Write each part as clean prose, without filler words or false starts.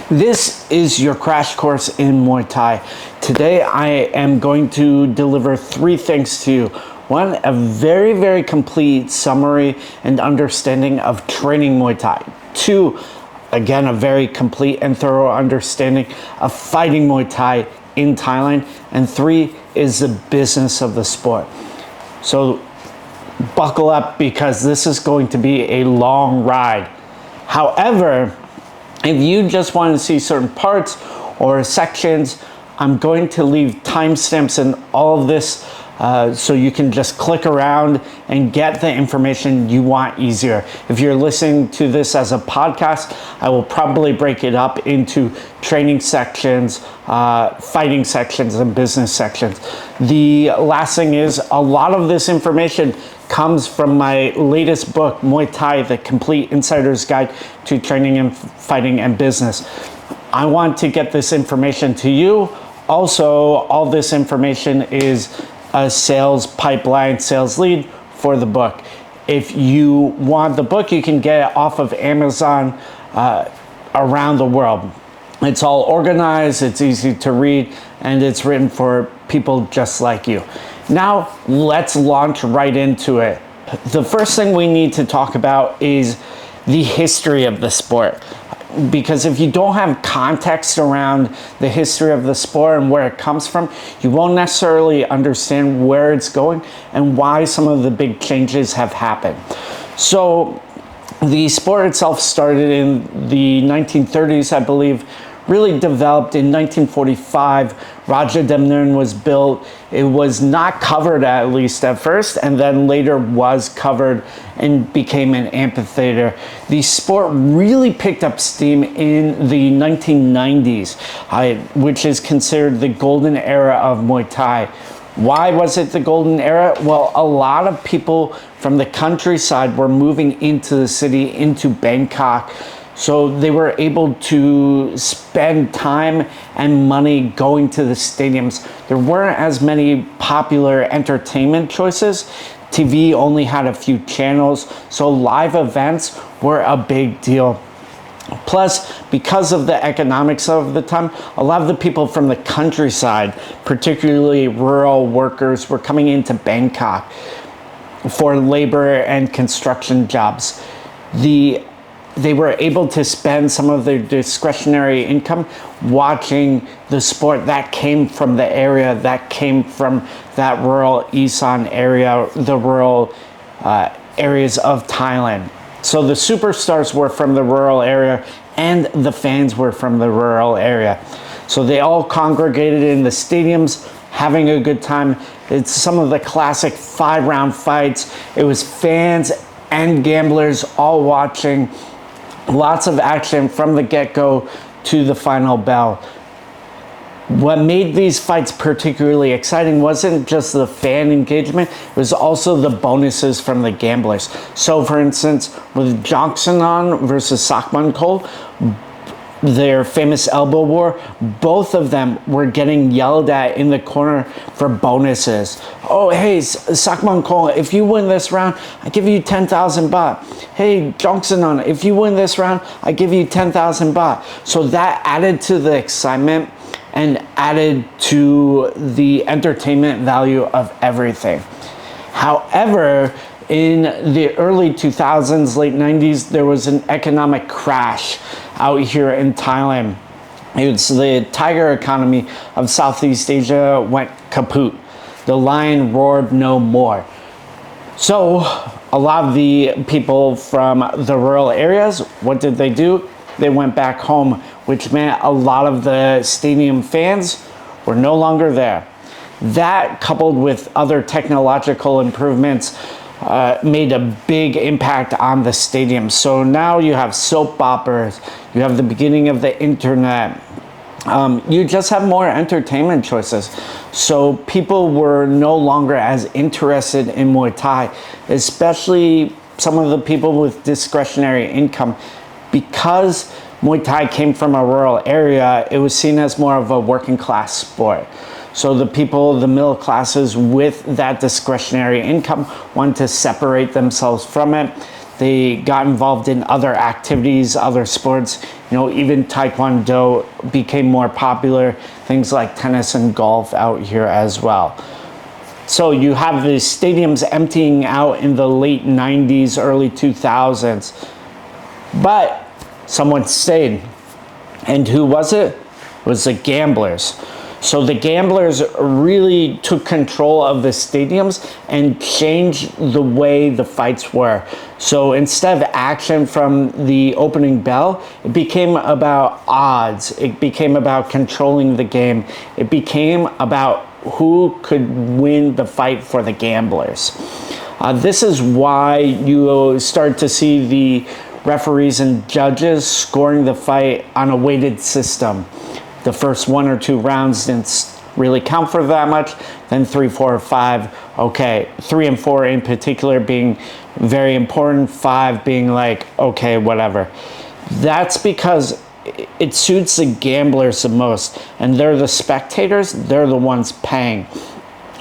This is your crash course in Muay Thai. Today I am going to deliver three things to you. One, a very complete summary and understanding of training Muay Thai. Two, again, a very complete and thorough understanding of fighting Muay Thai in Thailand. And three is the business of the sport. So buckle up because this is going to be a long ride. However, if you just want to see certain parts or sections, I'm going to leave timestamps in all of this so you can just click around and get the information you want easier. If you're listening to this as a podcast, I will probably break it up into training sections, fighting sections, and business sections. The last thing is a lot of this information comes from my latest book, Muay Thai, The Complete Insider's Guide to Training and Fighting and Business. I want to get this information to you. Also, all this information is a sales pipeline, sales lead for the book. If you want the book, you can get it off of Amazon around the world. It's all organized, it's easy to read, and it's written for people just like you. Now, let's launch right into it. The first thing we need to talk about is the history of the sport. Because if you don't have context around the history of the sport and where it comes from, you won't necessarily understand where it's going and why some of the big changes have happened. So the sport itself started in the 1930s, I believe, really developed in 1945. Raja Demnern was built. It was not covered, at least at first, and then later was covered and became an amphitheater. The sport really picked up steam in the 1990s, which is considered the golden era of Muay Thai. Why was it the golden era? Well, a lot of people from the countryside were moving into the city, into Bangkok. So they were able to spend time and money going to the stadiums. There weren't as many popular entertainment choices. TV only had a few channels, so live events were a big deal. Plus, because of the economics of the time, a lot of the people from the countryside, particularly rural workers, were coming into Bangkok for labor and construction jobs. They were able to spend some of their discretionary income watching the sport that came from the area, that came from that rural Isan area, the rural areas of Thailand. So the superstars were from the rural area and the fans were from the rural area. So they all congregated in the stadiums, having a good time. It's some of the classic 5-round fights. It was fans and gamblers all watching. Lots of action from the get-go to the final bell. What made these fights particularly exciting wasn't just the fan engagement, it was also the bonuses from the gamblers. So for instance, with Jongsanon versus Sakmankol, their famous elbow war, both of them were getting yelled at in the corner for bonuses. Oh, hey, Sakmankol, if you win this round, I give you 10,000 baht. Hey, Jongsanon, if you win this round, I give you 10,000 baht. So that added to the excitement and added to the entertainment value of everything. However, in the early 2000s, late 90s, there was an economic crash out here in Thailand. It's the tiger economy of Southeast Asia went kaput. The lion roared no more. So a lot of the people from the rural areas, what did they do? They went back home, which meant a lot of the stadium fans were no longer there. That, coupled with other technological improvements, made a big impact on the stadium. So now you have soap operas, you have the beginning of the internet, you just have more entertainment choices. So people were no longer as interested in Muay Thai, especially some of the people with discretionary income. Because Muay Thai came from a rural area, it was seen as more of a working class sport. So the people, the middle classes with that discretionary income want to separate themselves from it. they got involved in other activities, other sports. You know, even Taekwondo became more popular, things like tennis and golf out here as well. So you have the stadiums emptying out in the late 90s, early 2000s. But someone stayed. And who was it? It was the gamblers. So the gamblers really took control of the stadiums and changed the way the fights were. So instead of action from the opening bell, it became about odds. It became about controlling the game. It became about who could win the fight for the gamblers. This is why you start to see the referees and judges scoring the fight on a weighted system. The first 1 or 2 rounds didn't really count for that much. Then 3, 4, 5. Okay, 3 and 4 in particular being very important. 5 being like, okay, whatever. That's because it suits the gamblers the most. And they're the spectators. They're the ones paying.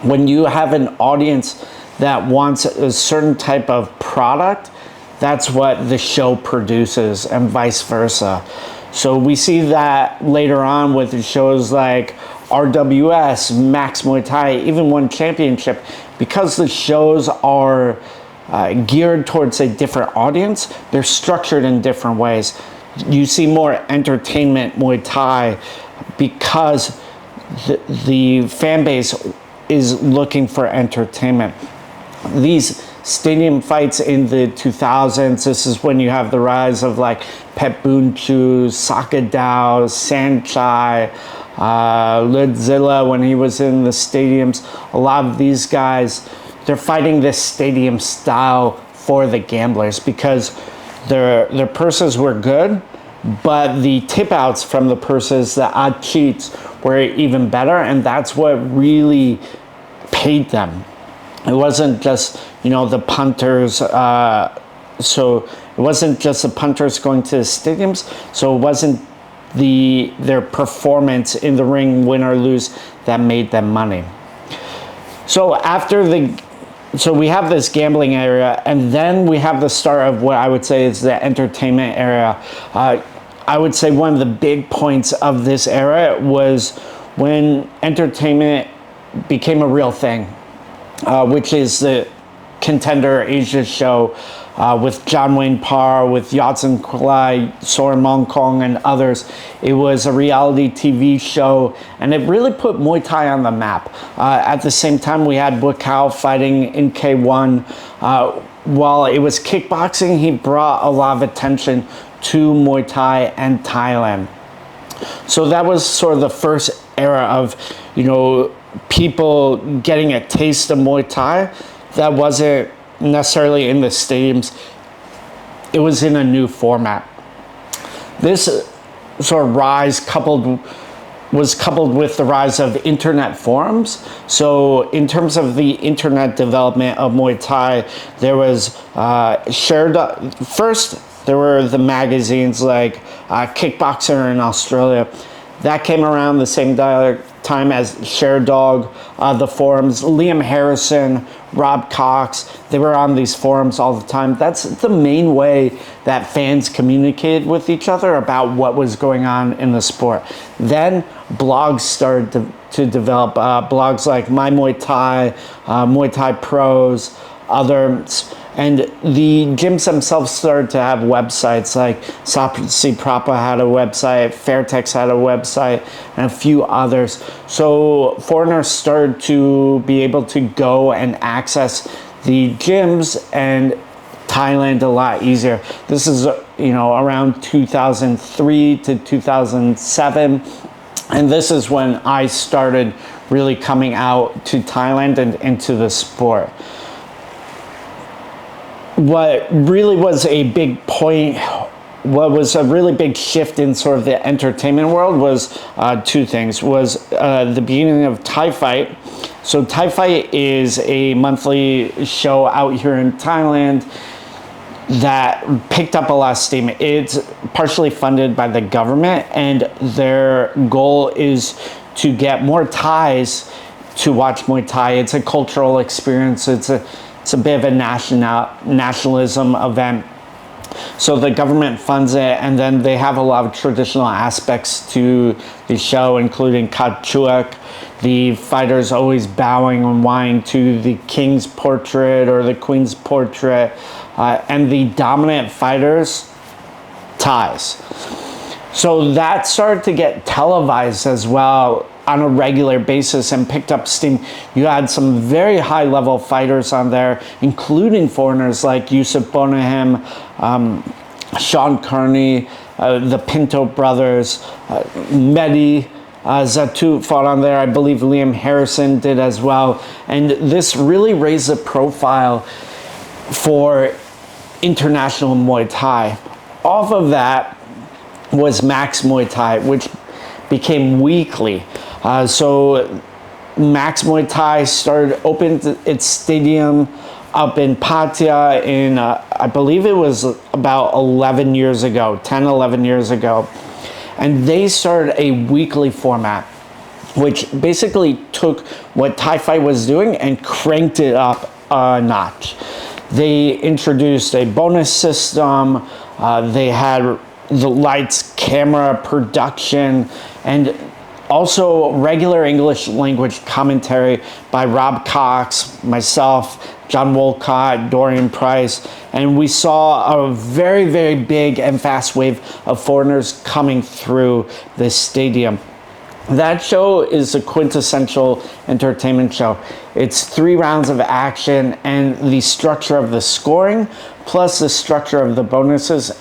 When you have an audience that wants a certain type of product, that's what the show produces, and vice versa. So we see that later on with shows like RWS, Max Muay Thai, even One Championship, because the shows are geared towards a different audience, they're structured in different ways. You see more entertainment Muay Thai because the fan base is looking for entertainment. These stadium fights in the 2000s, this is when you have the rise of like Pet Bunchu, Sakadao, Sanchai, Lidzilla when he was in the stadiums. A lot of these guys, they're fighting this stadium style for the gamblers because their purses were good, but the tip outs from the purses, the odd cheats, were even better, and that's what really paid them. It wasn't just, you know, the punters, so it wasn't just the punters going to the stadiums, so it wasn't their performance in the ring, win or lose, that made them money. So so we have this gambling area, and then we have the start of what I would say is the entertainment area. I would say one of the big points of this era was when entertainment became a real thing, which is the Contender Asia show with John Wayne Parr, with Yatsen Kwai, Soren Mongkong, and others. It was a reality TV show, and it really put Muay Thai on the map. At the same time, we had Bukau fighting in K1. While it was kickboxing, he brought a lot of attention to Muay Thai and Thailand. So that was sort of the first era of, you know, people getting a taste of Muay Thai that wasn't necessarily in the stadiums. It was in a new format. This sort of rise was coupled with the rise of internet forums. So in terms of the internet development of Muay Thai, there was first there were the magazines like Kickboxer in Australia. That came around the same time as Sherdog, the forums. Liam Harrison, Rob Cox, they were on these forums all the time. That's the main way that fans communicated with each other about what was going on in the sport. Then blogs started to develop, blogs like My Muay Thai, Muay Thai Pros, others. And the gyms themselves started to have websites, like Sapsi Prapa had a website, Fairtex had a website, and a few others. So foreigners started to be able to go and access the gyms and Thailand a lot easier. This is, you know, around 2003 to 2007. And this is when I started really coming out to Thailand and into the sport. What really was a big point, what was a really big shift in sort of the entertainment world was two things. Was the beginning of Thai Fight. So Thai Fight is a monthly show out here in Thailand that picked up a lot of steam. It's partially funded by the government, and their goal is to get more Thais to watch Muay Thai. It's a cultural experience. It's a bit of a nationalism event. So the government funds it, and then they have a lot of traditional aspects to the show, including kachuak, the fighters always bowing and whining to the king's portrait or the queen's portrait, and the dominant fighters, Thais. So that started to get televised as well on a regular basis and picked up steam. You had some very high level fighters on there, including foreigners like Yusuf Bonahim, Sean Kearney, the Pinto brothers, Mehdi Zatout fought on there. I believe Liam Harrison did as well. And this really raised the profile for international Muay Thai. Off of that was Max Muay Thai, which became weekly. So Max Muay Thai opened its stadium up in Pattaya in, I believe it was about 11 years ago, 10, 11 years ago. And they started a weekly format, which basically took what Thai Fight was doing and cranked it up a notch. They introduced a bonus system. They had the lights, camera, production, and also regular English language commentary by Rob Cox, myself, John Wolcott, Dorian Price, and we saw a very, very big and fast wave of foreigners coming through this stadium. That show is a quintessential entertainment show. It's 3 rounds of action, and the structure of the scoring plus the structure of the bonuses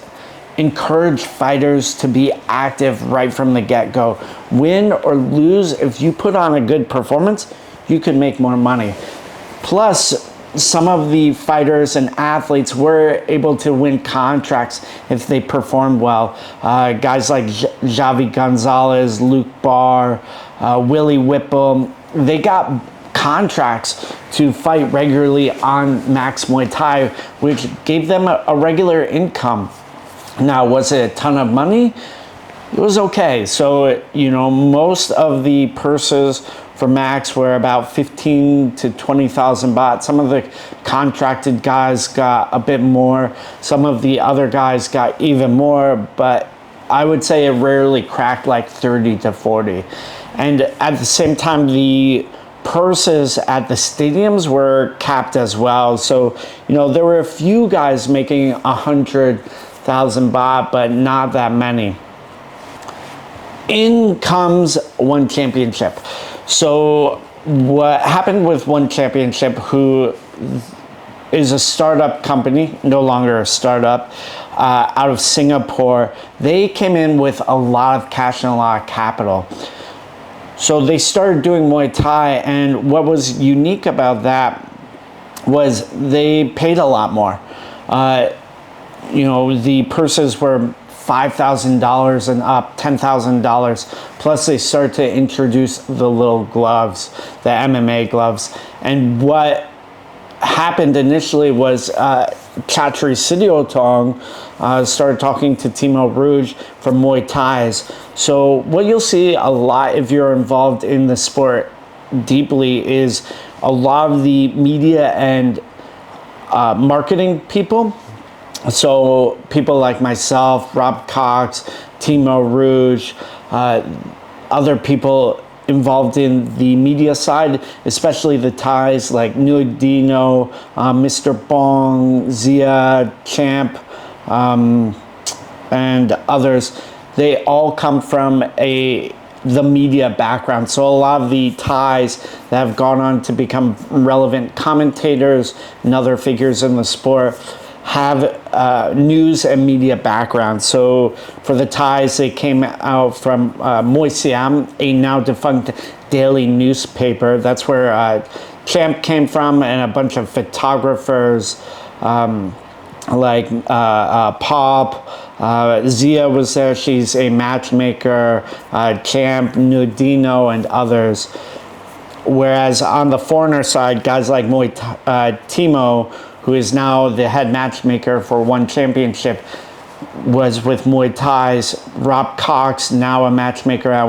encourage fighters to be active right from the get-go. Win or lose, if you put on a good performance, you can make more money. Plus, some of the fighters and athletes were able to win contracts if they performed well. Guys like Javi Gonzalez, Luke Barr, Willie Whipple, they got contracts to fight regularly on Max Muay Thai, which gave them a regular income. Now, was it a ton of money? It was okay. So, you know, most of the purses for Max were about 15 to 20,000 baht. Some of the contracted guys got a bit more. Some of the other guys got even more, but I would say it rarely cracked like 30 to 40. And at the same time, the purses at the stadiums were capped as well. So, you know, there were a few guys making 100,000 baht, but not that many. In comes One Championship. So what happened with One Championship, who is a startup company, no longer a startup, out of Singapore, they came in with a lot of cash and a lot of capital. So they started doing Muay Thai, and what was unique about that was they paid a lot more. You know, the purses were $5,000 and up, $10,000. Plus they start to introduce the little gloves, the MMA gloves. And what happened initially was Chatri Sidiotong started talking to Timo Rouge from Muay Thais. So what you'll see a lot if you're involved in the sport deeply is a lot of the media and marketing people. So people like myself, Rob Cox, Timo Rouge, other people involved in the media side, especially the Thais like Nudino, Mr. Bong, Zia, Champ, and others. They all come from the media background. So a lot of the Thais that have gone on to become relevant commentators and other figures in the sport have news and media background. So for the Thais, they came out from Muay Siam, a now defunct daily newspaper. That's where Champ came from, and a bunch of photographers like Pop. Zia was there. She's a matchmaker. Champ, Nudino, and others. Whereas on the foreigner side, guys like Timo, who is now the head matchmaker for One Championship, was with Muay Thai's. Rob Cox, now a matchmaker at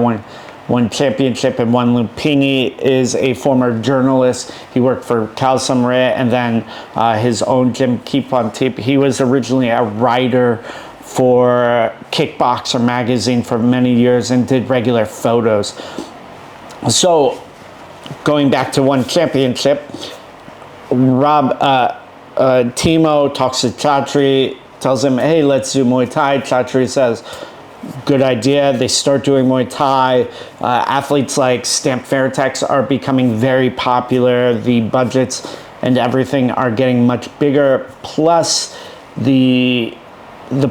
one championship, and one Lumpini is a former journalist. He worked for Cal Samurai and then his own gym, Keep on Tip. He was originally a writer for Kickboxer magazine for many years and did regular photos. So going back to one championship, Timo talks to Chatri, tells him, hey, let's do Muay Thai. Chatri says, good idea. They start doing Muay Thai. Athletes like Stamp Fairtex are becoming very popular. The budgets and everything are getting much bigger. Plus, the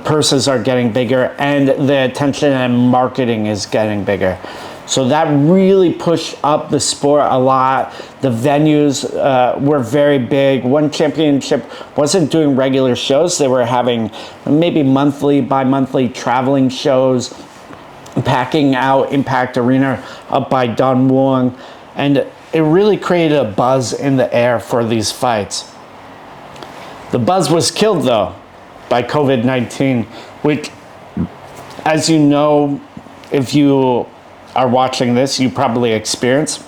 purses are getting bigger, and the attention and marketing is getting bigger. So that really pushed up the sport a lot. The venues were very big. One championship wasn't doing regular shows. They were having maybe monthly, bi-monthly traveling shows, packing out Impact Arena up by Don Muang. And it really created a buzz in the air for these fights. The buzz was killed, though, by COVID-19, which, as you know, if you are watching this, you probably experienced.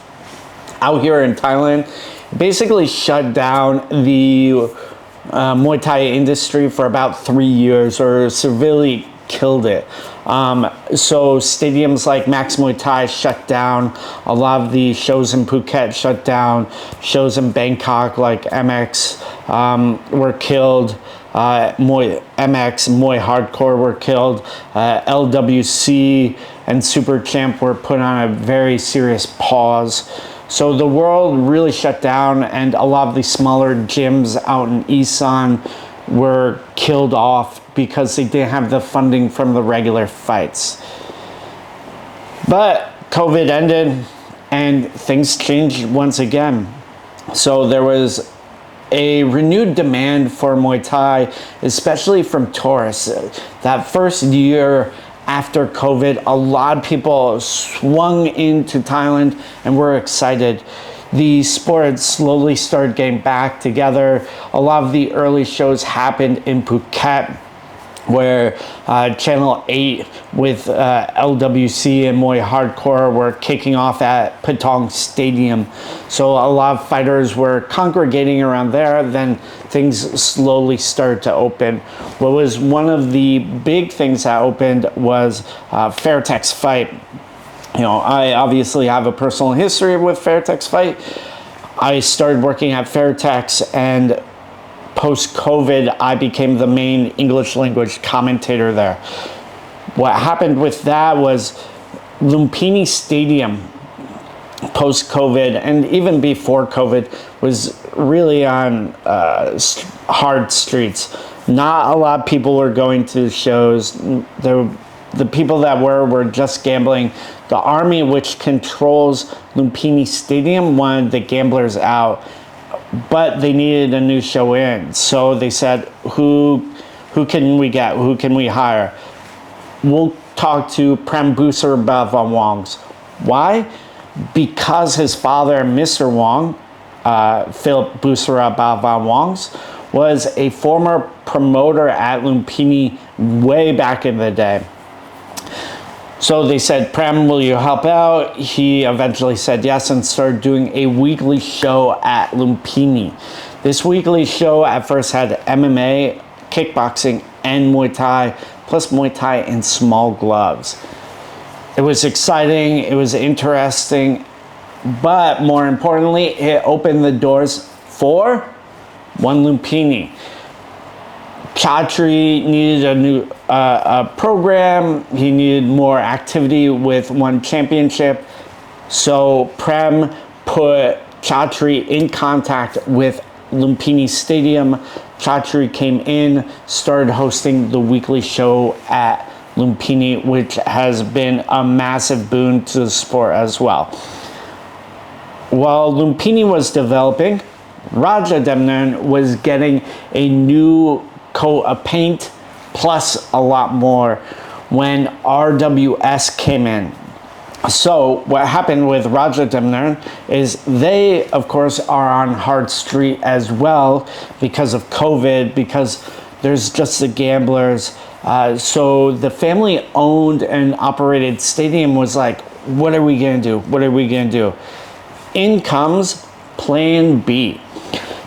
Out here in Thailand, basically shut down the Muay Thai industry for about 3 years, or severely killed it. So stadiums like Max Muay Thai shut down. A lot of the shows in Phuket shut down. Shows in Bangkok like MX were killed. MX, Muay Hardcore were killed. LWC and Super Champ were put on a very serious pause. So the world really shut down, and a lot of the smaller gyms out in Isan were killed off because they didn't have the funding from the regular fights. But COVID ended and things changed once again. So there was a renewed demand for Muay Thai, especially from tourists. That first year after COVID, a lot of people swung into Thailand and were excited. The sport slowly started getting back together. A lot of the early shows happened in Phuket, where Channel 8 with LWC and Muay Hardcore were kicking off at Patong Stadium. So a lot of fighters were congregating around there. Then things slowly started to open. What was one of the big things that opened was Fairtex Fight. You know, I obviously have a personal history with Fairtex Fight. I started working at Fairtex, and post-COVID, I became the main English language commentator there. What happened with that was Lumpini Stadium, post-COVID, and even before COVID, was really on hard streets. Not a lot of people were going to shows. The people that were just gambling. The army, which controls Lumpini Stadium, wanted the gamblers out, but they needed a new show in. So they said, who can we get? Who can we hire? We'll talk to Prem Busar Bava Wong's. Why? Because his father, Mr. Wong, Philip Busara Bava Wong's, was a former promoter at Lumpini way back in the day. So they said, Prem, will you help out? He eventually said yes and started doing a weekly show at Lumpini. This weekly show at first had MMA, kickboxing, and Muay Thai, plus Muay Thai in small gloves. It was exciting, it was interesting, but more importantly, it opened the doors for one Lumpini. Chatri needed a new program. He needed more activity with one championship. So Prem put Chatri in contact with Lumpini Stadium. Chatri came in, started hosting the weekly show at Lumpini, which has been a massive boon to the sport as well. While Lumpini was developing, Raja Demnan was getting a new coat of paint, plus a lot more, when RWS came in. So what happened with Raja Demnar is they, of course, are on hard street as well because of COVID, because there's just the gamblers. So the family owned and operated stadium was like, what are we gonna do? What are we gonna do? In comes Plan B.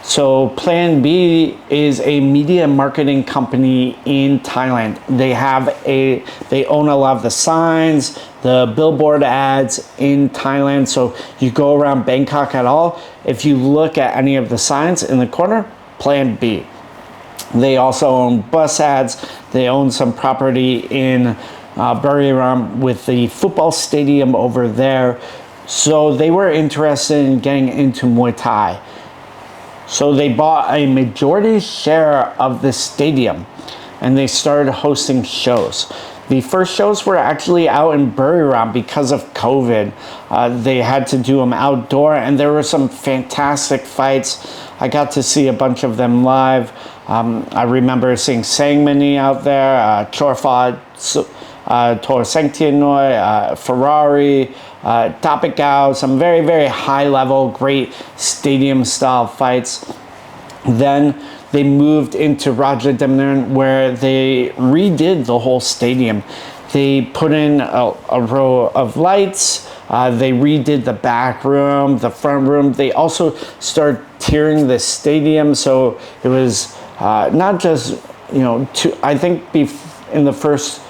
So Plan B is a media marketing company in Thailand. They own a lot of the signs, the billboard ads in Thailand. So you go around Bangkok at all, if you look at any of the signs in the corner, Plan B. They also own bus ads. They own some property in Buriram with the football stadium over there. So they were interested in getting into Muay Thai. So they bought a majority share of the stadium and they started hosting shows. The first shows were actually out in Buriram because of COVID. They had to do them outdoor and there were some fantastic fights. I got to see a bunch of them live. I remember seeing Sangmani out there, Chorfa, Tor Sengtianoi, Ferrari, Tapigao, some very, very high level, great stadium style fights. Then they moved into Rajadamnern where they redid the whole stadium. They put in a row of lights. They redid the back room, the front room. They also started tiering the stadium. So it was not just, I think in the first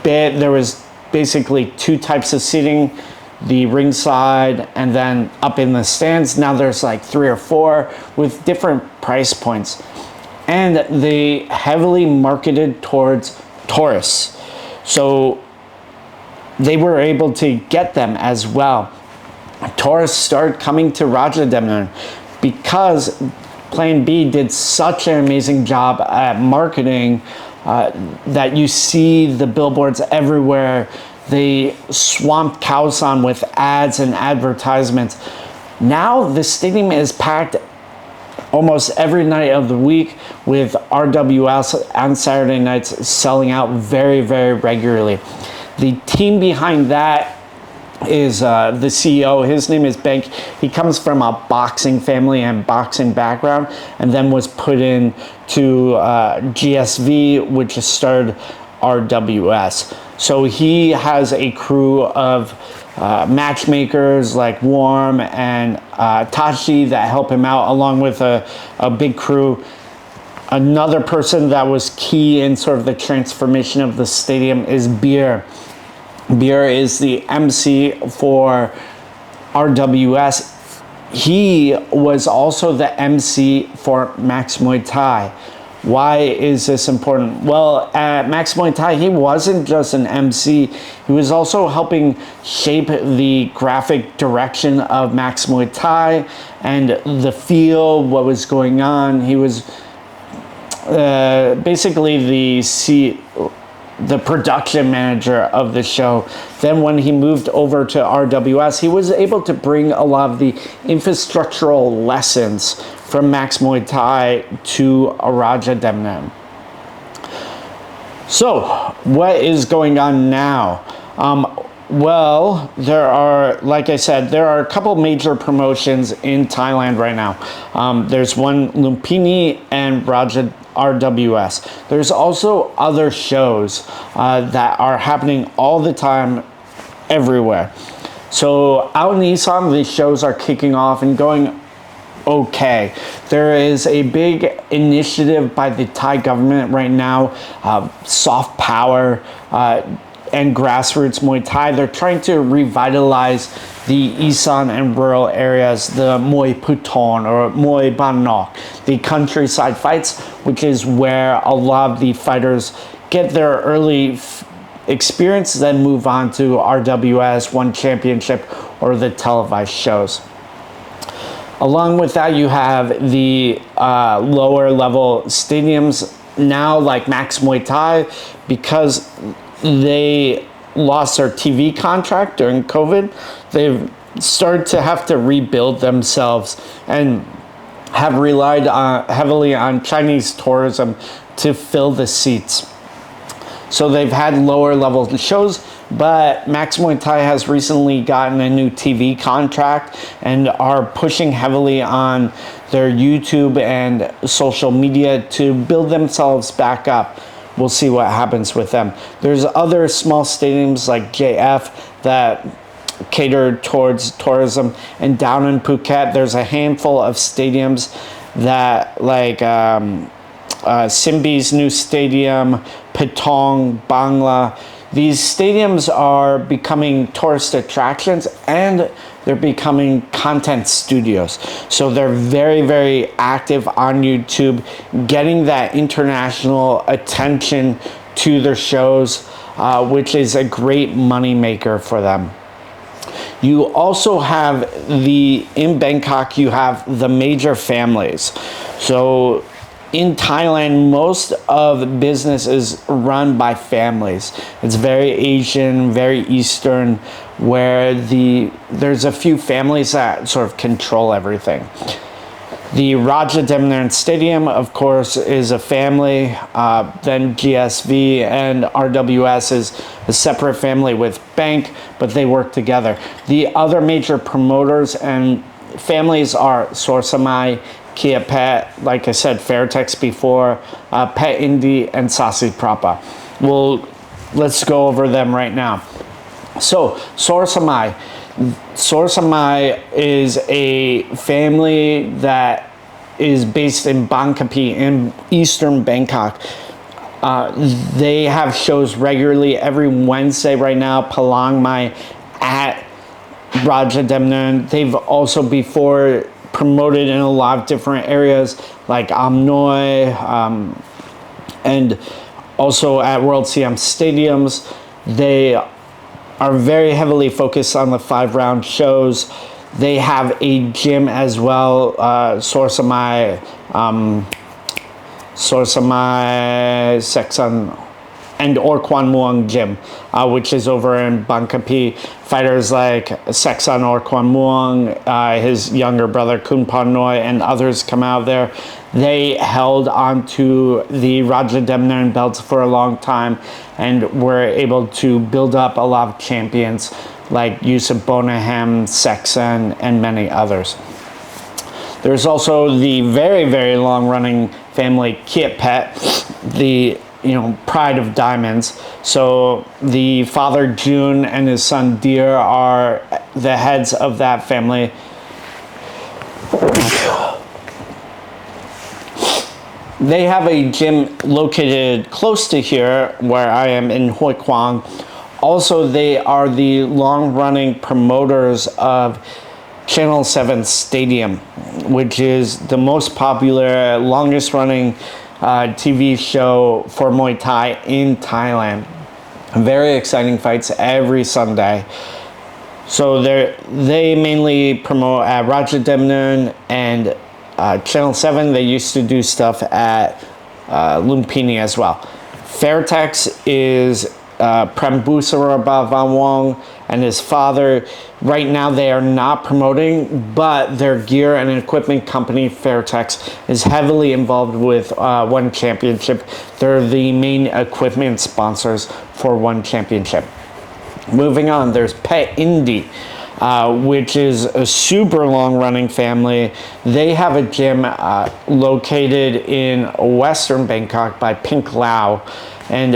bit, there was basically two types of seating, the ringside and then up in the stands. Now there's like 3 or 4 with different price points. And they heavily marketed towards tourists. So they were able to get them as well. Tourists started coming to Rajadamnern because Plan B did such an amazing job at marketing that you see the billboards everywhere. They swamped Khao San with ads and advertisements. Now the stadium is packed almost every night of the week with RWS on Saturday nights selling out very, very regularly. The team behind that is the CEO. His name is Bank. He comes from a boxing family and boxing background and then was put in to GSV, which started RWS. So he has a crew of matchmakers like Warm and Tashi that help him out, along with a big crew. Another person that was key in sort of the transformation of the stadium is Beer. Beer is the MC for RWS. He was also the MC for Max Muay Thai. Why is this important? Well, at Max Muay Thai, he wasn't just an MC. He was also helping shape the graphic direction of Max Muay Thai and the feel, what was going on. He was basically the production manager of the show. Then when he moved over to RWS, he was able to bring a lot of the infrastructural lessons from Max Muay Thai to Rajadamnern. So what is going on now? Well, there are, like I said, there are a couple major promotions in Thailand right now. There's one Lumpini and RWS. There's also other shows that are happening all the time everywhere. So out in Isan, these shows are kicking off and going okay. There is a big initiative by the Thai government right now, soft power and grassroots Muay Thai. They're trying to revitalize the Isan and rural areas, the Muay Puton or Muay Ban Nok, the countryside fights, which is where a lot of the fighters get their early experience, then move on to RWS, One Championship, or the televised shows. Along with that, you have the lower level stadiums now, like Max Muay Thai, because they lost their TV contract during COVID. They've started to have to rebuild themselves and have relied heavily on Chinese tourism to fill the seats. So they've had lower level shows, but Max Muay Thai has recently gotten a new TV contract and are pushing heavily on their YouTube and social media to build themselves back up. We'll see what happens with them. There's other small stadiums like JF that catered towards tourism. And down in Phuket, there's a handful of stadiums that, like Simbi's new stadium, Patong, Bangla. These stadiums are becoming tourist attractions, and they're becoming content studios. So they're very, very active on YouTube, getting that international attention to their shows, which is a great money maker for them. You also have in Bangkok, you have the major families. So in Thailand, most of business is run by families. It's very Asian, very Eastern, where there's a few families that sort of control everything. The Rajadamnern Stadium, of course, is a family. Then GSV and RWS is a separate family with Bank, but they work together. The other major promoters and families are Sorsamai, Kia Pet, like I said, Fairtex before, Pet Indy, and Sasi Prapa. Well, let's go over them right now. So, Sorsamai. Sorsamai is a family that is based in Bangkok in eastern Bangkok. They have shows regularly every Wednesday right now, Palang Mai at Rajadamnern. They've also before promoted in a lot of different areas like Amnoi, and also at World CM stadiums. They are very heavily focused on the 5-round shows. They have a gym as well, Sorsamai Seksan and Orkwan Muang Gym, which is over in Bangkok. Fighters like Seksan Orkwan Muang, his younger brother Kunpan Noi, and others come out there. They held onto the Rajadamnern belts for a long time and were able to build up a lot of champions like Yusuf Bonaham, Seksan, and many others. There's also the very, very long-running family Kiat Pet, the pride of diamonds. So the father June and his son Deer are the heads of that family. They have a gym located close to here where I am in Hoi Quang. Also, they are the long-running promoters of Channel 7 Stadium, which is the most popular, longest-running TV show for Muay Thai in Thailand. Very exciting fights every Sunday. So they mainly promote at Rajadamnern and Channel 7. They used to do stuff at Lumpini as well. Fairtex is Prambusara Bavawong and his father. Right now they are not promoting, but their gear and equipment company Fairtex is heavily involved with One Championship. They're the main equipment sponsors for One Championship. Moving on, there's Pet Indy, which is a super long-running family. They have a gym located in western Bangkok by Pink Lao, and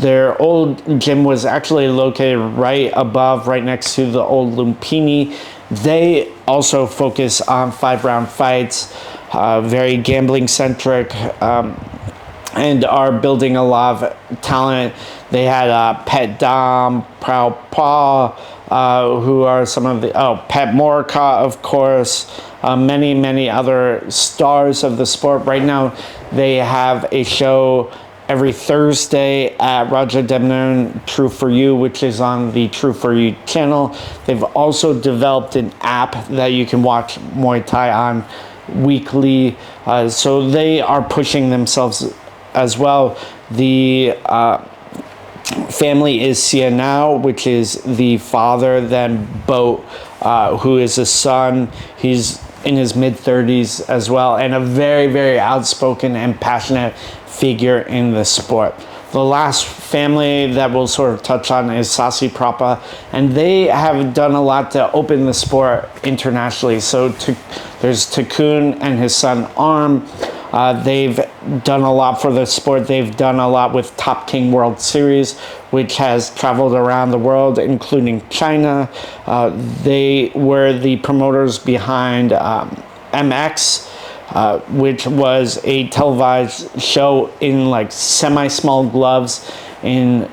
their old gym was actually located right next to the old Lumpini. They also focus on 5-round fights, very gambling-centric, and are building a lot of talent. They had Pet Dam, Prao Pa, who are some of the, Pet Morika, of course, many other stars of the sport. Right now, they have a show every Thursday at Rajadamnern True For You, which is on the True For You channel. They've also developed an app that you can watch Muay Thai on weekly. So they are pushing themselves as well. The family is Sianao, which is the father, then Boat, who is a son. He's in his mid-30s as well, and a very, very outspoken and passionate figure in the sport. The last family that we'll sort of touch on is Sasi Prapa, and they have done a lot to open the sport internationally. So there's Takun and his son Arm. They've done a lot for the sport. They've done a lot with Top King World Series, which has traveled around the world, including China. They were the promoters behind MX, which was a televised show in like semi-small gloves in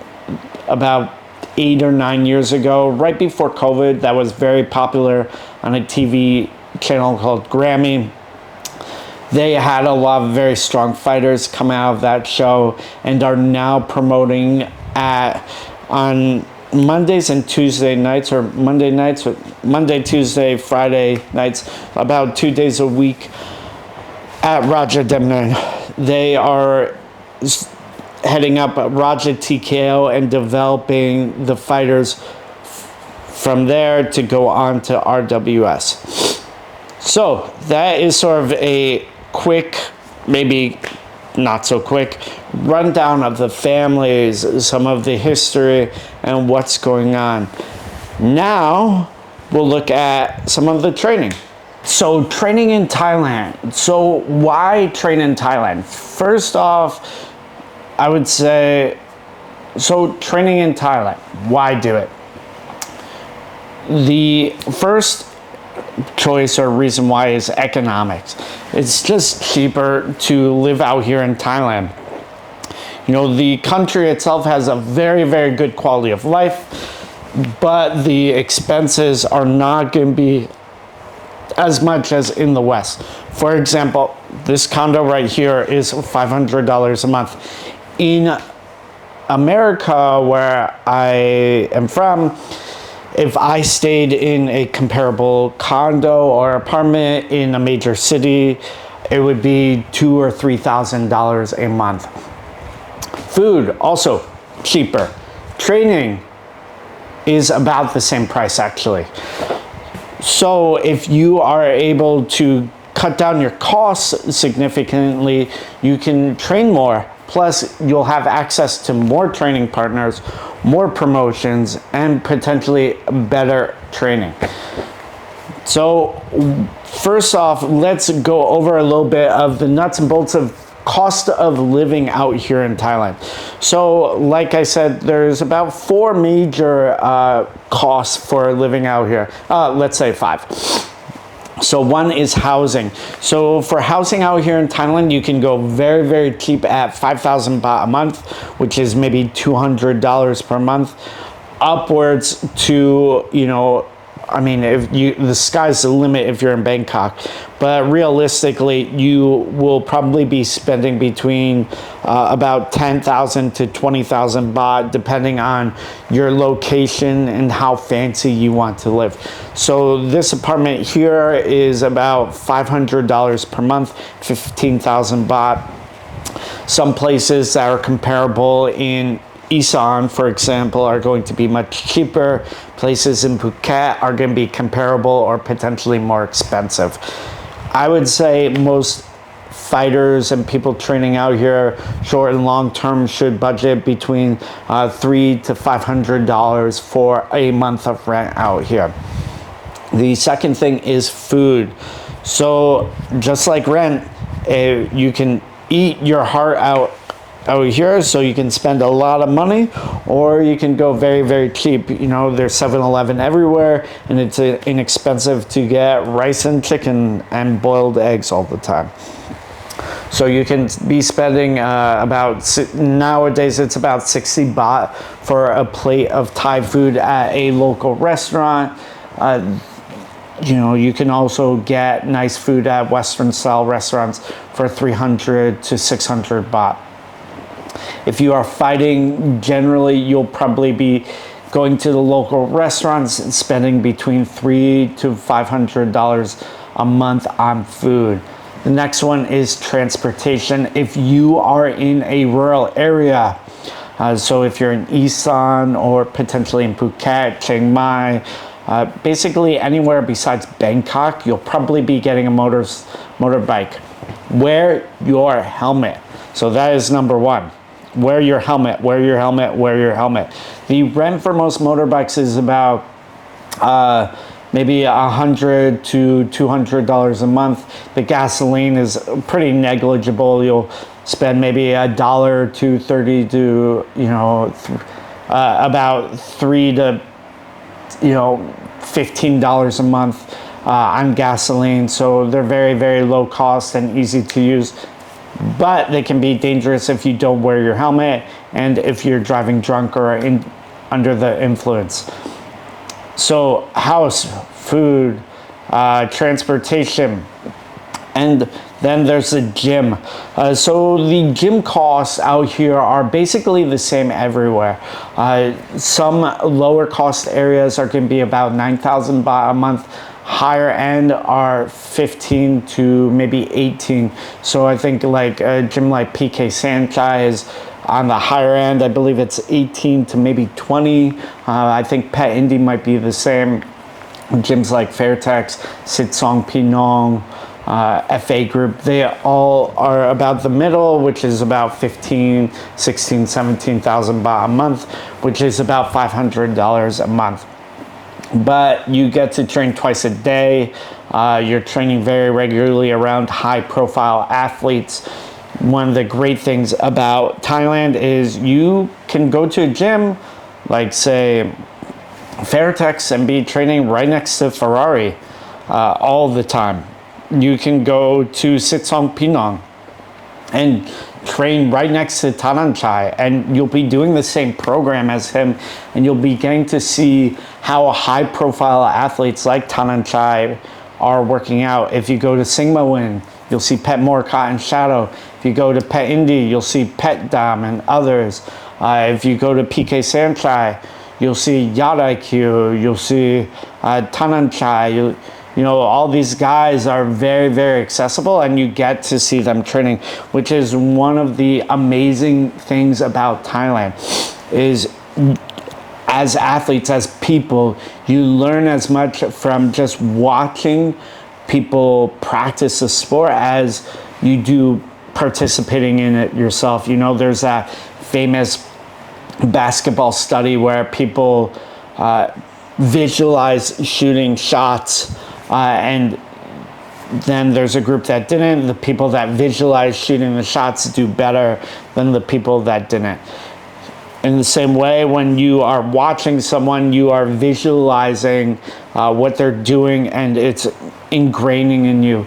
about 8 or 9 years ago, right before COVID. That was very popular on a TV channel called Grammy. They had a lot of very strong fighters come out of that show and are now promoting on Mondays and Tuesday nights, or Monday, Tuesday, Friday nights, about 2 days a week at Raja Demna. They are heading up Raja TKO and developing the fighters from there to go on to RWS. So that is sort of a quick, maybe not so quick, rundown of the families, some of the history, and what's going on. Now we'll look at some of the training. So training in Thailand. So why train in Thailand? First off, I would say, so training in Thailand, why do it? The first choice or reason why is economics. It's just cheaper to live out here in Thailand. You know, the country itself has a very, very good quality of life, but the expenses are not going to be as much as in the West. For example, this condo right here is $500 a month. In America, where I am from, if I stayed in a comparable condo or apartment in a major city, it would be $2,000 or $3,000 a month. Food, also cheaper. Training is about the same price, actually. So if you are able to cut down your costs significantly, you can train more. Plus, you'll have access to more training partners, more promotions, and potentially better training. So first off, let's go over a little bit of the nuts and bolts of cost of living out here in Thailand. So like I said, there's about 4 major costs for living out here. Let's say 5. So one is housing. So for housing out here in Thailand, you can go very, very cheap at 5,000 baht a month, which is maybe $200 per month, upwards to, you know, I mean, the sky's the limit if you're in Bangkok, but realistically, you will probably be spending between about 10,000 to 20,000 baht, depending on your location and how fancy you want to live. So this apartment here is about $500 per month, 15,000 baht. Some places that are comparable in Isan, for example, are going to be much cheaper. Places in Phuket are going to be comparable or potentially more expensive. I would say most fighters and people training out here, short and long term, should budget between $300 to $500 for a month of rent out here. The second thing is food. So just like rent, you can eat your heart out here, so you can spend a lot of money, or you can go very, very cheap. You know, there's 7-Eleven everywhere, and it's inexpensive to get rice and chicken and boiled eggs all the time. So you can be spending nowadays it's about 60 baht for a plate of Thai food at a local restaurant. You know, you can also get nice food at Western style restaurants for 300 to 600 baht. If you are fighting, generally you'll probably be going to the local restaurants and spending between $300 to $500 a month on food. The next one is transportation. If you are in a rural area, so if you're in Isan or potentially in Phuket, Chiang Mai, basically anywhere besides Bangkok, you'll probably be getting a motorbike. Wear your helmet. So that is number one. Wear your helmet, wear your helmet, wear your helmet. The rent for most motorbikes is about maybe $100 to $200 a month. The gasoline is pretty negligible. You'll spend maybe $1 to 30 to, about $3 to, $15 a month on gasoline. So they're very, very low cost and easy to use, but they can be dangerous if you don't wear your helmet and if you're driving drunk or under the influence. So house, food, transportation, and then there's the gym. So the gym costs out here are basically the same everywhere. Some lower cost areas are going to be about 9,000 baht a month. Higher end are 15 to maybe 18. So I think like a gym like PK Sanchai is on the higher end. I believe it's 18 to maybe 20. I think Pet Indy might be the same. Gyms like Fairtex, Sitsong Pinong, FA Group, they all are about the middle, which is about 15, 16, 17,000 baht a month, which is about $500 a month. But you get to train twice a day. You're training very regularly around high profile athletes. One of the great things about Thailand is you can go to a gym like say Fairtex and be training right next to Ferrari all the time. You can go to Sitsong Pinong and train right next to Tananchai, and you'll be doing the same program as him, and you'll be getting to see how high profile athletes like Tananchai are working out. If you go to Singmawin, you'll see Pet Morcott and Shadow. If you go to Pet Indy, you'll see Pet Dam and others. If you go to PK Sanchai, you'll see Yacht IQ, you'll see Tananchai, all these guys are very, very accessible, and you get to see them training, which is one of the amazing things about Thailand is as athletes, as people, you learn as much from just watching people practice the sport as you do participating in it yourself. There's that famous basketball study where people visualize shooting shots, and then there's a group that didn't. The people that visualized shooting the shots do better than the people that didn't. In the same way, when you are watching someone, you are visualizing what they're doing, and it's ingraining in you.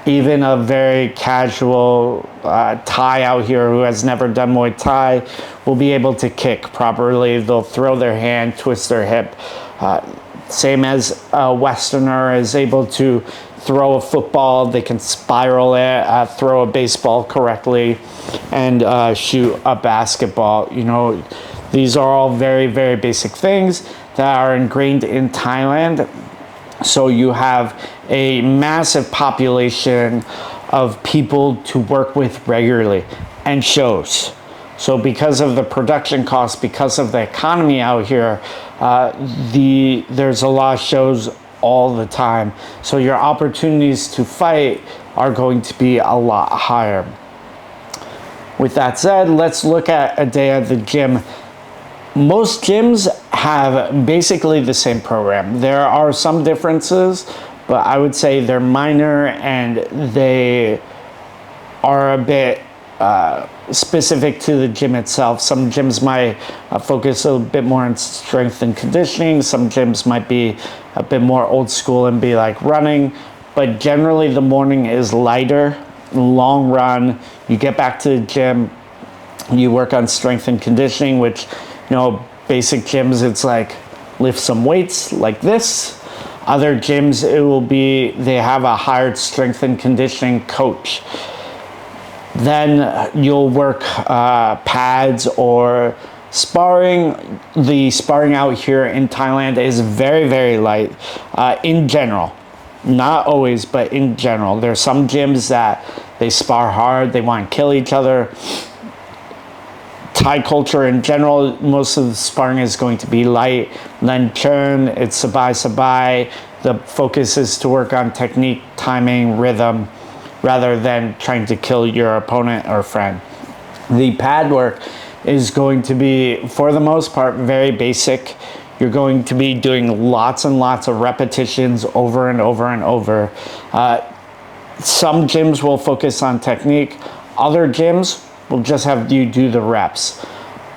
Even a very casual Thai out here who has never done Muay Thai will be able to kick properly. They'll throw their hand, twist their hip. Same as a Westerner is able to throw a football, they can spiral it, throw a baseball correctly, and shoot a basketball. These are all very, very basic things that are ingrained in Thailand. So you have a massive population of people to work with regularly, and shows. So because of the production costs, because of the economy out here, there's a lot of shows all the time. So your opportunities to fight are going to be a lot higher. With that said, let's look at a day at the gym. Most gyms have basically the same program. There are some differences, but I would say they're minor, and they are a bit specific to the gym itself. Some gyms might focus a bit more on strength and conditioning. Some gyms might be a bit more old school and be like running, but generally the morning is lighter, long run. You get back to the gym, you work on strength and conditioning, which, basic gyms, it's like lift some weights like this. Other gyms, it will be, they have a hired strength and conditioning coach. Then you'll work pads or sparring. The sparring out here in Thailand is very, very light in general. Not always, but in general. There are some gyms that they spar hard, they want to kill each other. Thai culture in general, most of the sparring is going to be light. Then churn, it's sabai. The focus is to work on technique, timing, rhythm, rather than trying to kill your opponent or friend. The pad work is going to be, for the most part, very basic. You're going to be doing lots and lots of repetitions over and over and over. Some gyms will focus on technique. Other gyms will just have you do the reps.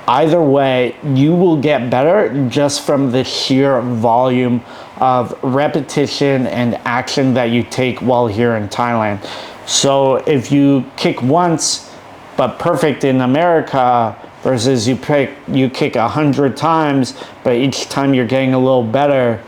Either way, you will get better just from the sheer volume of repetition and action that you take while here in Thailand. So if you kick once, but perfect in America, versus you kick 100 times, but each time you're getting a little better,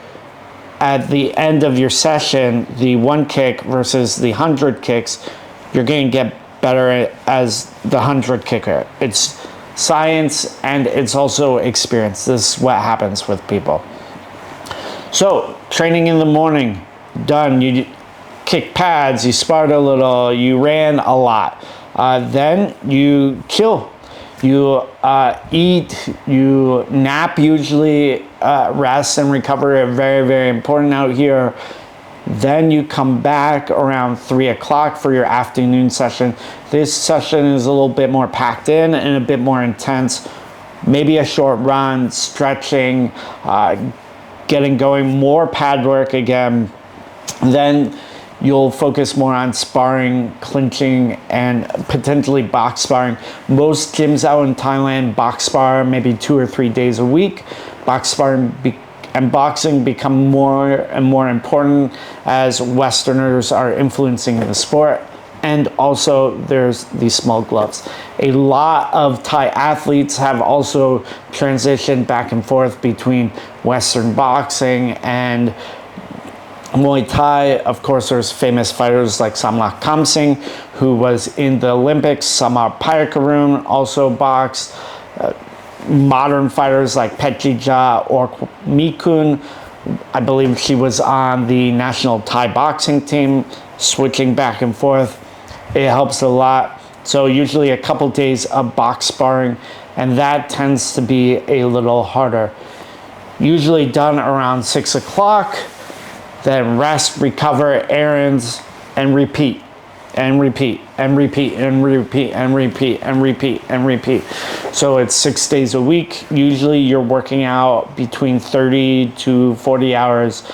at the end of your session, the one kick versus the 100 kicks, you're going to get better as the 100 kicker. It's science and it's also experience. This is what happens with people. So training in the morning, done. You kick pads, you sparred a little, you ran a lot. Then you chill. You eat, you nap usually, rest and recovery are very, very important out here. Then you come back around 3 o'clock for your afternoon session. This session is a little bit more packed in and a bit more intense. Maybe a short run, stretching, getting going, more pad work again. Then you'll focus more on sparring, clinching, and potentially box sparring. Most gyms out in Thailand box spar maybe 2 or 3 days a week. Box sparring and boxing become more and more important as Westerners are influencing the sport. And also there's these small gloves. A lot of Thai athletes have also transitioned back and forth between Western boxing and Muay Thai. Of course, there's famous fighters like Samrak Kamsing, who was in the Olympics. Samar Payakaroon also boxed. Modern fighters like Petjija or Mikun. I believe she was on the national Thai boxing team, switching back and forth. It helps a lot. So usually a couple days of box sparring, and that tends to be a little harder. Usually done around 6 o'clock. Then rest, recover, errands, and repeat, and repeat, and repeat, and repeat, and repeat, and repeat, and repeat. So it's 6 days a week. Usually you're working out between 30 to 40 hours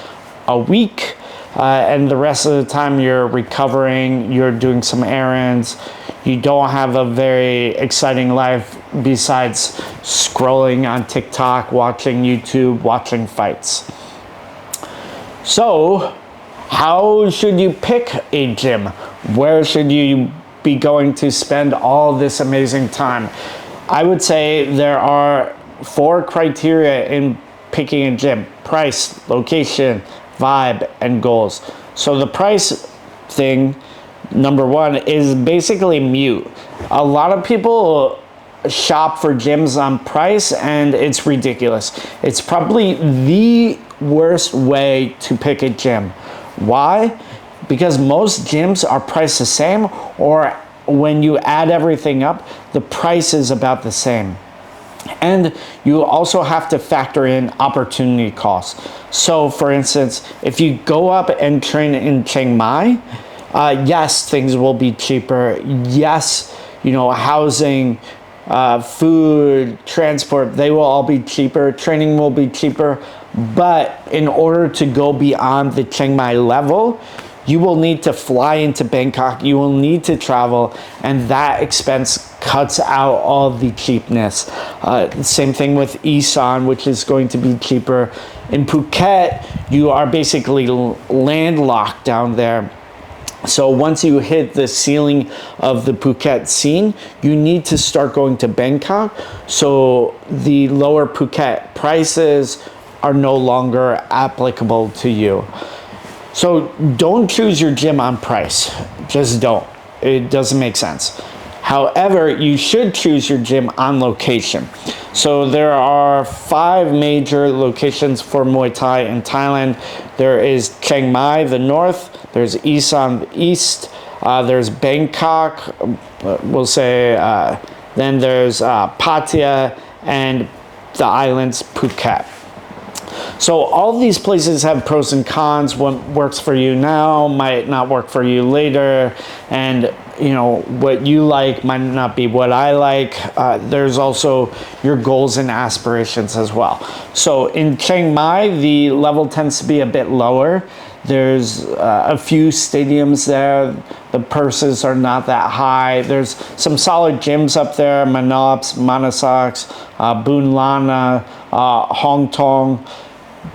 a week. And the rest of the time you're recovering, you're doing some errands. You don't have a very exciting life besides scrolling on TikTok, watching YouTube, watching fights. So, how should you pick a gym? Where should you be going to spend all this amazing time? I would say there are 4 criteria in picking a gym: price, location, vibe, and goals. So the price thing, number 1, is basically mute. A lot of people shop for gyms on price, and it's ridiculous. It's probably the worst way to pick a gym. Why? Because most gyms are priced the same, or when you add everything up, the price is about the same. And you also have to factor in opportunity costs. So for instance, if you go up and train in Chiang Mai, yes, things will be cheaper. Yes, housing, food, transport, they will all be cheaper. Training will be cheaper. But in order to go beyond the Chiang Mai level, you will need to fly into Bangkok, you will need to travel, and that expense cuts out all the cheapness. Same thing with Isan, which is going to be cheaper. In Phuket, you are basically landlocked down there. So once you hit the ceiling of the Phuket scene, you need to start going to Bangkok. So the lower Phuket prices are no longer applicable to you. So don't choose your gym on price. Just don't. It doesn't make sense. However, you should choose your gym on location. So there are 5 major locations for Muay Thai in Thailand. There is Chiang Mai, the north. There's Isan, the east. There's Bangkok, we'll say. Then there's Pattaya and the islands, Phuket. So all these places have pros and cons. What works for you now might not work for you later. And you know, what you like might not be what I like. There's also your goals and aspirations as well. So in Chiang Mai, the level tends to be a bit lower. There's a few stadiums there. The purses are not that high. There's some solid gyms up there: Manops, Manasaks, Boon Lana, Hong Tong.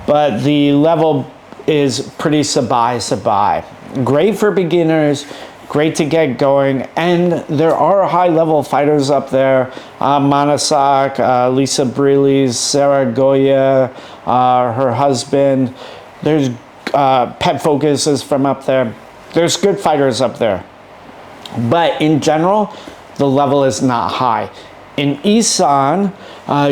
But the level is pretty sabai. Great for beginners, great to get going, and there are high-level fighters up there. Manasak, Lisa Brillies, Sarah Goya, her husband. There's Pet Focus is from up there. There's good fighters up there. But in general, the level is not high. In Isan,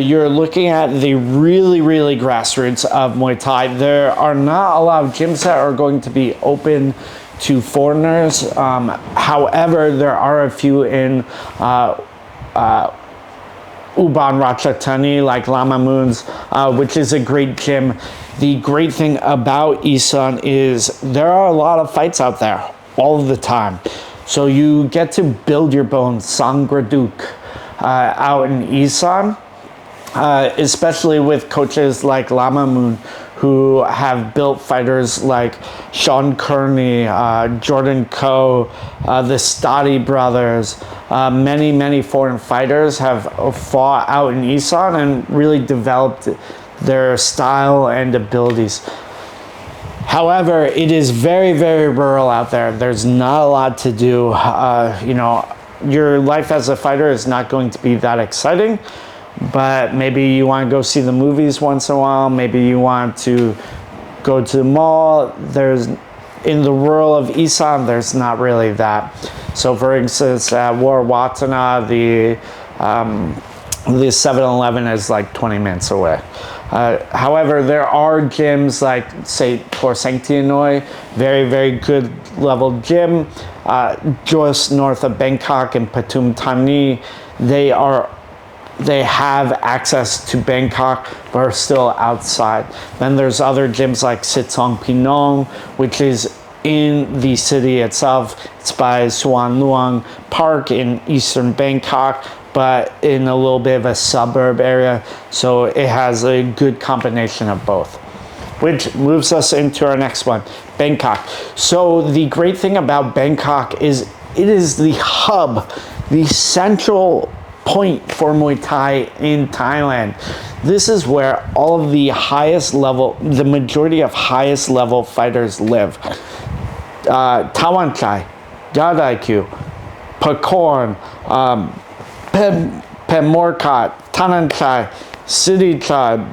you're looking at the really grassroots of Muay Thai. There are not a lot of gyms that are going to be open to foreigners. However, there are a few in Ubon Ratchathani, like Lama Moons, which is a great gym. The great thing about Isan is there are a lot of fights out there all the time. So you get to build your bones, Sangraduk, out in Isan, especially with coaches like Lama Moon, who have built fighters like Sean Kearney, Jordan Koh, the Stati brothers. Many foreign fighters have fought out in Isan and really developed their style and abilities. However, it is very rural out there. There's not a lot to do. You know, your life as a fighter is not going to be that exciting, but maybe you want to go see the movies once in a while. Maybe you want to go to the mall. In the rural of Isan, there's not really that. So for instance, at War Watana, the 7-Eleven is like 20 minutes away. However, there are gyms like, say, Tor Sanctianoi, very good level gym, just north of Bangkok in Pathum Thani. They have access to Bangkok, but are still outside. Then there's other gyms like Sitsong Pinong, which is in the city itself. It's by Suan Luang Park in eastern Bangkok, but in a little bit of a suburb area. So it has a good combination of both, which moves us into our next one, Bangkok. So the great thing about Bangkok is it is the hub, the central point for Muay Thai in Thailand. This is where all of the the majority of highest level fighters live. Tawanchai, Yadaikyu, Pakorn, Pemorkat, Tananchai, Siddhichai,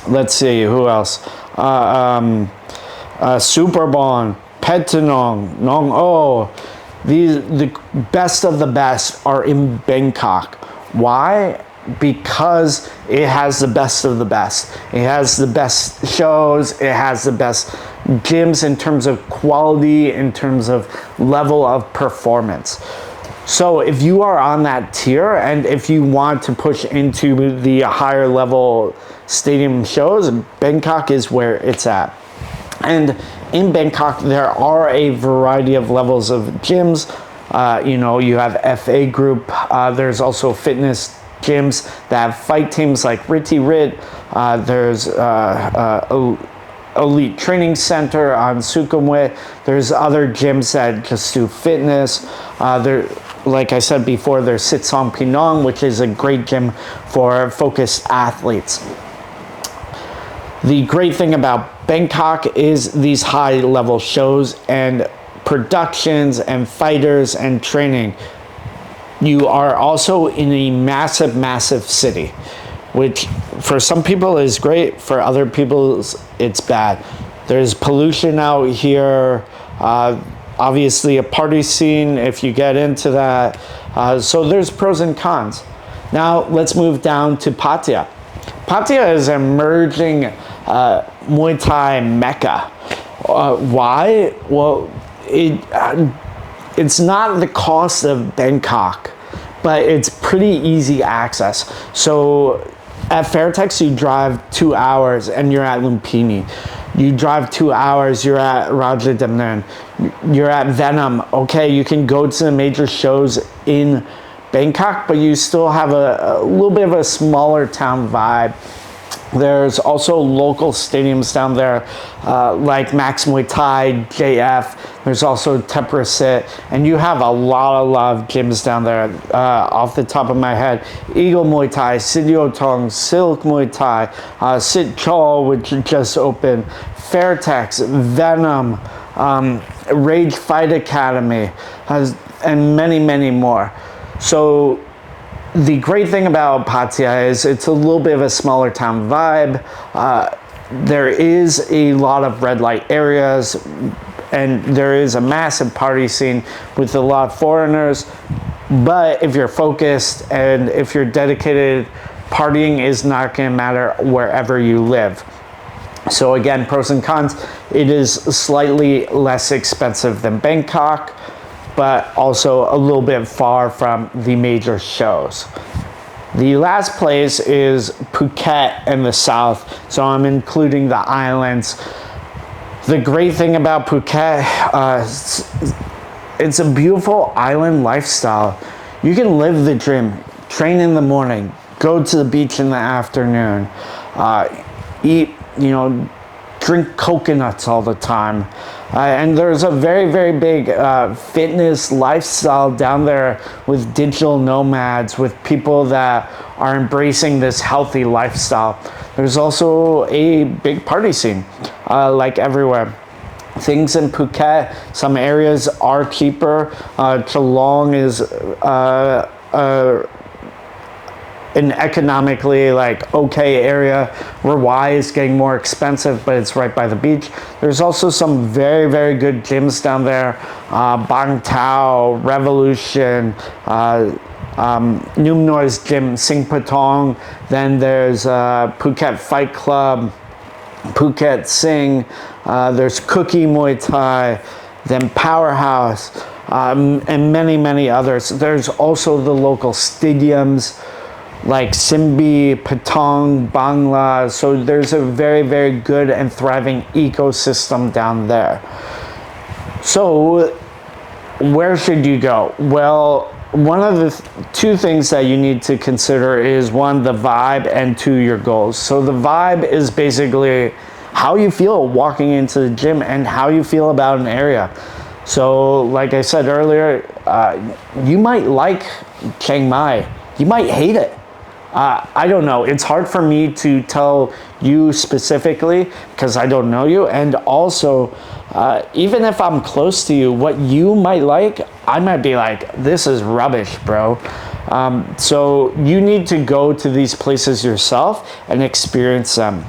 let's see, who else? Superbon, Petanong, Nong O. The best of the best are in Bangkok. Why? Because it has the best of the best. It has the best shows. It has the best gyms in terms of quality, in terms of level of performance. So if you are on that tier, and if you want to push into the higher level stadium shows, Bangkok is where it's at. And in Bangkok, there are a variety of levels of gyms. You know, you have FA group. There's also fitness gyms that have fight teams like Ritti Rit. There's Elite Training Center on Sukhumvit. There's other gyms that just do fitness. Like I said before, there's Sitsong Pinong, which is a great gym for focused athletes. The great thing about Bangkok is these high level shows and productions and fighters and training. You are also in a massive city, which for some people is great, for other people it's bad. There's pollution out here, obviously a party scene if you get into that. So there's pros and cons. Now let's move down to Pattaya. Pattaya is an emerging Muay Thai mecca. Why? Well, it's not the cost of Bangkok, but it's pretty easy access. So at Fairtex, you drive 2 hours and you're at Lumpini. You drive 2 hours, you're at Rajadamnern. You're at Venom. Okay, you can go to the major shows in Bangkok, but you still have a little bit of a smaller town vibe. There's also local stadiums down there, like Max Muay Thai, JF. There's also Teprasit, and you have a lot of gyms down there. Off the top of my head, Eagle Muay Thai, Sidiotong, Silk Muay Thai, Sit Chol, which just opened, Fairtex, Venom, Rage Fight Academy, and many more. So the great thing about Pattaya is it's a little bit of a smaller town vibe. There is a lot of red light areas, and there is a massive party scene with a lot of foreigners. But if you're focused and if you're dedicated, partying is not going to matter wherever you live. So again, pros and cons. It is slightly less expensive than Bangkok, but also a little bit far from the major shows. The last place is Phuket in the south, so I'm including the islands. The great thing about Phuket, it's a beautiful island lifestyle. You can live the dream, train in the morning, go to the beach in the afternoon, eat, drink coconuts all the time. And there's a very big fitness lifestyle down there with digital nomads, with people that are embracing this healthy lifestyle. There's also a big party scene, like everywhere. Things in Phuket, some areas are cheaper. Geelong is an economically okay area. Rawai is getting more expensive, but it's right by the beach. There's also some very good gyms down there. Bang Tao, Revolution, Noom Noise Gym, Sing Patong. Then there's Phuket Fight Club, Phuket Sing. There's Cookie Muay Thai, then Powerhouse, and many others. There's also the local stadiums like Simbi, Patong, Bangla. So there's a very good and thriving ecosystem down there. So where should you go? Well, one of the two things that you need to consider is, one, the vibe, and two, your goals. So the vibe is basically how you feel walking into the gym and how you feel about an area. So like I said earlier, you might like Chiang Mai, you might hate it. I don't know. It's hard for me to tell you specifically because I don't know you. And also, even if I'm close to you, what you might like, I might be like, this is rubbish, bro. So you need to go to these places yourself and experience them.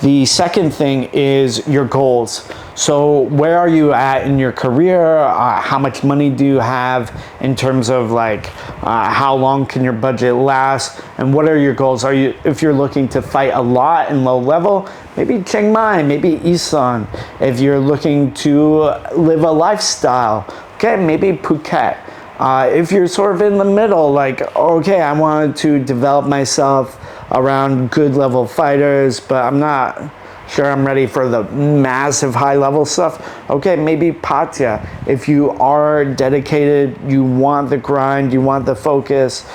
The second thing is your goals. So where are you at in your career? How much money do you have in terms of how long can your budget last? And what are your goals? If you're looking to fight a lot in low level, maybe Chiang Mai, maybe Isan. If you're looking to live a lifestyle, okay, maybe Phuket. If you're sort of in the middle, okay, I wanted to develop myself around good level fighters, but I'm not sure I'm ready for the massive high level stuff. Okay, maybe Pattaya. If you are dedicated, you want the grind, you want the focus,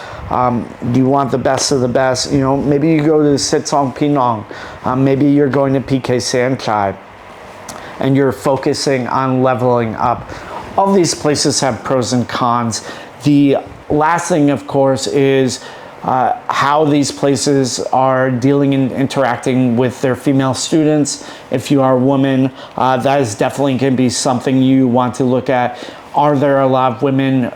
you want the best of the best, maybe you go to Sitsong Pinong, maybe you're going to PK Sanchai, and you're focusing on leveling up. All these places have pros and cons. The last thing, of course, is how these places are dealing and interacting with their female students. If you are a woman, that is definitely going to be something you want to look at. Are there a lot of women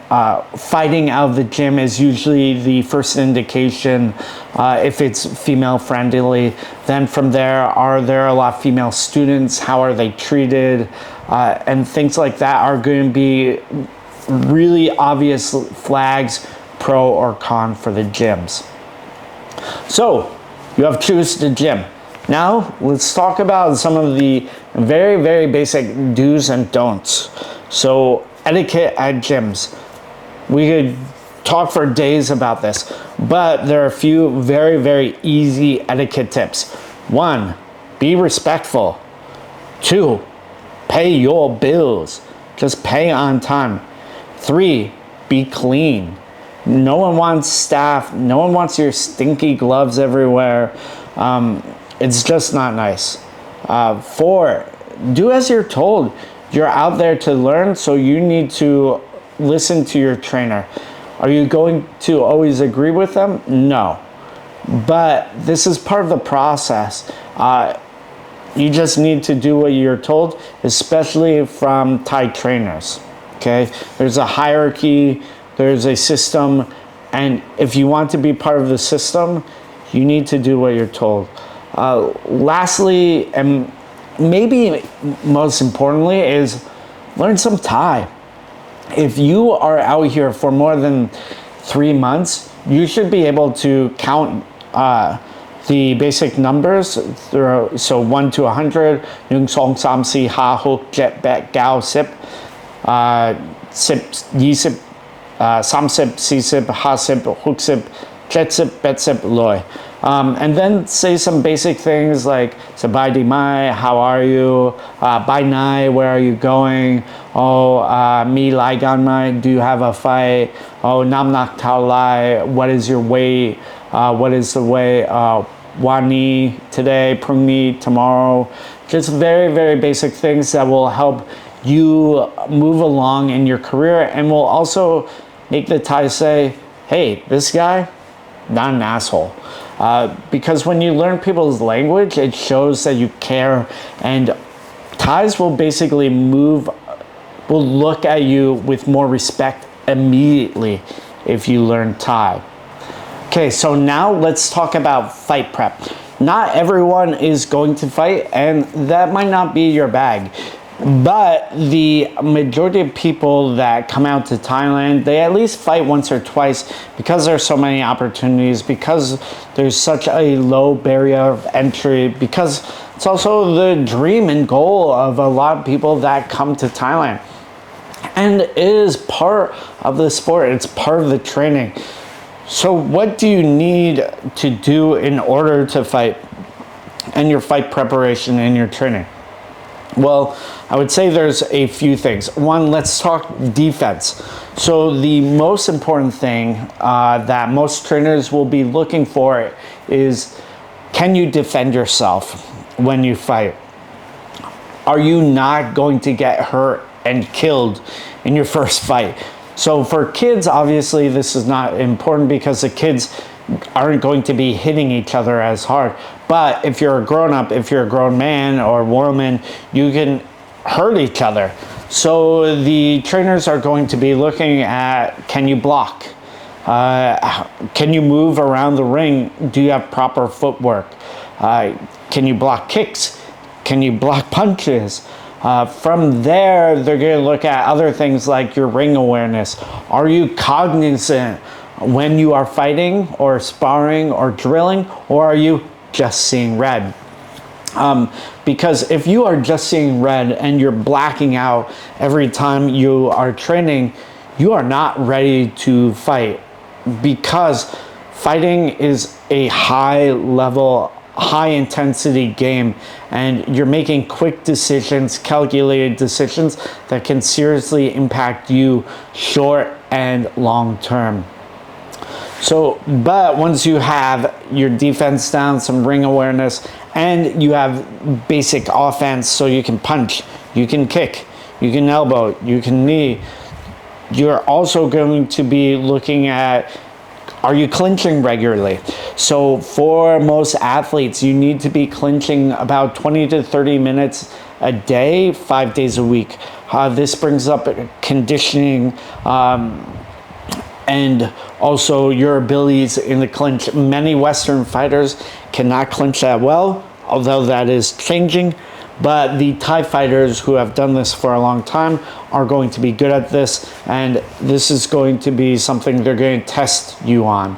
fighting out of the gym is usually the first indication. If it's female friendly, then from there, are there a lot of female students? How are they treated? And things like that are going to be really obvious flags, pro or con, for the gyms. So you have choose the gym. Now let's talk about some of the very basic do's and don'ts. So etiquette at gyms. We could talk for days about this, but there are a few very easy etiquette tips. One, be respectful. 2, pay your bills. Just pay on time. 3, be clean. No one wants staff. No one wants your stinky gloves everywhere. It's just not nice. 4, do as you're told. You're out there to learn, so you need to listen to your trainer. Are you going to always agree with them? No. But this is part of the process. You just need to do what you're told, especially from Thai trainers. Okay? There's a hierarchy, there's a system, and if you want to be part of the system, you need to do what you're told. Lastly, and maybe most importantly, is learn some Thai. If you are out here for more than 3 months, you should be able to count the basic numbers. So 1 to 100, 1, 2, 3, 4, 5, 6, 7, 8, 9, 10, 10, 20, 30, 40, 50, 60, 70, 100. And then say some basic things like Sabai di mai, how are you? By nai, where are you going? Oh, mi lai gan mai, do you have a fight? Oh, nam nak tau lai, what is your weight? What is the way? Wani today, prungni tomorrow. Just very, very basic things that will help you move along in your career and will also make the Thai say, hey, this guy, not an asshole. Because when you learn people's language, it shows that you care, and Thais will basically will look at you with more respect immediately if you learn Thai. Okay, so now let's talk about fight prep. Not everyone is going to fight, and that might not be your bag. But the majority of people that come out to Thailand, they at least fight once or twice because there's so many opportunities, because there's such a low barrier of entry, because it's also the dream and goal of a lot of people that come to Thailand. And it is part of the sport, it's part of the training. So what do you need to do in order to fight, and your fight preparation and your training? Well, I would say there's a few things. One, let's talk defense. So the most important thing that most trainers will be looking for is, can you defend yourself when you fight? Are you not going to get hurt and killed in your first fight? So for kids, obviously this is not important because the kids aren't going to be hitting each other as hard. But if you're a grown-up, if you're a grown man or woman, you can hurt each other. So the trainers are going to be looking at, can you block? Can you move around the ring? Do you have proper footwork? Can you block kicks? Can you block punches? From there, they're going to look at other things like your ring awareness. Are you cognizant when you are fighting or sparring or drilling, or are you just seeing red? Because if you are just seeing red and you're blacking out every time you are training, you are not ready to fight, because fighting is a high level, high intensity game, and you're making quick decisions, calculated decisions that can seriously impact you short and long term. So, but once you have your defense down, some ring awareness, and you have basic offense, so you can punch, you can kick, you can elbow, you can knee, you're also going to be looking at, are you clinching regularly? So for most athletes, you need to be clinching about 20 to 30 minutes a day, 5 days a week. This brings up conditioning, and also your abilities in the clinch. Many Western fighters cannot clinch that well, although that is changing. But the Thai fighters who have done this for a long time are going to be good at this, and this is going to be something they're going to test you on.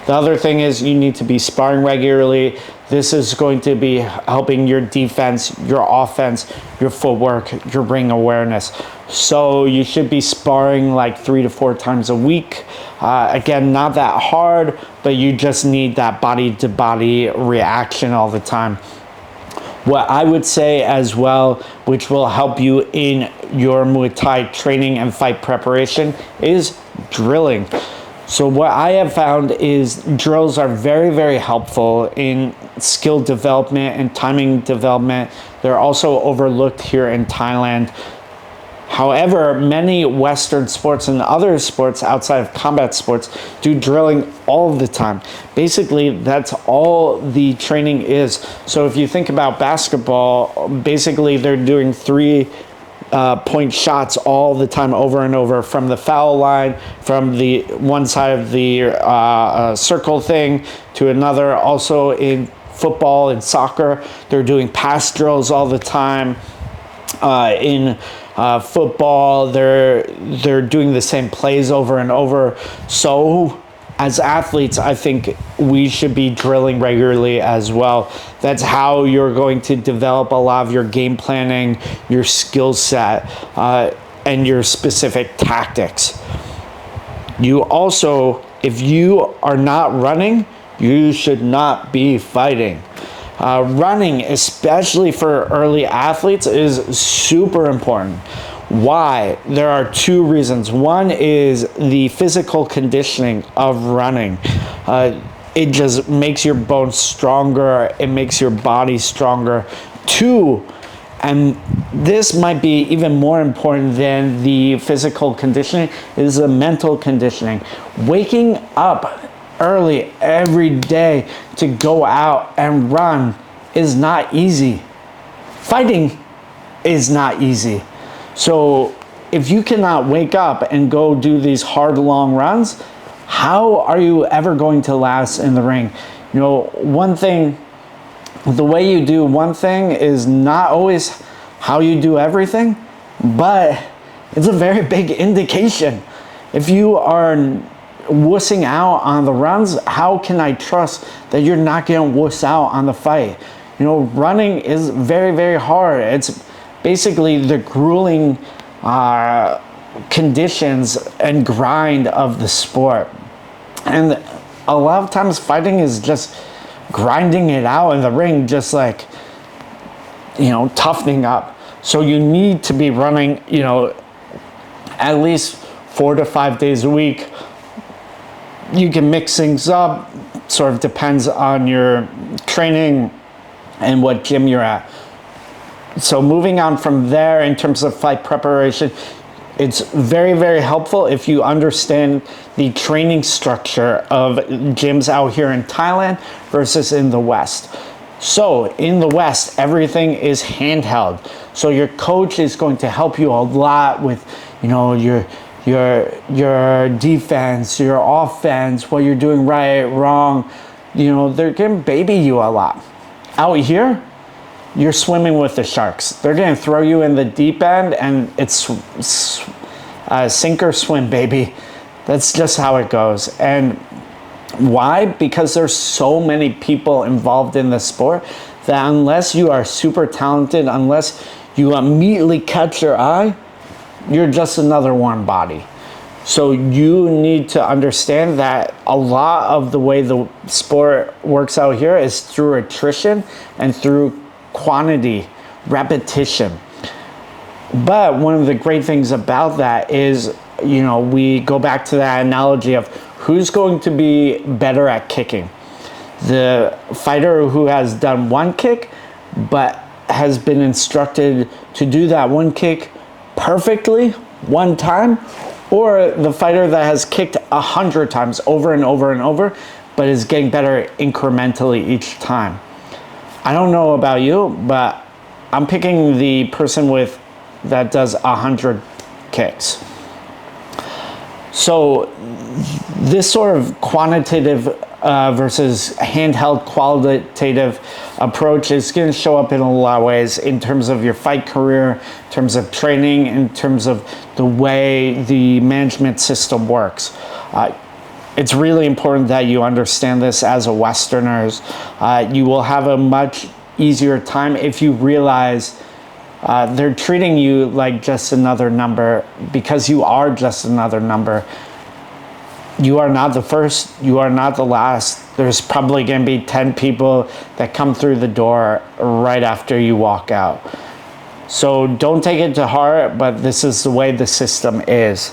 The other thing is you need to be sparring regularly. This is going to be helping your defense, your offense, your footwork, your ring awareness. So you should be sparring like 3 to 4 times a week. Again, not that hard, but you just need that body-to-body reaction all the time. What I would say as well, which will help you in your Muay Thai training and fight preparation, is drilling. So what I have found is drills are very, very helpful in skill development and timing development. They're also overlooked here in Thailand. However, many Western sports and other sports outside of combat sports do drilling all the time. Basically, that's all the training is. So if you think about basketball, basically they're doing three-point shots all the time, over and over, from the foul line, from the one side of the circle thing to another. Also in football and soccer, they're doing pass drills all the time. In football, they're doing the same plays over and over. So as athletes, I think we should be drilling regularly as well. That's how you're going to develop a lot of your game planning, your skill set, and your specific tactics. You also, if you are not running, you should not be fighting. Running, especially for early athletes, is super important. Why? There are two reasons. One is the physical conditioning of running. It just makes your bones stronger. It makes your body stronger. Two, and this might be even more important than the physical conditioning, is the mental conditioning. Waking up early every day to go out and run is not easy. Fighting is not easy. So if you cannot wake up and go do these hard, long runs, how are you ever going to last in the ring? You know, one thing, the way you do one thing is not always how you do everything, but it's a very big indication. If you are wussing out on the runs, how can I trust that you're not going to wuss out on the fight? You know, running is very, very hard. It's basically the grueling conditions and grind of the sport. And a lot of times fighting is just grinding it out in the ring, just like, you know, toughening up. So you need to be running, you know, at least 4 to 5 days a week. You can mix things up, sort of depends on your training and what gym you're at. So moving on from there, in terms of fight preparation, it's very, very helpful if you understand the training structure of gyms out here in Thailand versus in the West. So in the West, everything is handheld. So your coach is going to help you a lot with, you know, your defense, your offense, what you're doing right, wrong. You know, they're going to baby you a lot. Out here, you're swimming with the sharks. They're going to throw you in the deep end, and it's sink or swim, baby. That's just how it goes. And why? Because there's so many people involved in the sport that unless you are super talented, unless you immediately catch your eye, you're just another warm body. So you need to understand that a lot of the way the sport works out here is through attrition and through quantity, repetition. But one of the great things about that is, you know, we go back to that analogy of who's going to be better at kicking. The fighter who has done one kick but has been instructed to do that one kick perfectly one time, or the fighter that has kicked 100 times over and over and over but is getting better incrementally each time. I don't know about you, but I'm picking the person that does 100 kicks. So this sort of quantitative versus handheld qualitative approach is going to show up in a lot of ways, in terms of your fight career, in terms of training, in terms of the way the management system works. It's really important that you understand this as a Westerners. You will have a much easier time if you realize they're treating you like just another number, because you are just another number. you are not the first, you are not the last. There's probably going to be 10 people that come through the door right after you walk out. So don't take it to heart, but this is the way the system is.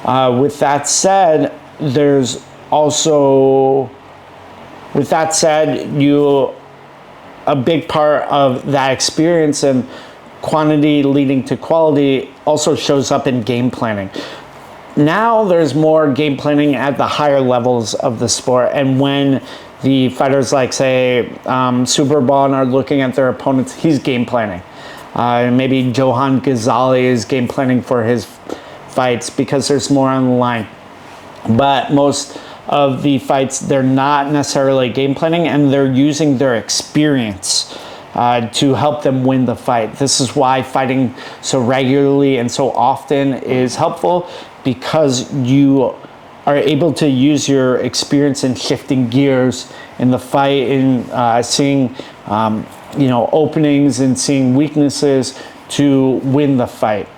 With that said, a big part of that experience and quantity leading to quality also shows up in game planning. Now there's more game planning at the higher levels of the sport, and when the fighters like, say, Superbon are looking at their opponents, he's game planning. Maybe Johan Ghazali is game planning for his fights because there's more on the line. But most of the fights, they're not necessarily game planning, and they're using their experience to help them win the fight. This is why fighting so regularly and so often is helpful, because you are able to use your experience in shifting gears in the fight, in seeing openings and seeing weaknesses to win the fight.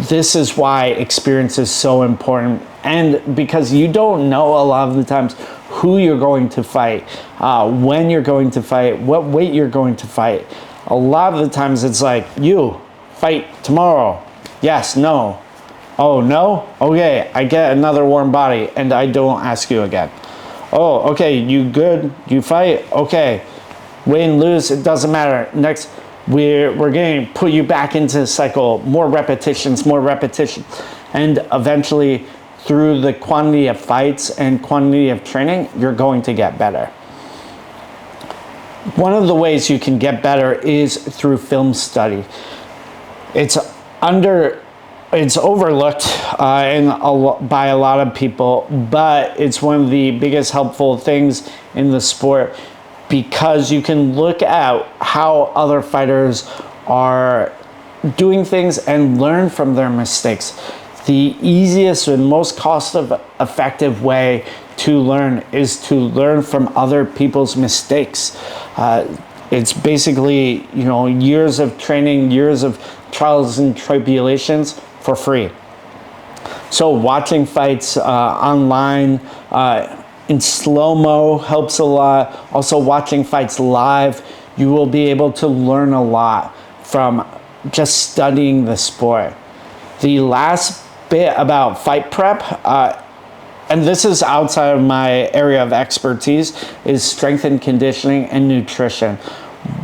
This is why experience is so important, and because you don't know a lot of the times who you're going to fight, when you're going to fight, what weight you're going to fight. A lot of the times it's like, you fight tomorrow. Yes, no. Oh, no? Okay, I get another warm body and I don't ask you again. Oh, okay, you good? You fight? Okay. Win, lose, it doesn't matter. Next, we're going to put you back into the cycle. More repetitions. And eventually, through the quantity of fights and quantity of training, you're going to get better. One of the ways you can get better is through film study. It's overlooked by a lot of people, but it's one of the biggest helpful things in the sport, because you can look at how other fighters are doing things and learn from their mistakes. The easiest and most cost-effective way to learn is to learn from other people's mistakes. It's basically, years of training, years of trials and tribulations for free. So watching fights online in slow-mo helps a lot. Also watching fights live, you will be able to learn a lot from just studying the sport. The last bit about fight prep, and this is outside of my area of expertise, is strength and conditioning and nutrition.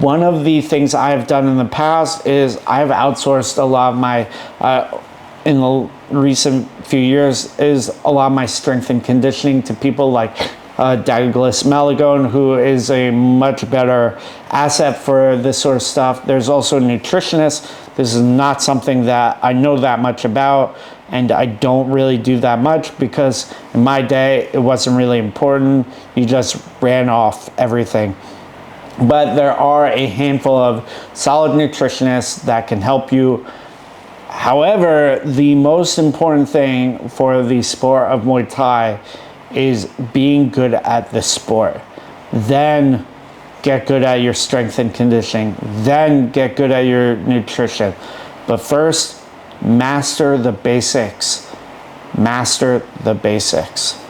One of the things I've done in the past is I've outsourced a lot of my, in the recent few years, is a lot of my strength and conditioning to people like Douglas Malagone, who is a much better asset for this sort of stuff. There's also nutritionists. This is not something that I know that much about, and I don't really do that much because in my day it wasn't really important. You just ran off everything. But there are a handful of solid nutritionists that can help you. However, the most important thing for the sport of Muay Thai is being good at the sport. Then get good at your strength and conditioning. Then get good at your nutrition. But first, master the basics. Master the basics.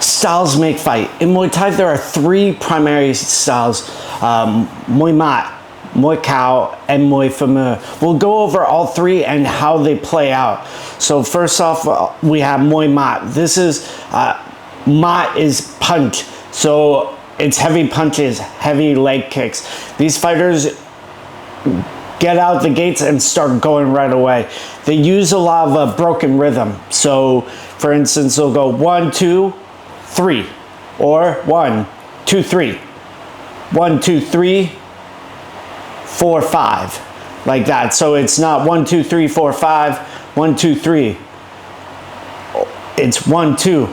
Styles make fight. In Muay Thai, there are three primary styles: Muay Mat, Muay Khao, and Muay Fameux. We'll go over all three and how they play out. So first off, we have Muay Mat. This is, Mat is punch. So it's heavy punches, heavy leg kicks. These fighters get out the gates and start going right away. They use a lot of a broken rhythm. So for instance, they'll go 1, 2, 3, or 1, 2, 3, 1, 2, 3, 4, 5, like that. So it's not 1, 2, 3, 4, 5, 1, 2, 3. It's 1, 2,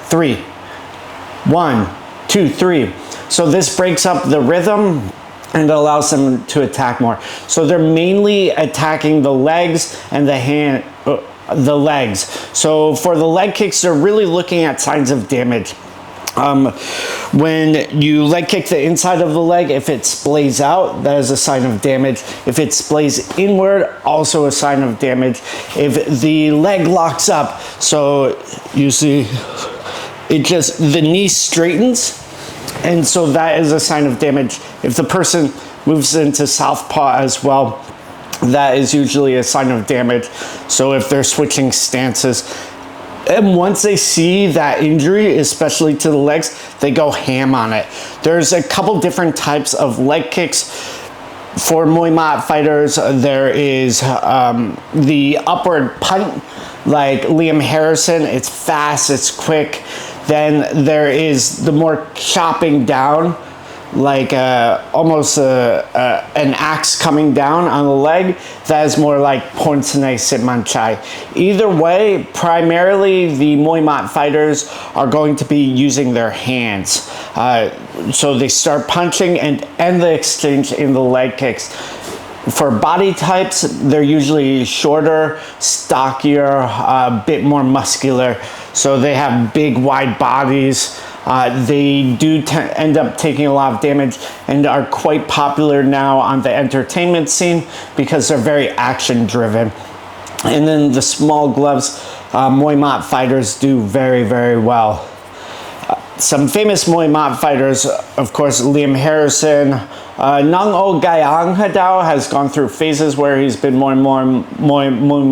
3, 1, 2, 3. So this breaks up the rhythm and allows them to attack more. So they're mainly attacking the legs and the legs. So for the leg kicks, they're really looking at signs of damage. When you leg kick the inside of the leg, if it splays out, that is a sign of damage. If it splays inward, also a sign of damage. If the leg locks up, so you see the knee straightens, and so that is a sign of damage. If the person moves into southpaw as well, that is usually a sign of damage. So if they're switching stances, and once they see that injury, especially to the legs, they go ham on it. There's a couple different types of leg kicks. For Muay Thai fighters, there is the upward punt, like Liam Harrison. It's fast, it's quick. Then there is the more chopping down, like almost an axe coming down on the leg. That is more like Pornsanay Sitmanchai. Either way, primarily the Muay Thai fighters are going to be using their hands. So they start punching and end the exchange in the leg kicks. For body types, they're usually shorter, stockier, a bit more muscular. So they have big, wide bodies. They do end up taking a lot of damage and are quite popular now on the entertainment scene because they're very action driven. And then the small gloves, Muay Thai fighters do very, very well. Some famous Muay Thai fighters, of course, Liam Harrison. Nung O Gayang Hadao has gone through phases where he's been more Muay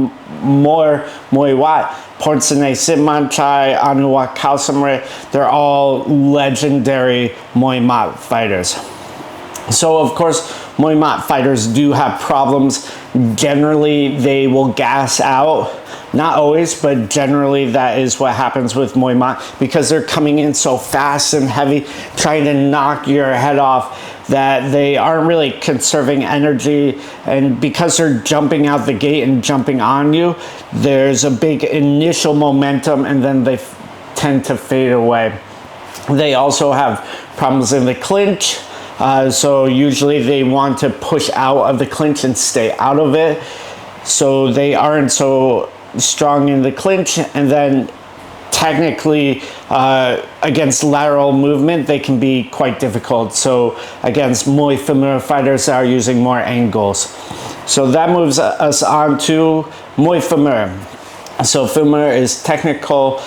Wat. Pornsanay Sitmanchai, Anuak Kausamre, they're all legendary Muay Thai fighters. So of course, Muay Thai fighters do have problems. Generally, they will gas out. Not always, but generally that is what happens with Muay Thai because they're coming in so fast and heavy, trying to knock your head off, that they aren't really conserving energy. And because they're jumping out the gate and jumping on you, there's a big initial momentum and then they tend to fade away. They also have problems in the clinch. So usually they want to push out of the clinch and stay out of it. So they aren't so strong in the clinch, and then technically against lateral movement they can be quite difficult. So against Muay Femur fighters that are using more angles. So that moves us on to Muay Femur. So Femur is technical.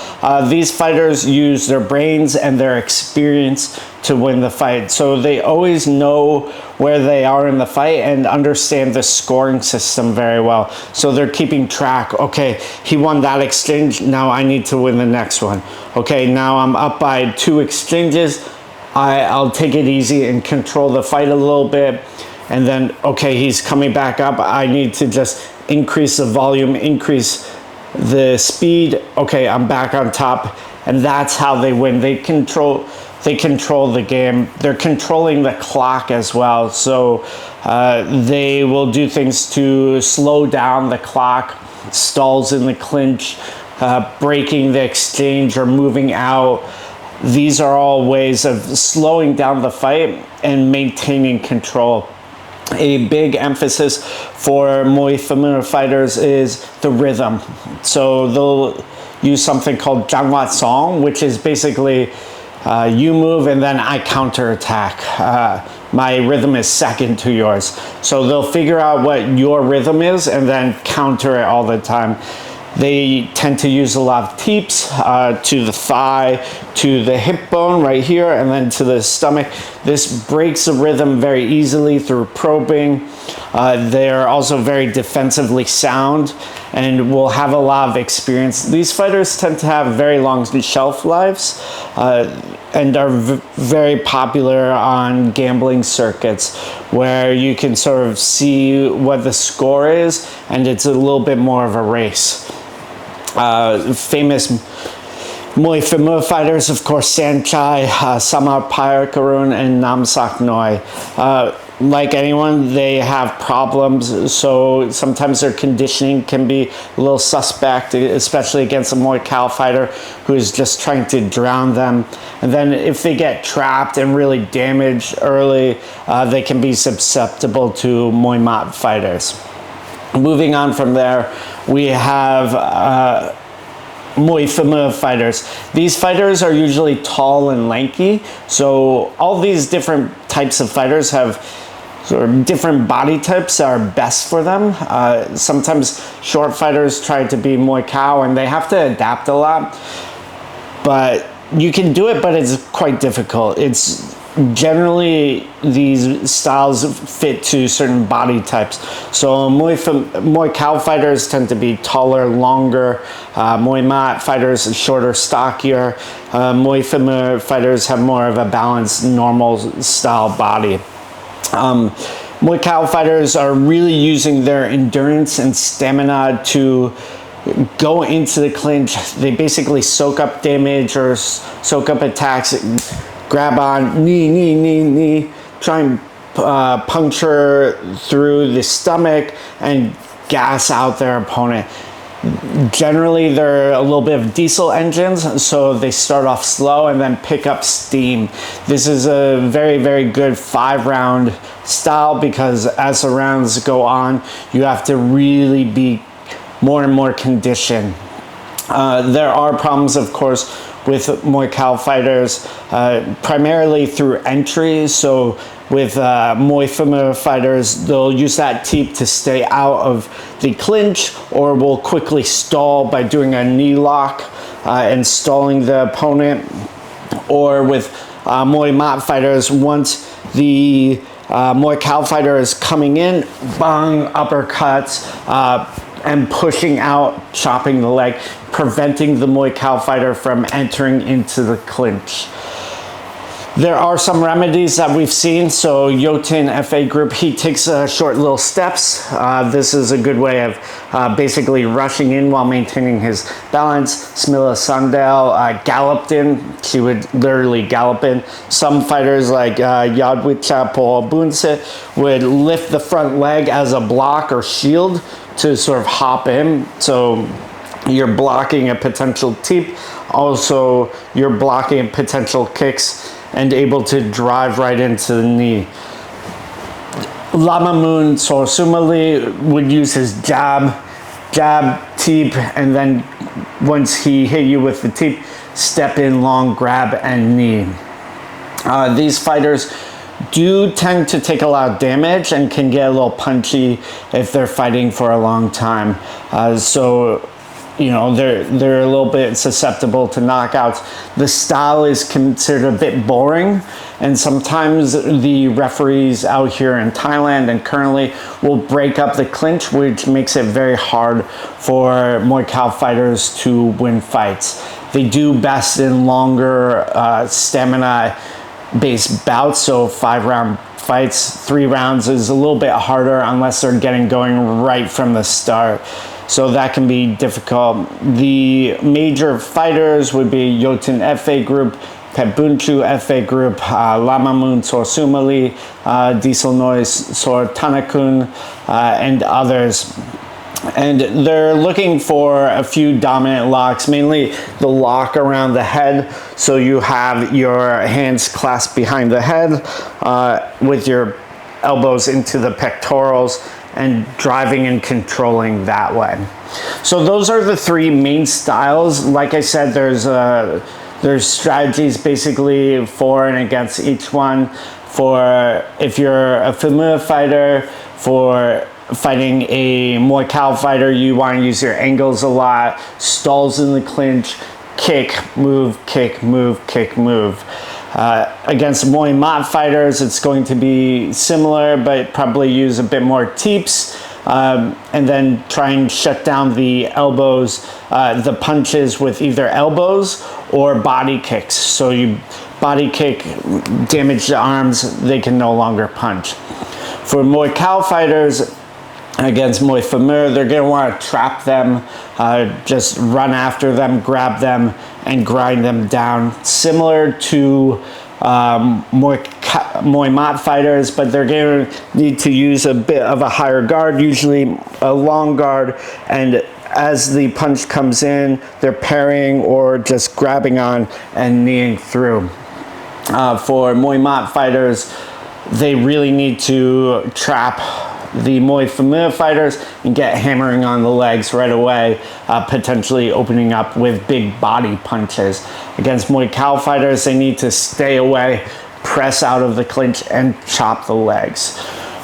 These fighters use their brains and their experience to win the fight. So they always know where they are in the fight and understand the scoring system very well. So they're keeping track. Okay, he won that exchange. Now I need to win the next one. Okay, now I'm up by 2 exchanges. I'll take it easy and control the fight a little bit. And then, okay, he's coming back up. I need to just increase the volume, increase the speed. Okay, I'm back on top. And that's how they win. They control the game. They're controlling the clock as well. So they will do things to slow down the clock, stalls in the clinch, breaking the exchange or moving out. These are all ways of slowing down the fight and maintaining control. A big emphasis for Muay Femur fighters is the rhythm. So they'll use something called Jangwat Song, which is basically you move and then I counterattack. My rhythm is second to yours. So they'll figure out what your rhythm is and then counter it all the time. They tend to use a lot of teeps to the thigh, to the hip bone right here, and then to the stomach. This breaks the rhythm very easily through probing. They're also very defensively sound and will have a lot of experience. These fighters tend to have very long shelf lives and are very popular on gambling circuits where you can sort of see what the score is and it's a little bit more of a race. Famous Muay Femur fighters, of course, Sanchai, Samar Pyarkarun, and Namsak Noi. Like anyone, they have problems, so sometimes their conditioning can be a little suspect, especially against a Muay Thai fighter who is just trying to drown them. And then if they get trapped and really damaged early, they can be susceptible to Muay Thai fighters. Moving on from there, we have Muay Thai fighters. These fighters are usually tall and lanky, so all these different types of fighters have sort of different body types that are best for them. Sometimes short fighters try to be Muay Thai and they have to adapt a lot, but you can do it, but it's quite difficult. It's generally these styles fit to certain body types. So Muay Thai fighters tend to be taller, longer. Muay Mat fighters shorter, stockier. Muay Thai fighters have more of a balanced, normal style body. Muay Thai fighters are really using their endurance and stamina to go into the clinch. They basically soak up damage or soak up attacks, grab on, knee, try and puncture through the stomach and gas out their opponent. Generally, they're a little bit of diesel engines, so they start off slow and then pick up steam. This is a very, very good 5-round style because as the rounds go on, you have to really be more and more conditioned. There are problems, of course, with Muay Thai fighters, primarily through entry. So with Muay Thai fighters, they'll use that teep to stay out of the clinch, or will quickly stall by doing a knee lock and stalling the opponent. Or with Muay Mat fighters, once the Muay Thai fighter is coming in, bang, uppercuts, and pushing out, chopping the leg, preventing the Muay Thai fighter from entering into the clinch. There are some remedies that we've seen. So Yotin FA group, he takes short little steps. This is a good way of basically rushing in while maintaining his balance. Smilla Sandel galloped in. She would literally gallop in. Some fighters like Yadwicha Po Bunse would lift the front leg as a block or shield to sort of hop in. So you're blocking a potential teep. Also, you're blocking potential kicks and able to drive right into the knee. Lamamun Sorsumali would use his jab, teep, and then once he hit you with the teep, step in, long grab, and knee. These fighters do tend to take a lot of damage and can get a little punchy if they're fighting for a long time. So you know, they're a little bit susceptible to knockouts. The style is considered a bit boring, and sometimes the referees out here in Thailand and currently will break up the clinch, which makes it very hard for Muay Thai fighters to win fights. They do best in longer stamina-based bouts, so 5-round fights. 3 rounds is a little bit harder unless they're getting going right from the start. So that can be difficult. The major fighters would be Yotin FA group, Pebunchu FA group, Lamamun Sorsumali, Diesel Noise Sor Tanakun, and others. And they're looking for a few dominant locks, mainly the lock around the head. So you have your hands clasped behind the head with your elbows into the pectorals and driving and controlling that way. So those are the 3 main styles. Like I said, there's strategies basically for and against each one. For if you're a familiar fighter, for fighting a Muay Thai fighter, you want to use your angles a lot, stalls in the clinch, kick, move, kick, move, kick, move. Against Muay Mat fighters, it's going to be similar, but probably use a bit more teeps, and then try and shut down the elbows, the punches with either elbows or body kicks. So you body kick, damage the arms, they can no longer punch. For Muay Thai fighters, against Muay Thai, they're going to want to trap them, just run after them, grab them, and grind them down. Similar to Muay Mat fighters, but they're going to need to use a bit of a higher guard, usually a long guard, and as the punch comes in, they're parrying or just grabbing on and kneeing through. For Muay Mat fighters, they really need to trap the Muay Thai fighters and get hammering on the legs right away, potentially opening up with big body punches. Against Muay Thai fighters, they need to stay away, press out of the clinch, and chop the legs.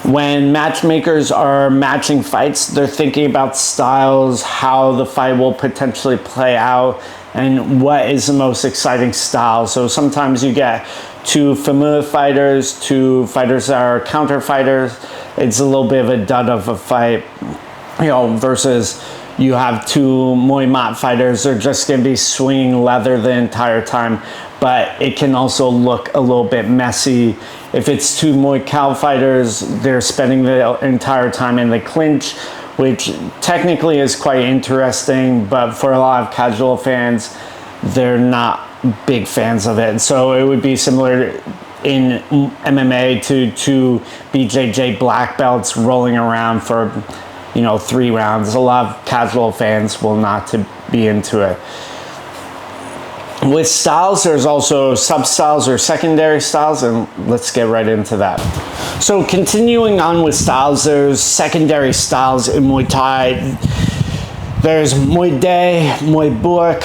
When matchmakers are matching fights, they're thinking about styles, how the fight will potentially play out, and what is the most exciting style. So sometimes you get two familiar fighters, two fighters that are counter fighters. It's a little bit of a dud of a fight, versus you have two Muay Mat fighters. They're just going to be swinging leather the entire time, but it can also look a little bit messy. If it's two Muay Thai fighters, they're spending the entire time in the clinch, which technically is quite interesting, but for a lot of casual fans, they're not big fans of it. So it would be similar in MMA to two BJJ black belts rolling around for 3 rounds. A lot of casual fans will not be into it. With styles, there's also sub-styles or secondary styles, and let's get right into that. So continuing on with styles, there's secondary styles in Muay Thai. There's Muay Thai, Muay Buak,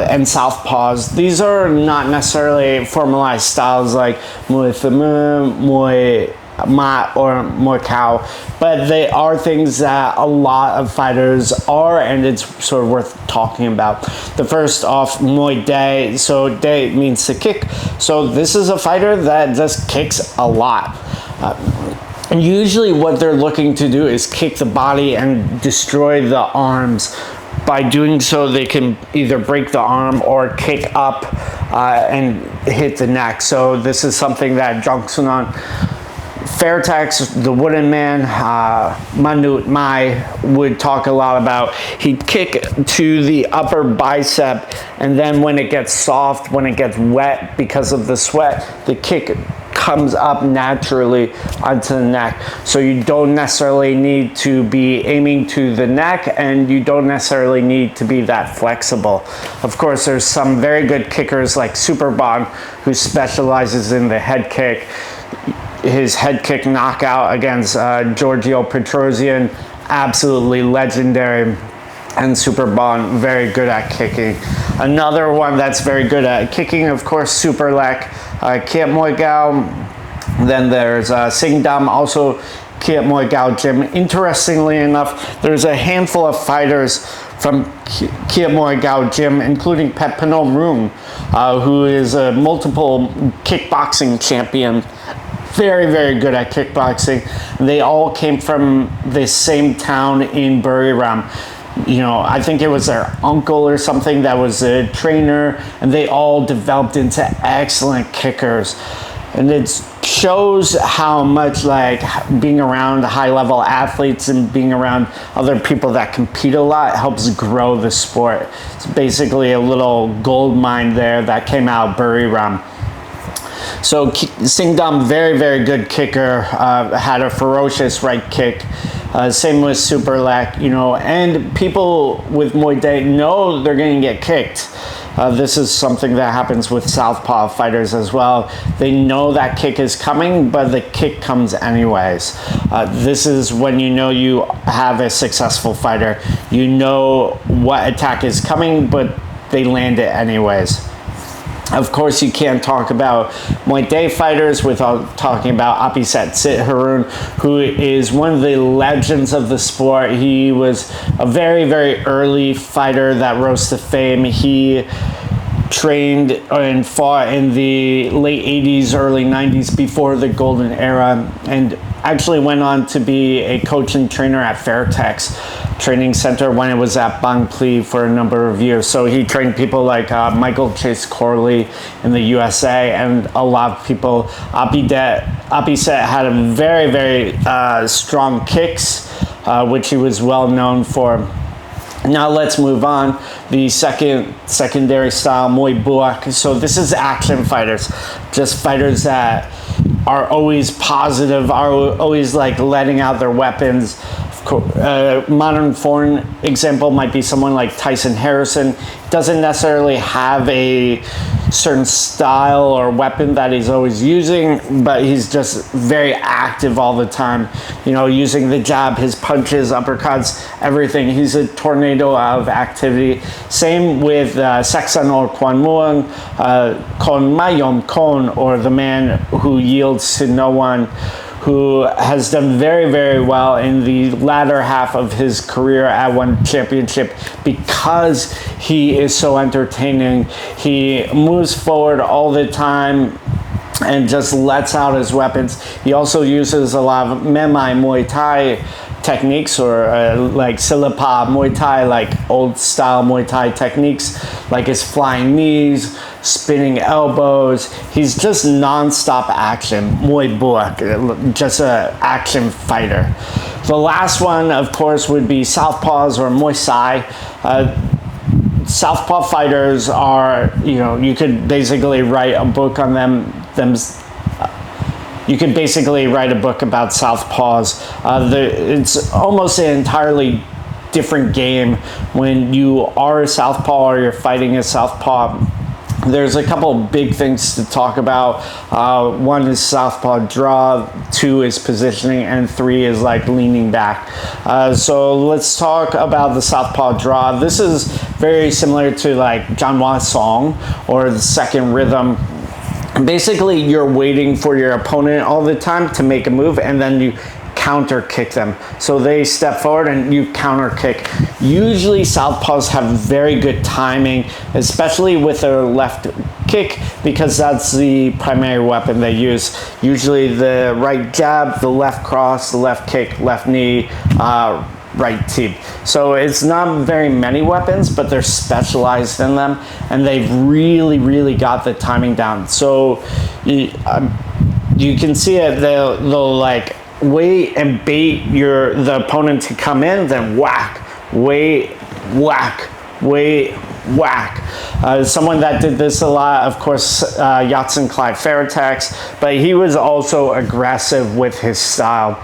and Southpaws. These are not necessarily formalized styles like Muay Thai, Muay Mat, or Muay Cow, but they are things that a lot of fighters are, and it's sort of worth talking about. The first off, Muay Thai. So Thai means to kick. So this is a fighter that just kicks a lot. Usually what they're looking to do is kick the body and destroy the arms. By doing so, they can either break the arm or kick up and hit the neck. So this is something that Jongsunan Fairtex, the Wooden Man, Manut Mai would talk a lot about. He'd kick to the upper bicep, and then when it gets soft, when it gets wet because of the sweat, the kick comes up naturally onto the neck. So you don't necessarily need to be aiming to the neck, and you don't necessarily need to be that flexible. Of course, there's some very good kickers like Superbon, who specializes in the head kick. His head kick knockout against Giorgio Petrosian, absolutely legendary. And Superbon, very good at kicking. Another one that's very good at kicking, of course, Superlek, Kiat Muay Gao. Then there's Singdam, also Kiat Muay Gao Gym. Interestingly enough, there's a handful of fighters from Kiat Muay Gao Gym, including Pet Panom Rung, who is a multiple kickboxing champion. Very, very good at kickboxing. They all came from the same town in Buriram. I think it was their uncle or something that was a trainer, and they all developed into excellent kickers. And it shows how much being around high-level athletes and being around other people that compete a lot helps grow the sport. It's basically a little gold mine there that came out of Buriram. So Singdam, very, very good kicker, had a ferocious right kick. Same with Superlek, and people with Muay Thai know they're going to get kicked. This is something that happens with Southpaw fighters as well. They know that kick is coming, but the kick comes anyways. This is when you know you have a successful fighter. You know what attack is coming, but they land it anyways. Of course, you can't talk about Muay Thai fighters without talking about Apiset Sitharun, who is one of the legends of the sport. He was a very, very early fighter that rose to fame. He trained and fought in the late 80s, early 90s, before the golden era, and actually went on to be a coach and trainer at Fairtex Training Center when it was at Bang Pli for a number of years. So he trained people like Michael Chase Corley in the USA, and a lot of people. Apiset had a very, very strong kicks, which he was well known for. Now let's move on. The secondary style, Muay Buak. So this is action fighters, just fighters that are always positive, are always letting out their weapons. Modern foreign example might be someone like Tyson Harrison. doesn't necessarily have a certain style or weapon that he's always using, but he's just very active all the time, you know, using the jab, his punches, uppercuts, everything. He's a tornado of activity. Same with Seksan or Kwan Muang, Kon Mayom Kon, or the man who yields to no one, who has done very, very well in the latter half of his career at One Championship because he is so entertaining. He moves forward all the time and just lets out his weapons. He also uses a lot of Memai Muay Thai techniques, or like Silapa Muay Thai, like old style Muay Thai techniques, like his flying knees, spinning elbows. He's just non-stop action, Muay Buak, just an action fighter. The last one, of course, would be Southpaws or Muay Thai. Southpaw fighters are, you know, you could basically write a book on them. You could basically write a book about Southpaws. It's almost an entirely different game when you are a Southpaw or you're fighting a Southpaw. There's a couple of big things to talk about. One is Southpaw draw, 2 is positioning, and 3 is like leaning back. So let's talk about the Southpaw draw. This is very similar to like Janhwa Song or the second rhythm. Basically, you're waiting for your opponent all the time to make a move, and then you counter kick them. So they step forward and you counter kick. Usually Southpaws have very good timing, especially with their left kick, because that's the primary weapon they use. Usually the right jab, the left cross, the left kick, left knee, right teep. So it's not very many weapons, but they're specialized in them, and they've really got the timing down. So you can see it, they'll like wait and bait the opponent to come in, then whack, wait, whack, wait, whack. Someone that did this a lot, of course, Yatsen Clyde Faratax, but he was also aggressive with his style.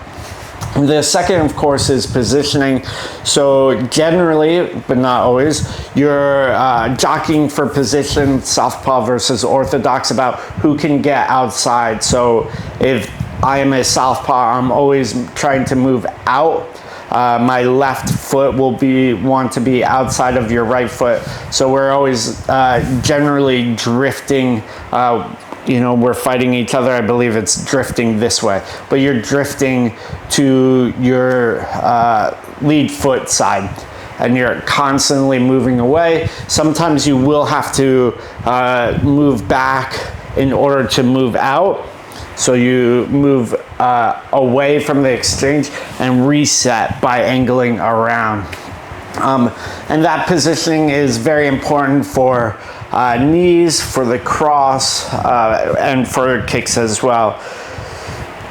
The second, of course, is positioning. So generally, but not always, you're jockeying for position, Southpaw versus Orthodox, about who can get outside. So if I am a Southpaw, I'm always trying to move out. My left foot will want to be outside of your right foot. So we're always generally drifting. You know, we're fighting each other. I believe it's drifting this way, but you're drifting to your lead foot side, and you're constantly moving away. Sometimes you will have to move back in order to move out. So you move away from the exchange and reset by angling around. And that positioning is very important for knees, for the cross, and for kicks as well.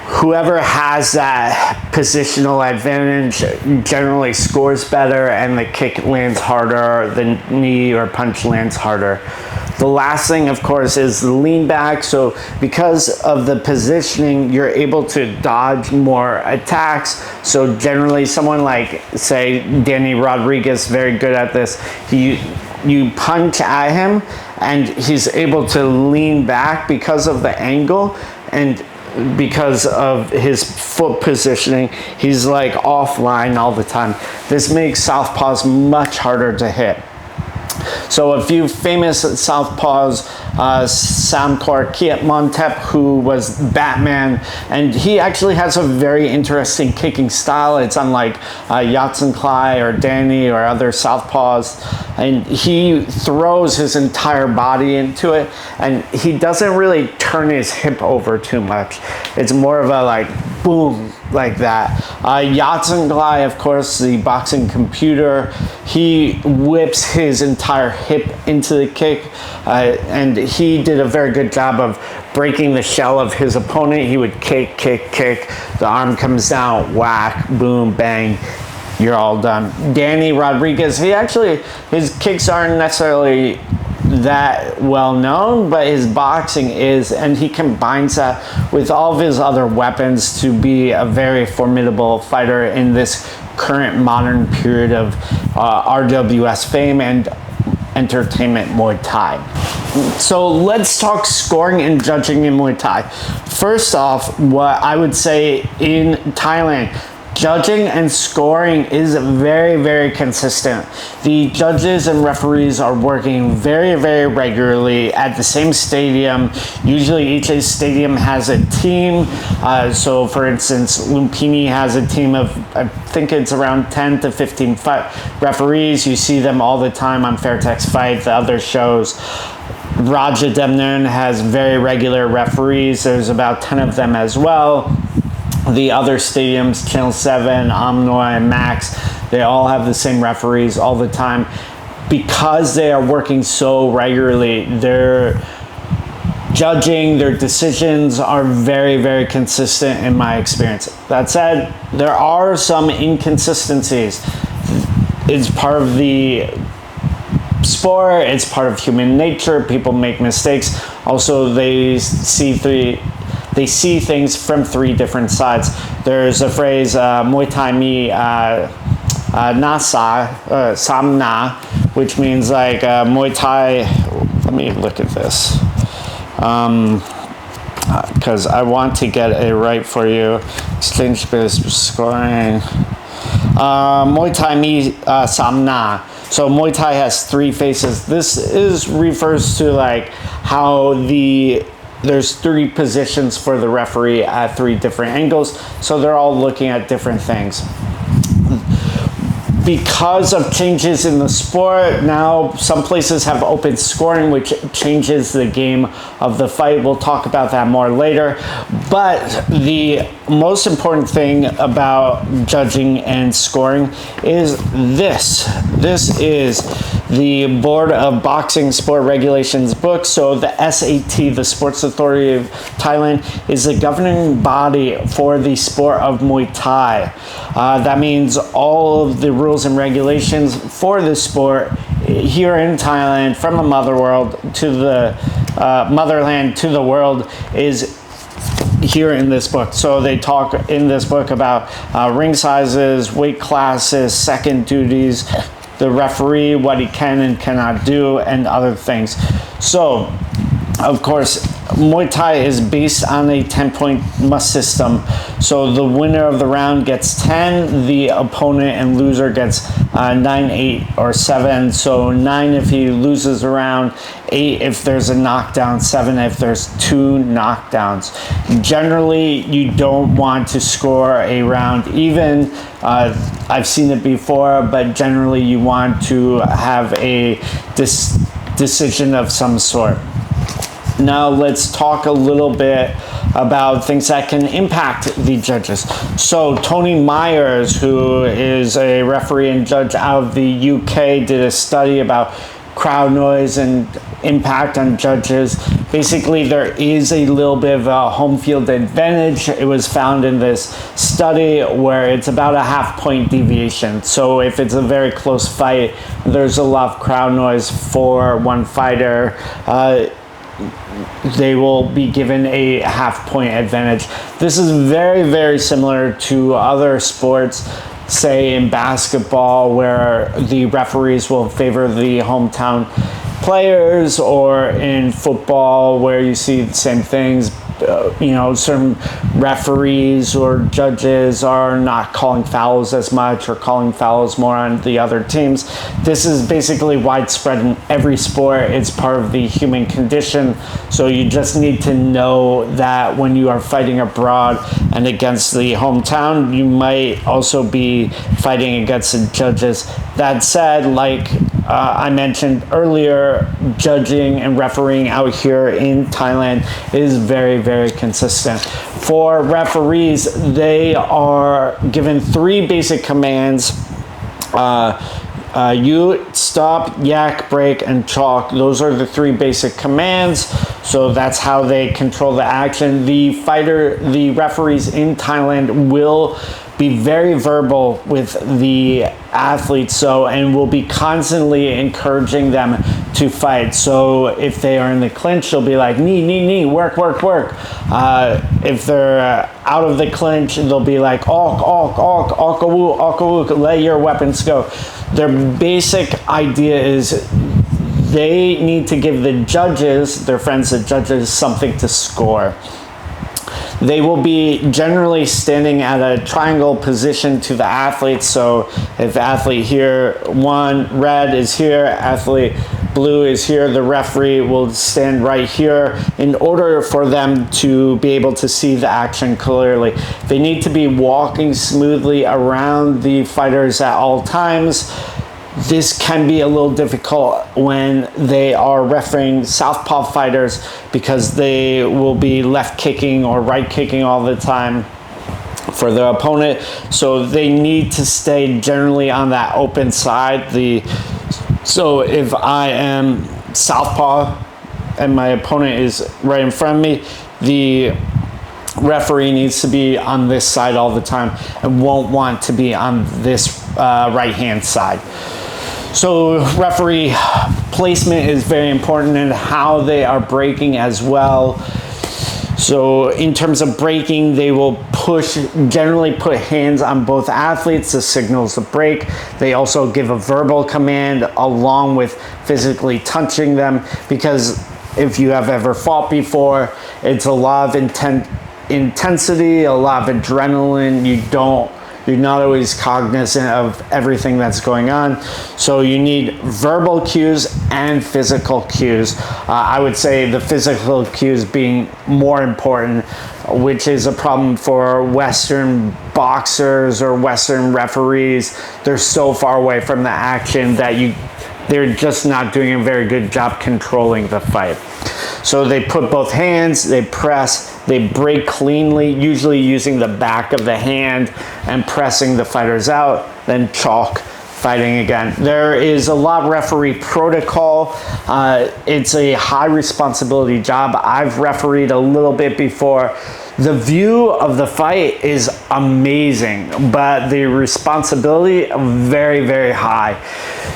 Whoever has that positional advantage generally scores better, and the kick lands harder, the knee or punch lands harder. The last thing, of course, is the lean back. So because of the positioning, you're able to dodge more attacks. So generally, someone like, say, Danny Rodriguez, very good at this. You punch at him, and he's able to lean back because of the angle, and because of his foot positioning, he's like offline all the time. This makes Southpaws much harder to hit. So a few famous Southpaws, Samkor Kiat Montep, who was Batman, and he actually has a very interesting kicking style. It's unlike Yatsen Klai or Danny or other Southpaws, and he throws his entire body into it, and he doesn't really turn his hip over too much. It's more of a like boom, like that. Yatsen Klai, of course, the boxing computer, he whips his entire hip into the kick, and he did a very good job of breaking the shell of his opponent. He would kick, the arm comes down, whack, boom, bang, you're all done. Danny Rodriguez, his kicks aren't necessarily that well known, but his boxing is, and he combines that with all of his other weapons to be a very formidable fighter in this current modern period of RWS fame. And entertainment Muay Thai. So let's talk scoring and judging in Muay Thai. First off, what I would say in Thailand, judging and scoring is very, very consistent. The judges and referees are working very, very regularly at the same stadium. Usually each stadium has a team. So for instance, Lumpini has a team of, I think it's around 10 to 15 referees. You see them all the time on Fairtex Fight, the other shows. Raja Demnon has very regular referees. There's about 10 of them as well. The other stadiums, Channel 7, Omnoy, Max, they all have the same referees all the time. Because they are working so regularly, their judging, their decisions are very, very consistent in my experience. That said, there are some inconsistencies. It's part of the sport, it's part of human nature. People make mistakes. Also, they see things from three different sides. There's a phrase, Muay Thai mi nasa, samna, which means like Muay Thai, let me look at this, because I want to get it right for you. Exchange based scoring. Muay Thai mi samna. So Muay Thai has three faces. This refers to like how there's three positions for the referee at three different angles, so they're all looking at different things. Because of changes in the sport, now some places have open scoring, which changes the game of the fight. We'll talk about that more later. But the most important thing about judging and scoring is this. This is the Board of Boxing Sport Regulations book. So the SAT, the Sports Authority of Thailand, is the governing body for the sport of Muay Thai. That means all of the rules and regulations for the sport here in Thailand, from the motherland to the world, is here in this book. So they talk in this book about ring sizes, weight classes, second duties, the referee, what he can and cannot do, and other things. So, of course, Muay Thai is based on a 10-point must system. So the winner of the round gets 10, the opponent and loser gets 9, 8, or 7. So 9 if he loses a round, 8 if there's a knockdown, 7 if there's 2 knockdowns. Generally, you don't want to score a round even. I've seen it before, but generally you want to have a decision of some sort. Now let's talk a little bit about things that can impact the judges. So Tony Myers, who is a referee and judge out of the UK, did a study about crowd noise and impact on judges. Basically, there is a little bit of a home field advantage. It was found in this study where it's about a half-point deviation. So if it's a very close fight, there's a lot of crowd noise for one fighter, they will be given a half-point advantage. This is very, very similar to other sports, say in basketball, where the referees will favor the hometown players, or in football where you see the same things. Certain referees or judges are not calling fouls as much, or calling fouls more on the other teams. This is basically widespread in every sport. It's part of the human condition. So you just need to know that when you are fighting abroad and against the hometown, you might also be fighting against the judges. That said, like I mentioned earlier, judging and refereeing out here in Thailand is very, very consistent. For referees, they are given 3 basic commands. You, stop, yak, break, and chalk. Those are the 3 basic commands. So that's how they control the action. The referees in Thailand will be very verbal with the athletes, and will be constantly encouraging them to fight. So if they are in the clinch, they'll be like, knee, knee, knee, work, work, work. If they're out of the clinch, they'll be like, ok, ok, ok, okawu, okawu, let your weapons go. Their basic idea is they need to give the judges, their friends, the judges, something to score. They will be generally standing at a triangle position to the athletes. So if athlete here, one red is here, athlete blue is here, the referee will stand right here in order for them to be able to see the action clearly. They need to be walking smoothly around the fighters at all times. This can be a little difficult when they are refereeing southpaw fighters because they will be left kicking or right kicking all the time for their opponent. So they need to stay generally on that open side. So if I am southpaw and my opponent is right in front of me, the referee needs to be on this side all the time and won't want to be on this right hand side. So referee placement is very important in how they are breaking as well. So in terms of breaking, they will generally put hands on both athletes to signal the break. They also give a verbal command along with physically touching them, because if you have ever fought before, it's a lot of intensity, a lot of adrenaline. You're not always cognizant of everything that's going on. So you need verbal cues and physical cues. I would say the physical cues being more important, which is a problem for Western boxers or Western referees. They're so far away from the action that they're just not doing a very good job controlling the fight. So they put both hands, they press, they break cleanly, usually using the back of the hand and pressing the fighters out, then chalk, fighting again. There is a lot of referee protocol. It's a high responsibility job. I've refereed a little bit before. The view of the fight is amazing, but the responsibility very, very high.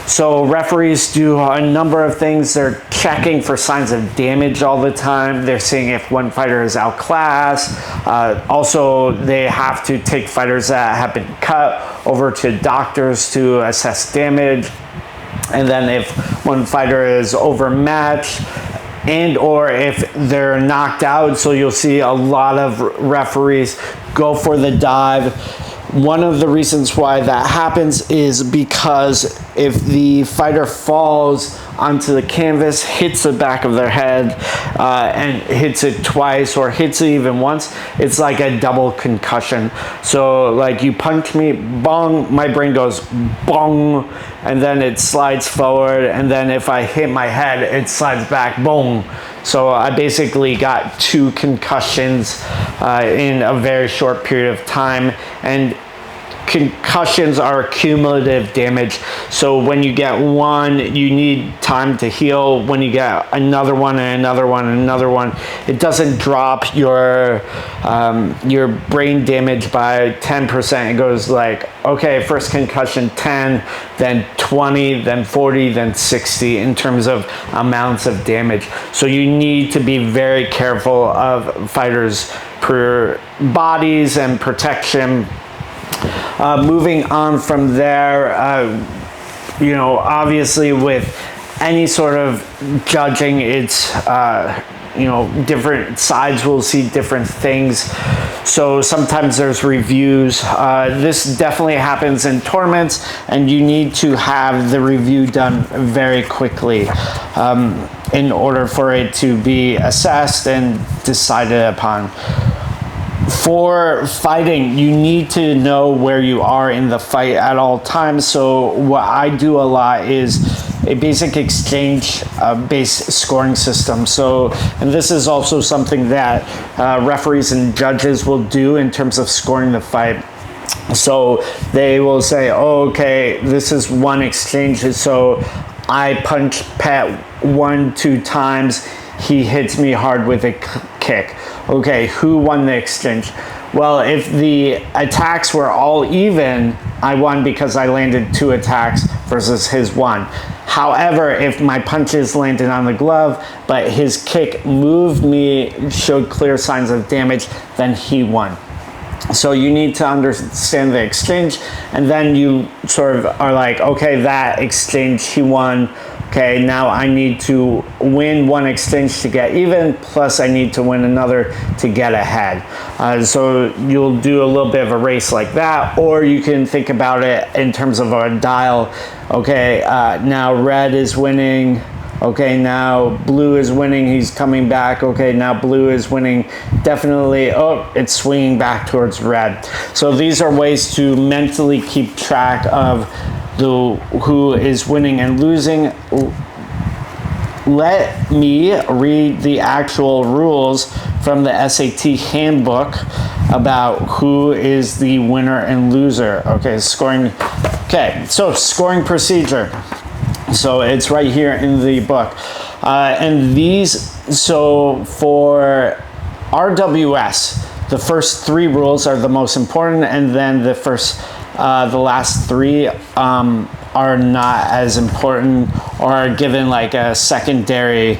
So referees do a number of things. They're checking for signs of damage all the time. They're seeing if one fighter is outclassed. Also, they have to take fighters that have been cut over to doctors to assess damage. And then if one fighter is overmatched, and or if they're knocked out, so you'll see a lot of referees go for the dive. One of the reasons why that happens is because if the fighter falls onto the canvas, hits the back of their head, and hits it twice or hits it even once, it's like a double concussion. So like you punch me, bong, my brain goes bong, and then it slides forward, and then if I hit my head, it slides back, boom. So I basically got 2 concussions in a very short period of time, and concussions are cumulative damage. So when you get one, you need time to heal. When you get another one and another one and another one, it doesn't drop your brain damage by 10%. It goes like, okay, first concussion 10, then 20, then 40, then 60 in terms of amounts of damage. So you need to be very careful of fighters' bodies and protection. Moving on from there, obviously with any sort of judging, it's, different sides will see different things. So sometimes there's reviews. This definitely happens in tournaments, and you need to have the review done very quickly in order for it to be assessed and decided upon. For fighting, you need to know where you are in the fight at all times. So what I do a lot is a basic exchange-based scoring system. So, and this is also something that referees and judges will do in terms of scoring the fight. So they will say, oh, okay, this is one exchange. So I punch Pat 1-2 times. He hits me hard with a kick. Okay, who won the exchange? Well, if the attacks were all even, I won because I landed 2 attacks versus his 1. However, if my punches landed on the glove, but his kick moved me, showed clear signs of damage, then he won. So you need to understand the exchange, and then you sort of are like, okay, that exchange, he won. Okay, now I need to win one exchange to get even, plus I need to win another to get ahead. So you'll do a little bit of a race like that, or you can think about it in terms of a dial. Okay, now red is winning. Okay, now blue is winning, he's coming back. Okay, now blue is winning, definitely. Oh, it's swinging back towards red. So these are ways to mentally keep track of who is winning and losing. Let me read the actual rules from the SAT handbook about who is the winner and loser. Okay, scoring. Okay, so scoring procedure. So it's right here in the book. And these, so for RWS, the first 3 rules are the most important, and then the last 3 are not as important, or are given like a secondary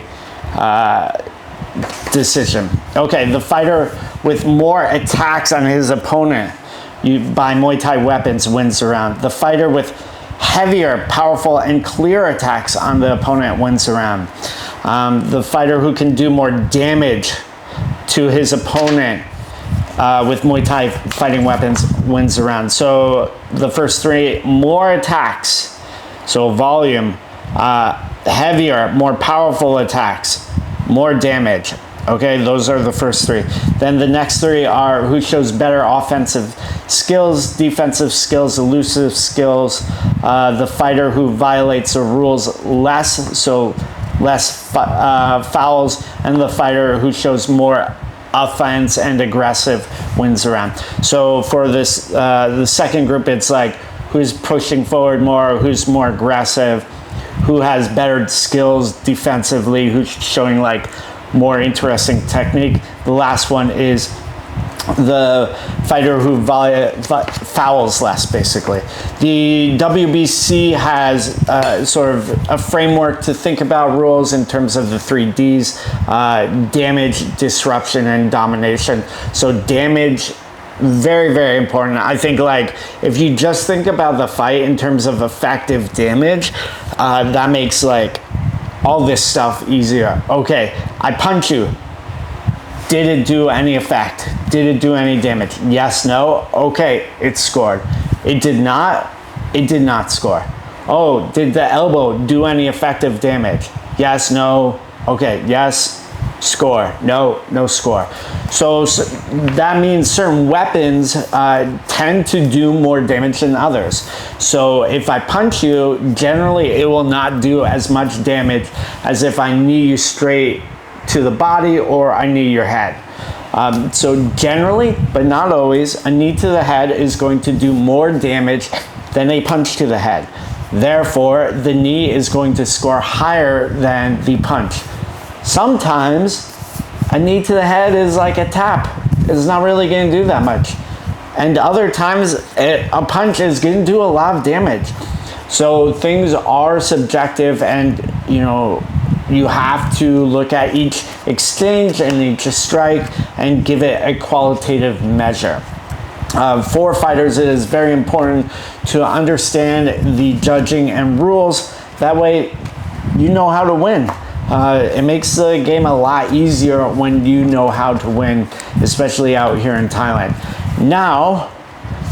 decision. Okay, the fighter with more attacks on his opponent by Muay Thai weapons wins the round. The fighter with heavier, powerful, and clear attacks on the opponent wins the round. The fighter who can do more damage to his opponent with Muay Thai fighting weapons wins the round. So the first 3, more attacks, so volume, heavier, more powerful attacks, more damage. Okay, those are the first 3. Then the next 3 are who shows better offensive skills, defensive skills, elusive skills, the fighter who violates the rules less, so less fouls, and the fighter who shows more offense and aggressive wins the round. So for this, the second group, it's like who's pushing forward more, who's more aggressive, who has better skills defensively, who's showing like more interesting technique. The last one is the fighter who fouls less, basically. The WBC has sort of a framework to think about rules in terms of the 3 Ds, damage, disruption, and domination. So damage, very, very important. I think like if you just think about the fight in terms of effective damage, that makes like all this stuff easier. Okay, I punch you. Did it do any effect? Did it do any damage? Yes, no? Okay, it scored. It did not? It did not score. Oh, did the elbow do any effective damage? Yes, no? Okay, yes, score. No, no score. So that means certain weapons tend to do more damage than others. So if I punch you, generally it will not do as much damage as if I knee you straight to the body or I knee your head. So generally, but not always, a knee to the head is going to do more damage than a punch to the head. Therefore, the knee is going to score higher than the punch. Sometimes a knee to the head is like a tap. It's not really going to do that much. And other times, a punch is going to do a lot of damage. So things are subjective, and you have to look at each exchange and each strike and give it a qualitative measure. For fighters, it is very important to understand the judging and rules. That way, you know how to win. It makes the game a lot easier when you know how to win, especially out here in Thailand. Now,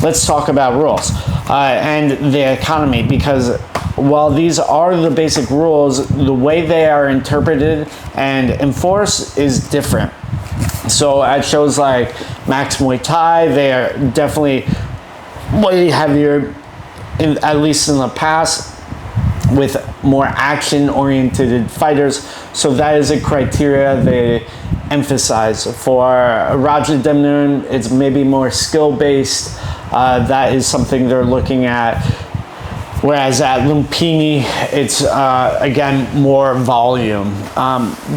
let's talk about rules and the economy, because while these are the basic rules, the way they are interpreted and enforced is different. So at shows like Max Muay Thai, they are definitely way heavier, at least in the past, with more action-oriented fighters. So that is a criteria they emphasize. For Raja Demnoon, it's maybe more skill-based. That is something they're looking at. Whereas at Lumpini, it's, again, more volume.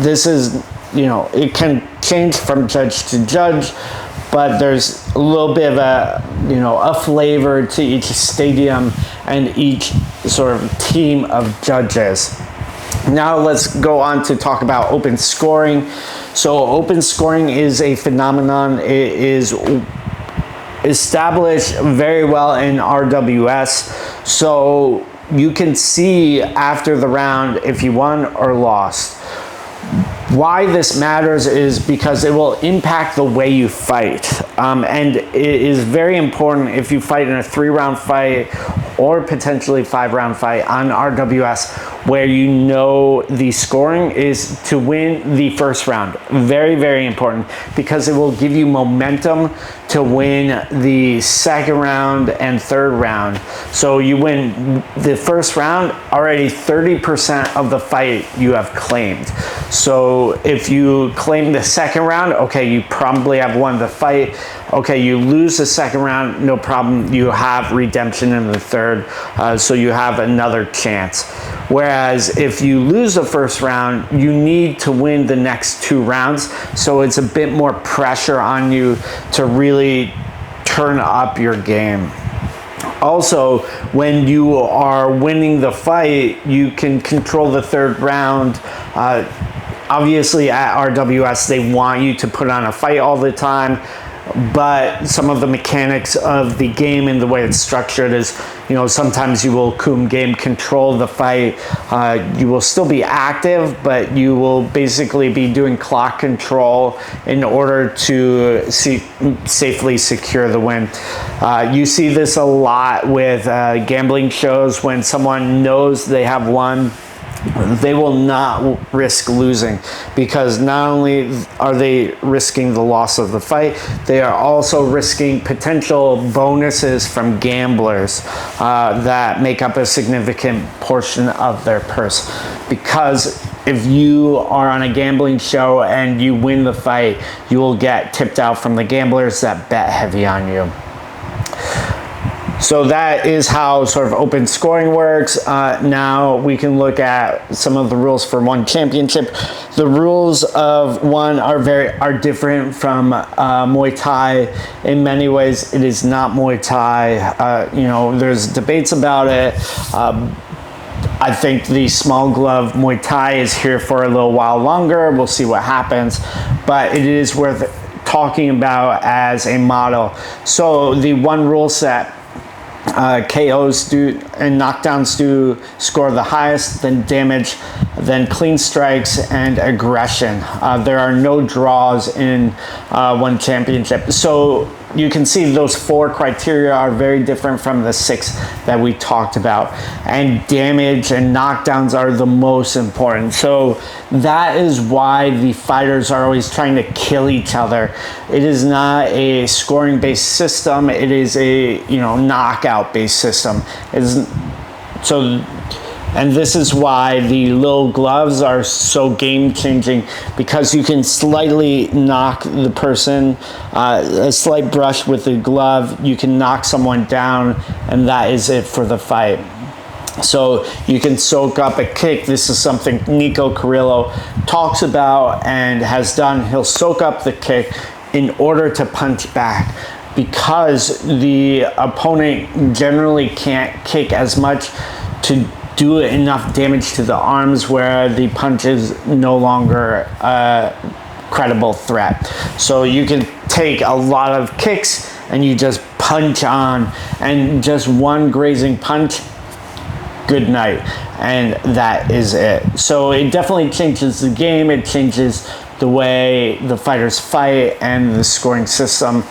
This is, it can change from judge to judge, but there's a little bit of a flavor to each stadium and each sort of team of judges. Now let's go on to talk about open scoring. So open scoring is a phenomenon. It is established very well in RWS. So you can see after the round if you won or lost. Why this matters is because it will impact the way you fight. And it is very important if you fight in a 3-round fight or potentially 5-round fight on RWS, where you know the scoring is to win the first round. Very, very important, because it will give you momentum to win the second round and third round. So you win the first round, already 30% of the fight you have claimed. So if you claim the second round, okay, you probably have won the fight. Okay, you lose the second round, no problem. You have redemption in the third, so you have another chance. Whereas if you lose the first round, you need to win the next 2 rounds. So it's a bit more pressure on you to really turn up your game. Also, when you are winning the fight, you can control the third round. Obviously at RWS, they want you to put on a fight all the time, but some of the mechanics of the game and the way it's structured is, you know, sometimes you will game control the fight. You will still be active, but you will basically be doing clock control in order to safely secure the win. You see this a lot with gambling shows. When someone knows they have won, they will not risk losing, because not only are they risking the loss of the fight, they are also risking potential bonuses from gamblers that make up a significant portion of their purse. Because if you are on a gambling show and you win the fight, you will get tipped out from the gamblers that bet heavy on you. So that is how sort of open scoring works. Now we can look at some of the rules for one championship. The rules of one are different from Muay Thai. In many ways, it is not Muay Thai. You know, there's debates about it. I think the small glove Muay Thai is here for a little while longer. We'll see what happens, but it is worth talking about as a model. So the one rule set, KOs do and knockdowns do score the highest, then damage, then clean strikes, and aggression. There are no draws in one championship. So you can see those 4 criteria are very different from the 6 that we talked about. And damage and knockdowns are the most important. So that is why the fighters are always trying to kill each other. It is not a scoring-based system. It is a, you know, knockout-based system. And this is why the little gloves are so game-changing, because you can slightly knock the person, a slight brush with the glove, you can knock someone down, and that is it for the fight. So you can soak up a kick. This is something Nico Carrillo talks about and has done. He'll soak up the kick in order to punch back, because the opponent generally can't kick as much to do enough damage to the arms, where the punch is no longer a credible threat. So you can take a lot of kicks and you just punch on, and just one grazing punch, good night, and that is it. So it definitely changes the game. It changes the way the fighters fight and the scoring system.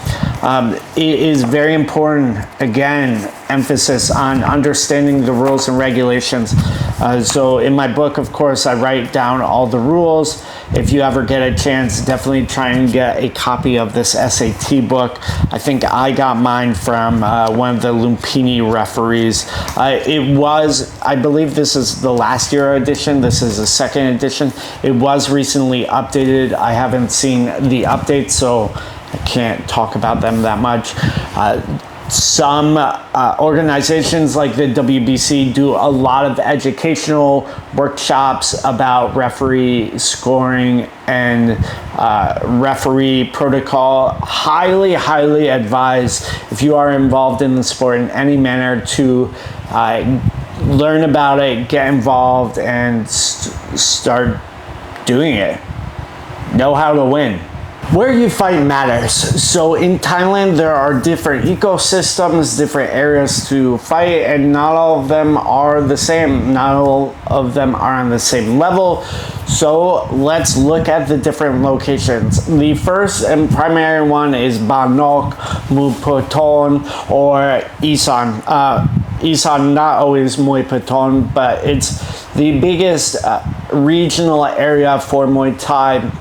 It is very important, again, emphasis on understanding the rules and regulations. So in my book, of course, I write down all the rules. If you ever get a chance, definitely try and get a copy of this SAT book. I think I got mine from one of the Lumpini referees. I believe this is the last year edition. This is the second edition. It was recently updated. I haven't seen the updates, so I can't talk about them that much. Some organizations like the WBC do a lot of educational workshops about referee scoring and referee protocol. Highly, highly advise, if you are involved in the sport in any manner, to learn about it, get involved, and start doing it. Know how to win. Where you fight matters. So in Thailand, there are different ecosystems, different areas to fight, and not all of them are the same. Not all of them are on the same level. So let's look at the different locations. The first and primary one is Bangkok, Muay or Isan. Isan, not always Muay Thai, but it's the biggest regional area for Muay Thai.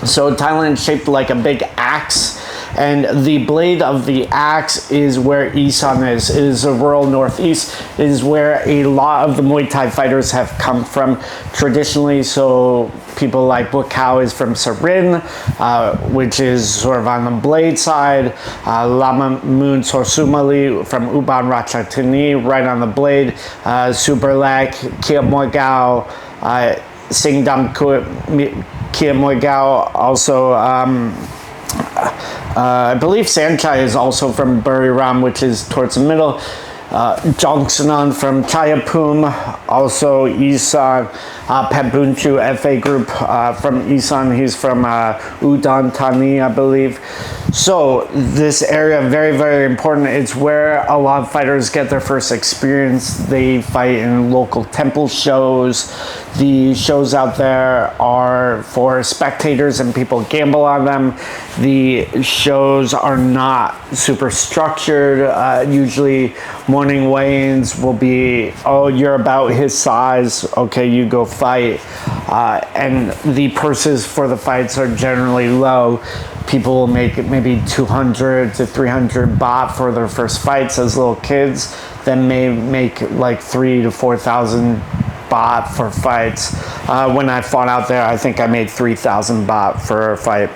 So Thailand is shaped like a big axe, and the blade of the axe is where Isan is. It is the rural northeast. It is where a lot of the Muay Thai fighters have come from traditionally. So people like Bukau is from Sarin, which is sort of on the blade side. Lama Moon Sorsumali from Uban Ratchathani, right on the blade. Superlek, Kia Muay Gao, Sing Dam Kia Muay Gao, also I believe Sanchai is also from Buriram, which is towards the middle. Jongsanan from Chayapum, also Isan. Pabunchu FA Group from Isan, he's from Udon Thani, I believe. So this area, very, very important. It's where a lot of fighters get their first experience. They fight in local temple shows. The shows out there are for spectators and people gamble on them. The shows are not super structured. Usually morning weigh-ins will be, oh, you're about his size, okay, you go fight. And the purses for the fights are generally low. People will make maybe 200 to 300 baht for their first fights as little kids, then may make like 3,000 to 4,000 baht for fights. When I fought out there, I think I made 3,000 baht for a fight.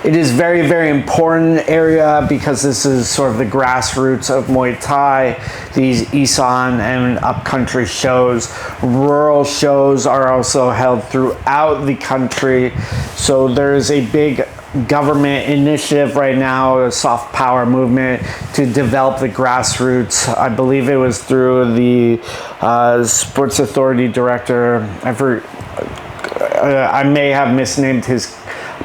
It is very, very important area because this is sort of the grassroots of Muay Thai. These Isan and upcountry shows, rural shows are also held throughout the country. So there is a big government initiative right now, a soft power movement to develop the grassroots. I believe it was through the Sports Authority Director. I may have misnamed his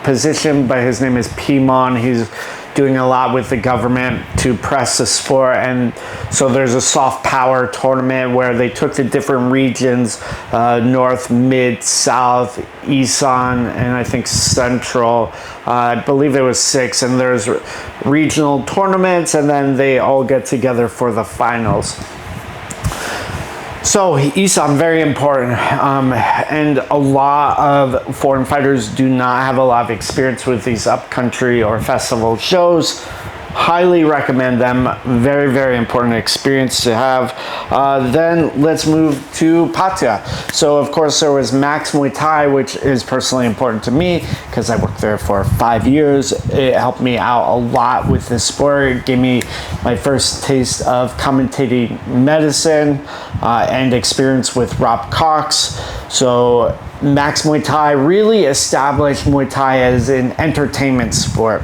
position, but his name is Pimon. He's doing a lot with the government to press the sport, and so there's a soft power tournament where they took the different regions, north, mid, south, Isan, and I think central. I believe there was 6, and there's regional tournaments, and then they all get together for the finals. So Isan, very important, and a lot of foreign fighters do not have a lot of experience with these upcountry or festival shows. Highly recommend them. Very, very important experience to have. Then let's move to Pattaya. So of course there was Max Muay Thai, which is personally important to me because I worked there for 5 years. It helped me out a lot with this sport. It gave me my first taste of commentating medicine and experience with Rob Cox. So Max Muay Thai really established Muay Thai as an entertainment sport.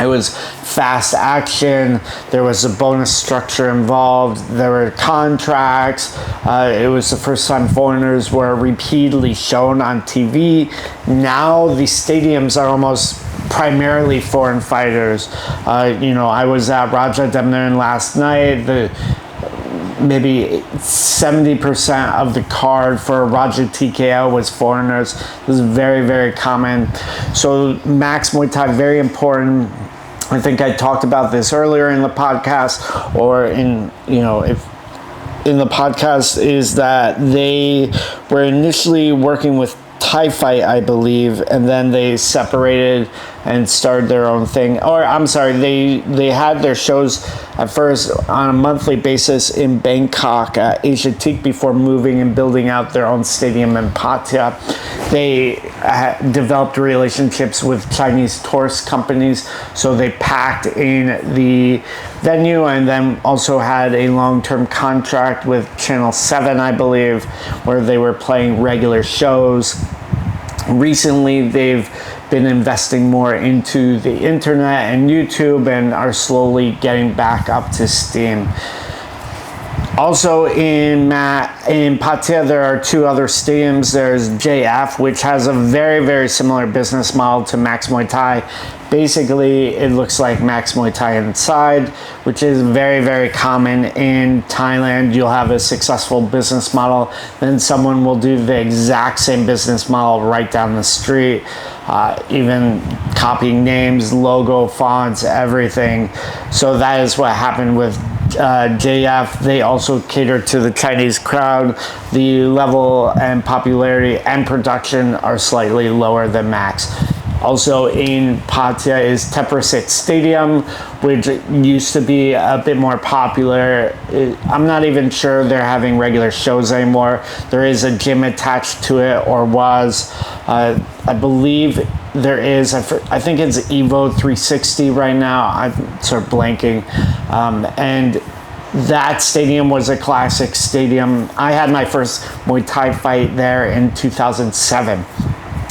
It was fast action, there was a bonus structure involved, there were contracts, it was the first time foreigners were repeatedly shown on TV. Now the stadiums are almost primarily foreign fighters. I was at Raja Demnaran last night. Maybe 70% of the card for Raja TKO was foreigners. This is very, very common. So Max Muay Thai, very important. I think I talked about this earlier in the podcast, or if in the podcast, is that they were initially working with Thai Fight, I believe, and then they separated and started their own thing. Or I'm sorry, they had their shows at first on a monthly basis in Bangkok at Asiatique before moving and building out their own stadium in Pattaya. They developed relationships with Chinese tourist companies, so they packed in the venue, and then also had a long-term contract with Channel 7, I believe, where they were playing regular shows. Recently, they've been investing more into the internet and YouTube and are slowly getting back up to steam. Also in Pattaya, there are two other stadiums. There's JF, which has a very, very similar business model to Max Muay Thai. Basically, it looks like Max Muay Thai inside, which is very, very common in Thailand. You'll have a successful business model, then someone will do the exact same business model right down the street, even copying names, logo, fonts, everything. So that is what happened with JF. They also cater to the Chinese crowd. The level and popularity and production are slightly lower than Max. Also in Pattaya is Teprasit Stadium, which used to be a bit more popular. I'm not even sure they're having regular shows anymore. There is a gym attached to it, or was. I believe there is. I think it's Evo 360 right now. I'm sort of blanking. And that stadium was a classic stadium. I had my first Muay Thai fight there in 2007.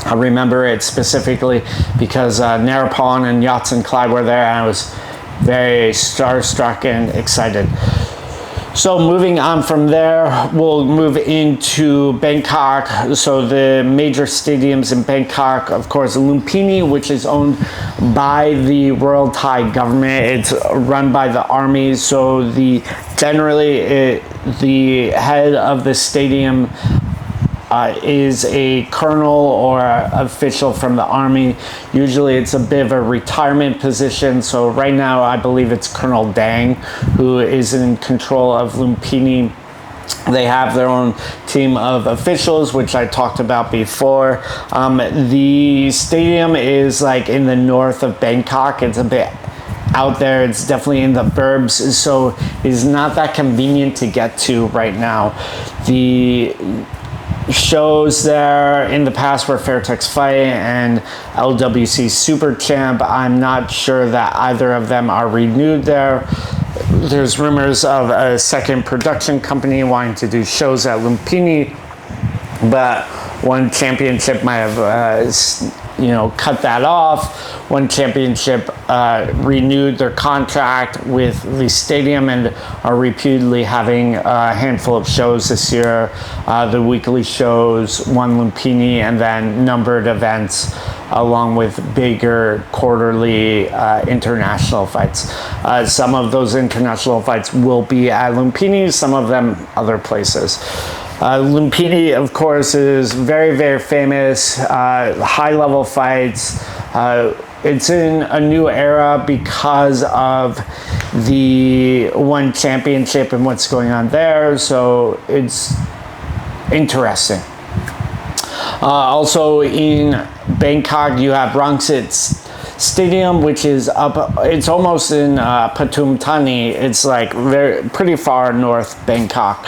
I remember it specifically because Narapon and Yatsen Clyde were there, and I was very starstruck and excited. So moving on from there, we'll move into Bangkok. So the major stadiums in Bangkok, of course, Lumpini, which is owned by the Royal Thai government. It's run by the army. So the head of the stadium is a colonel or official from the army. Usually it's a bit of a retirement position. So right now I believe it's Colonel Dang who is in control of Lumpini. They have their own team of officials, which I talked about before. The stadium is like in the north of Bangkok. It's a bit out there. It's definitely in the burbs, so it's not that convenient to get to right now. The shows there in the past were Fairtex Fight and LWC Super Champ. I'm not sure that either of them are renewed there. There's rumors of a second production company wanting to do shows at Lumpini, but one championship might have cut that off. One championship renewed their contract with the stadium and are reputedly having a handful of shows this year. The weekly shows, one Lumpini, and then numbered events along with bigger quarterly international fights. Some of those international fights will be at Lumpini, some of them other places. Lumpini, of course, is very, very famous, high-level fights. It's in a new era because of the one championship and what's going on there, so it's interesting. Also in Bangkok, you have Rangsit Stadium, which is up, it's almost in Pathum Thani. It's like pretty far north Bangkok.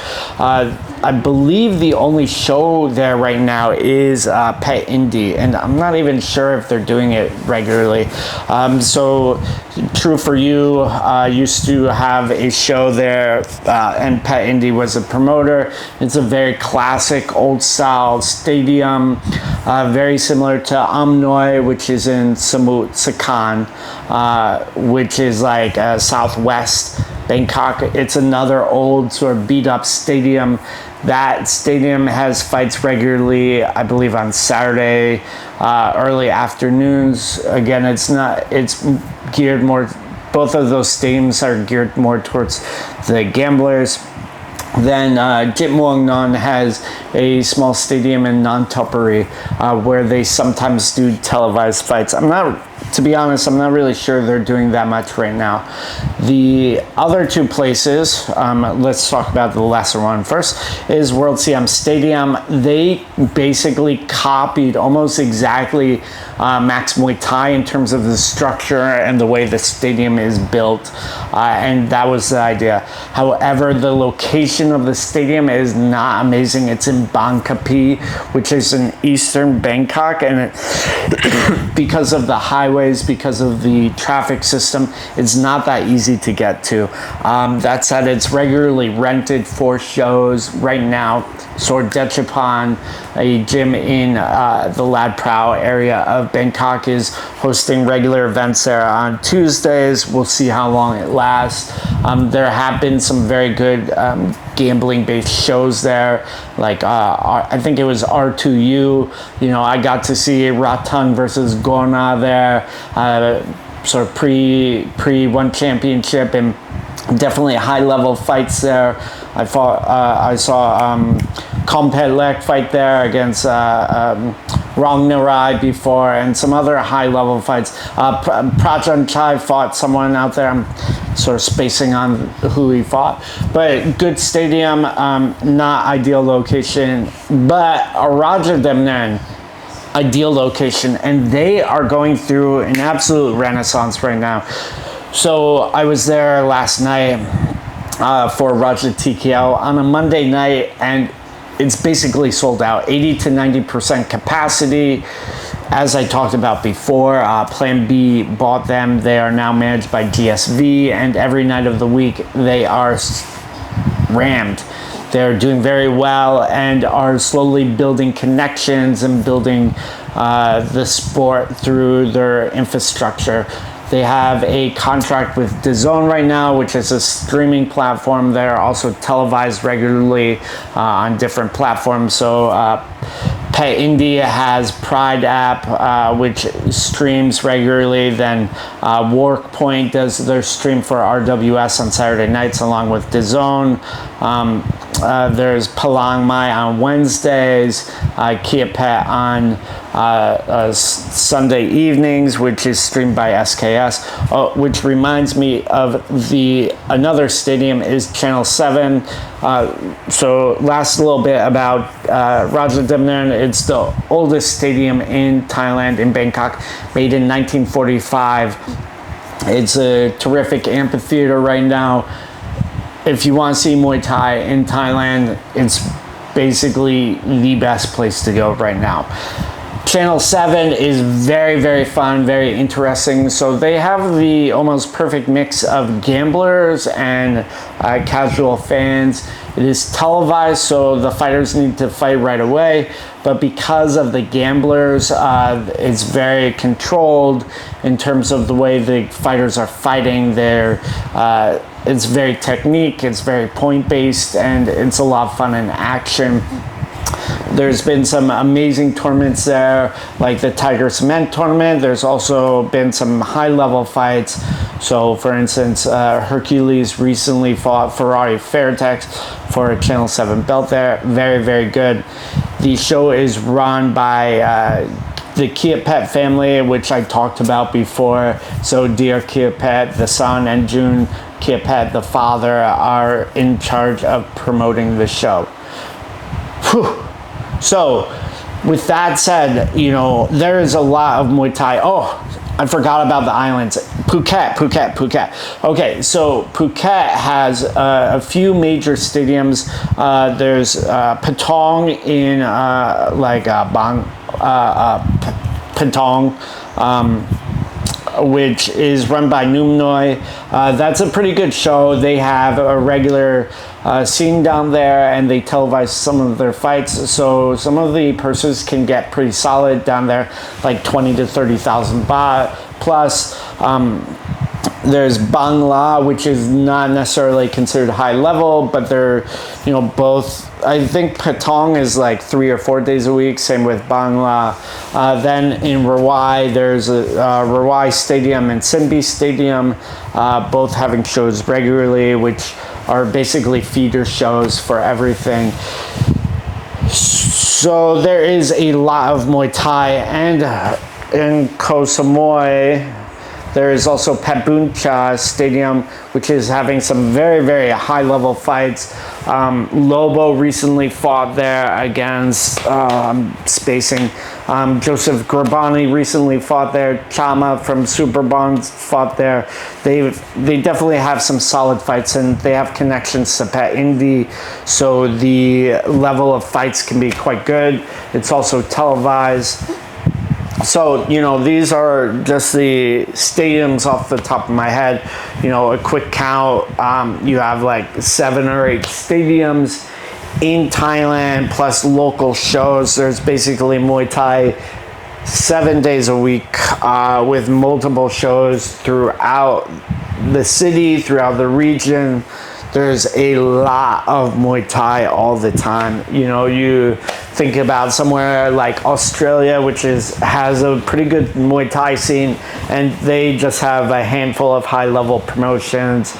I believe the only show there right now is Pet Indie, and I'm not even sure if they're doing it regularly. So True For You used to have a show there, and Pet Indie was a promoter. It's a very classic old style stadium, very similar to Amnoi, which is in Samut Sakan, which is like southwest Bangkok. It's another old sort of beat up stadium. That stadium has fights regularly, I believe on Saturday, early afternoons. Again, it's geared more, both of those stadiums are geared more towards the gamblers. Then Jit Muang Non has a small stadium in Nontupuri where they sometimes do televised fights. To be honest, I'm not really sure they're doing that much right now. The other two places, let's talk about the lesser one first, is World Siam Stadium. They basically copied almost exactly Max Muay Thai in terms of the structure and the way the stadium is built, and that was the idea. However, the location of the stadium is not amazing. It's in Bang Kapi, which is in eastern Bangkok, and because of the highways, because of the traffic system, it's not that easy to get to. That said, it's regularly rented for shows. Right now, Sword Dechapan, a gym in the Lad Prao area of Bangkok, is hosting regular events there on Tuesdays. We'll see how long it lasts. There have been some very good gambling-based shows there, like I think it was R2U. You know, I got to see Ratang versus Gorna there, sort of pre one championship, and definitely high level fights there. I saw Kompet Lek fight there against Rong Narai before, and some other high level fights. Prajan Chai fought someone out there. I'm sort of spacing on who he fought, but good stadium, not ideal location, but Raja Demnen, ideal location, and they are going through an absolute renaissance right now. So I was there last night for Raja TKO on a Monday night, and it's basically sold out, 80 to 90% capacity. As I talked about before, Plan B bought them. They are now managed by GSV, and every night of the week they are rammed. They're doing very well and are slowly building connections and building the sport through their infrastructure. They have a contract with DAZN right now, which is a streaming platform. They're also televised regularly on different platforms. So Pet India has Pride app, which streams regularly. Then Work Point does their stream for RWS on Saturday nights along with DAZN. There's Palang Mai on Wednesdays, Kia Pet on Sunday evenings, which is streamed by SKS. Which reminds me of another stadium is Channel 7. So last little bit about Raja Demnen. It's the oldest stadium in Thailand, in Bangkok, made in 1945. It's a terrific amphitheater right now. If you want to see Muay Thai in Thailand, it's basically the best place to go right now. Channel 7 is very, very fun, very interesting. So they have the almost perfect mix of gamblers and casual fans. It is televised, so the fighters need to fight right away. But because of the gamblers, it's very controlled in terms of the way the fighters are fighting. It's very technique, it's very point-based, and it's a lot of fun and action. There's been some amazing tournaments there, like the Tiger Cement tournament. There's also been some high-level fights. So, for instance, Hercules recently fought Ferrari Fairtex for a Channel 7 belt there. Very, very good. The show is run by the Kia Pet family, which I talked about before. So, dear Kia Pet, the son, and June Kia Pet, the father, are in charge of promoting the show. Whew. So, with that said, you know, there is a lot of Muay Thai. Oh, I forgot about the islands. Phuket. Okay, so Phuket has a few major stadiums. There's Patong in Patong, which is run by Noom Noi. That's a pretty good show. They have a regular scene down there, and they televise some of their fights. So some of the purses can get pretty solid down there, like 20 to 30,000 baht. Plus, there's Bangla, which is not necessarily considered high level, but they're, you know, both. I think Patong is like 3 or 4 days a week. Same with Bangla. Then in Rawai, there's a Rawai Stadium and Simbi Stadium, both having shows regularly, which are basically feeder shows for everything. So there is a lot of Muay Thai, and in Koh Samui, there is also Pabuncha Stadium, which is having some very, very high-level fights. Lobo recently fought there against spacing. Joseph Grabani recently fought there. Chama from Superbond fought there. They definitely have some solid fights, and they have connections to Pet Indy, so the level of fights can be quite good. It's also televised. So, you know, these are just the stadiums off the top of my head. You know, a quick count, you have like 7 or 8 stadiums in Thailand, plus local shows. There's basically Muay Thai 7 days a week, with multiple shows throughout the city, throughout the region. there's a lot of Muay Thai all the time. You know, you think about somewhere like Australia, which has a pretty good Muay Thai scene, and they just have a handful of high-level promotions.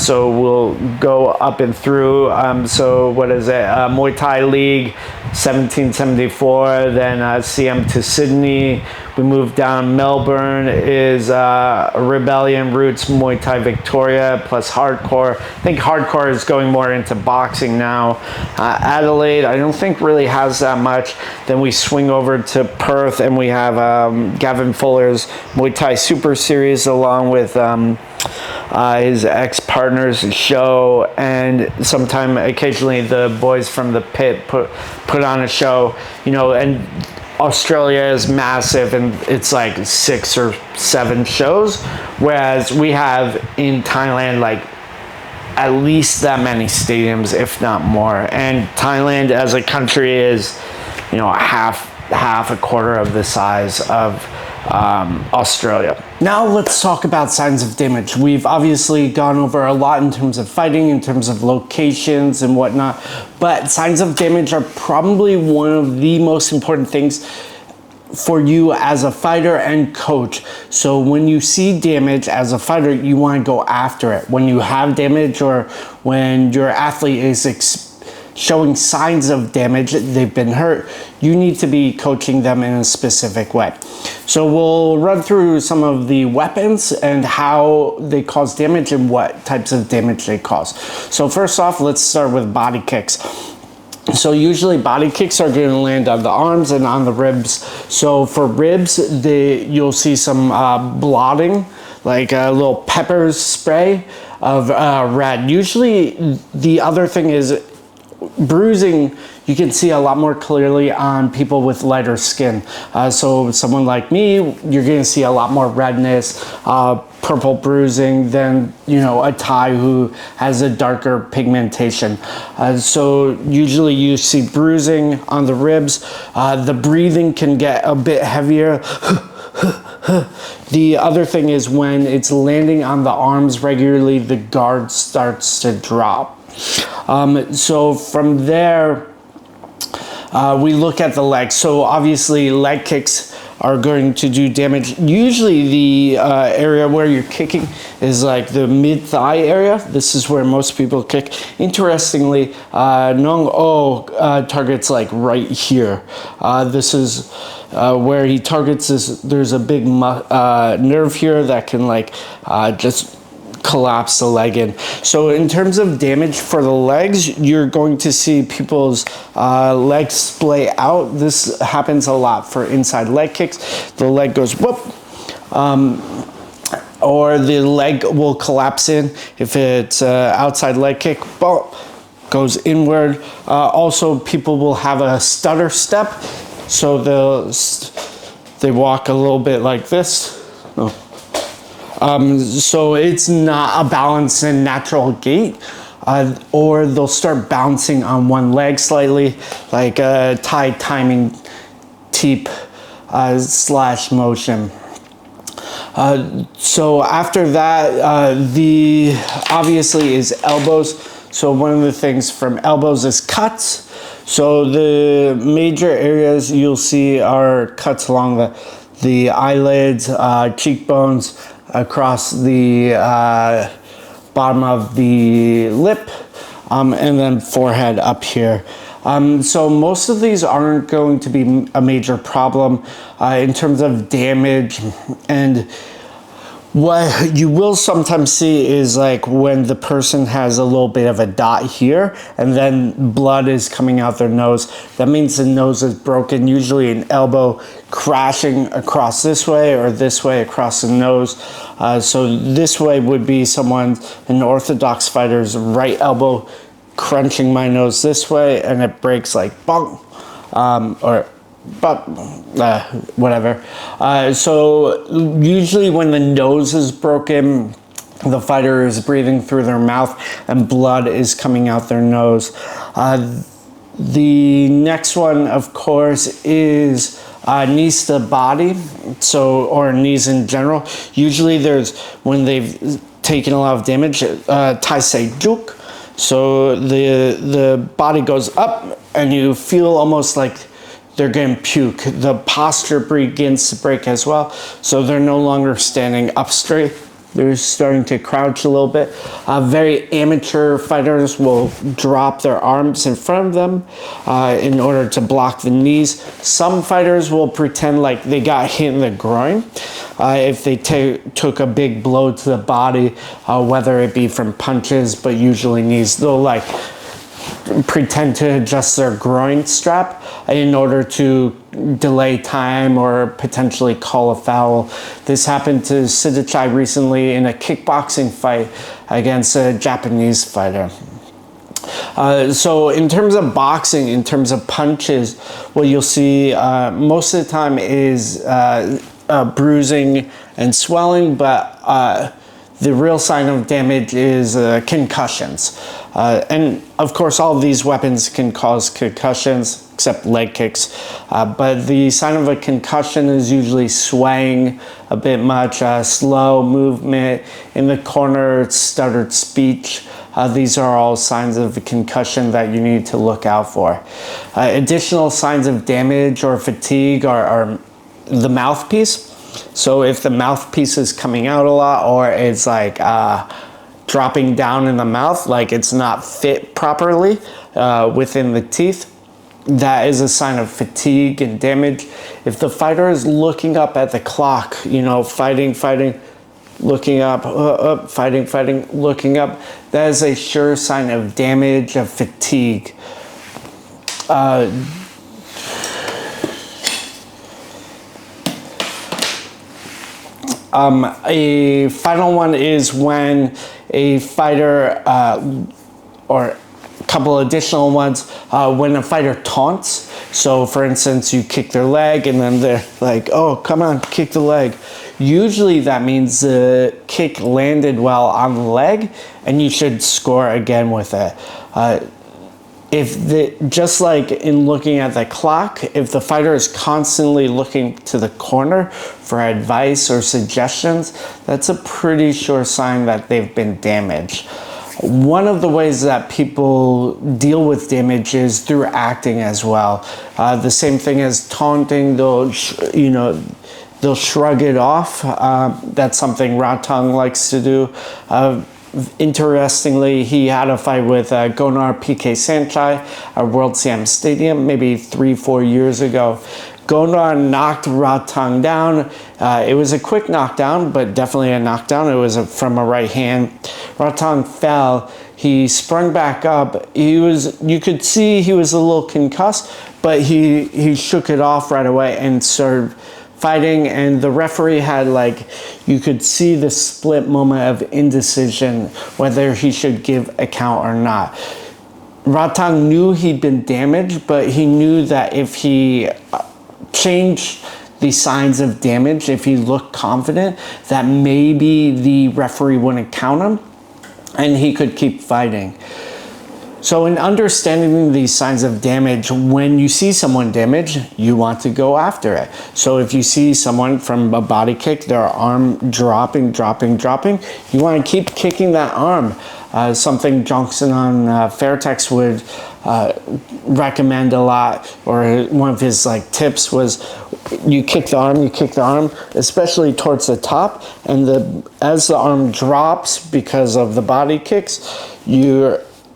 So we'll go up and through. So what is it? Muay Thai League, 1774. Then CM to Sydney. We moved down. Melbourne is Rebellion Roots Muay Thai Victoria plus Hardcore. I think Hardcore is going more into boxing now. Adelaide, I don't think really has that much. Then we swing over to Perth, and we have Gavin Fuller's Muay Thai Super Series along with his ex-partner's show, and occasionally the boys from the pit put on a show, you know. And Australia is massive, and it's like 6 or 7 shows, whereas we have in Thailand like at least that many stadiums, if not more. And Thailand as a country is, you know, half a quarter of the size of Australia. Now let's talk about signs of damage. We've obviously gone over a lot in terms of fighting, in terms of locations and whatnot, but signs of damage are probably one of the most important things for you as a fighter and coach. So when you see damage as a fighter, you want to go after it. When you have damage, or when your athlete is showing signs of damage, they've been hurt, you need to be coaching them in a specific way. So we'll run through some of the weapons and how they cause damage and what types of damage they cause. So first off, let's start with body kicks. So usually body kicks are going to land on the arms and on the ribs. So for ribs, you'll see some blotting, like a little pepper spray of red. Usually the other thing is bruising. You can see a lot more clearly on people with lighter skin. So someone like me, you're going to see a lot more redness, purple bruising than, you know, a Thai who has a darker pigmentation. So usually you see bruising on the ribs. The breathing can get a bit heavier. The other thing is when it's landing on the arms regularly, the guard starts to drop. So from there, we look at the legs. So obviously leg kicks are going to do damage. Usually the area where you're kicking is like the mid-thigh area. This is where most people kick. Interestingly, Nong O targets like right here. This is where he targets this. There's a big nerve here that can like just collapse the leg in. So in terms of damage for the legs, you're going to see people's legs splay out. This happens a lot for inside leg kicks. The leg goes whoop, or the leg will collapse in. If it's outside leg kick, bump, goes inward. Also, people will have a stutter step. So they walk a little bit like this. Oh. So it's not a balanced and natural gait, or they'll start bouncing on one leg slightly, like a Thai timing teep slash motion. So after that, the obviously is elbows. So one of the things from elbows is cuts. So the major areas you'll see are cuts along the eyelids, cheekbones, across the bottom of the lip, and then forehead up here. So most of these aren't going to be a major problem in terms of damage. And what you will sometimes see is like when the person has a little bit of a dot here and then blood is coming out their nose, that means the nose is broken. Usually an elbow crashing across this way or this way across the nose. So this way would be an orthodox fighter's right elbow crunching my nose this way, and it breaks like bonk, whatever. So usually when the nose is broken, the fighter is breathing through their mouth and blood is coming out their nose. The next one, of course, is knees to body, or knees in general. Usually when they've taking a lot of damage, Tai say juk. So the body goes up and you feel almost like they're getting puke. The posture begins to break as well. So they're no longer standing up straight. They're starting to crouch a little bit. Very amateur fighters will drop their arms in front of them in order to block the knees. Some fighters will pretend like they got hit in the groin. If they took a big blow to the body, whether it be from punches, but usually knees, they'll like pretend to adjust their groin strap in order to delay time or potentially call a foul. This happened to Sidichai recently in a kickboxing fight against a Japanese fighter. So in terms of boxing, in terms of punches, what you'll see most of the time is bruising and swelling, but the real sign of damage is concussions. And of course, all of these weapons can cause concussions, except leg kicks. But the sign of a concussion is usually swaying a bit much, slow movement in the corner, stuttered speech. These are all signs of a concussion that you need to look out for. Additional signs of damage or fatigue are the mouthpiece. So if the mouthpiece is coming out a lot, or it's like dropping down in the mouth, like it's not fit properly within the teeth, that is a sign of fatigue and damage. If the fighter is looking up at the clock, you know, fighting, looking up, fighting, looking up, that is a sure sign of damage, of fatigue. A final one is when a fighter, or a couple additional ones, when a fighter taunts. So for instance, you kick their leg and then they're like, oh, come on, kick the leg. Usually that means the kick landed well on the leg and you should score again with it. Just like in looking at the clock, if the fighter is constantly looking to the corner for advice or suggestions, that's a pretty sure sign that they've been damaged. One of the ways that people deal with damage is through acting as well. The same thing as taunting, they'll shrug it off. That's something Ratang likes to do. Interestingly, he had a fight with Gonar PK Sanchai at World CM Stadium maybe 3-4 years ago. Gonar knocked Ratang down. It was a quick knockdown, but definitely a knockdown. It was from a right hand. Ratang fell. He sprung back up. You could see he was a little concussed, but he shook it off right away and started fighting, and the referee had you could see the split moment of indecision whether he should give a count or not. Ratang knew he'd been damaged, but he knew that if he changed the signs of damage, if he looked confident, that maybe the referee wouldn't count him and he could keep fighting. So in understanding these signs of damage, when you see someone damaged, you want to go after it. So if you see someone from a body kick, their arm dropping, you want to keep kicking that arm. Something Johnson on Fairtex would recommend a lot, or one of his tips was you kick the arm, especially towards the top, and as the arm drops because of the body kicks,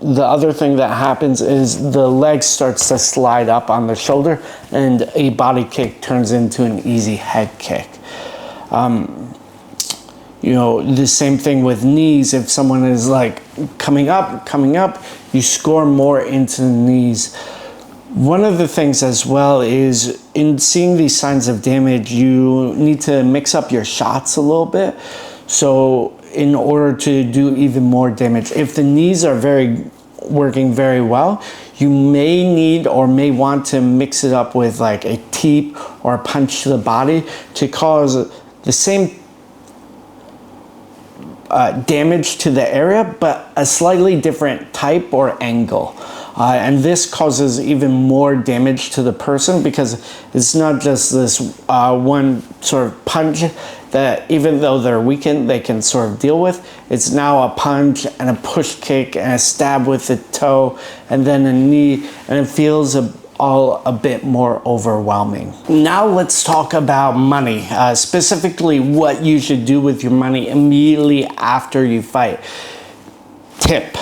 the other thing that happens is the leg starts to slide up on the shoulder and a body kick turns into an easy head kick. The same thing with knees. If someone is coming up, you score more into the knees. One of the things as well is in seeing these signs of damage, you need to mix up your shots a little bit. So in order to do even more damage, if the knees are working very well, you may need or may want to mix it up with a teep or a punch to the body to cause the same damage to the area, but a slightly different type or angle. And this causes even more damage to the person because it's not just this one sort of punch that even though they're weakened, they can sort of deal with. It's now a punch and a push kick and a stab with the toe and then a knee, and it feels all a bit more overwhelming. Now let's talk about money, specifically what you should do with your money immediately after you fight. Tip.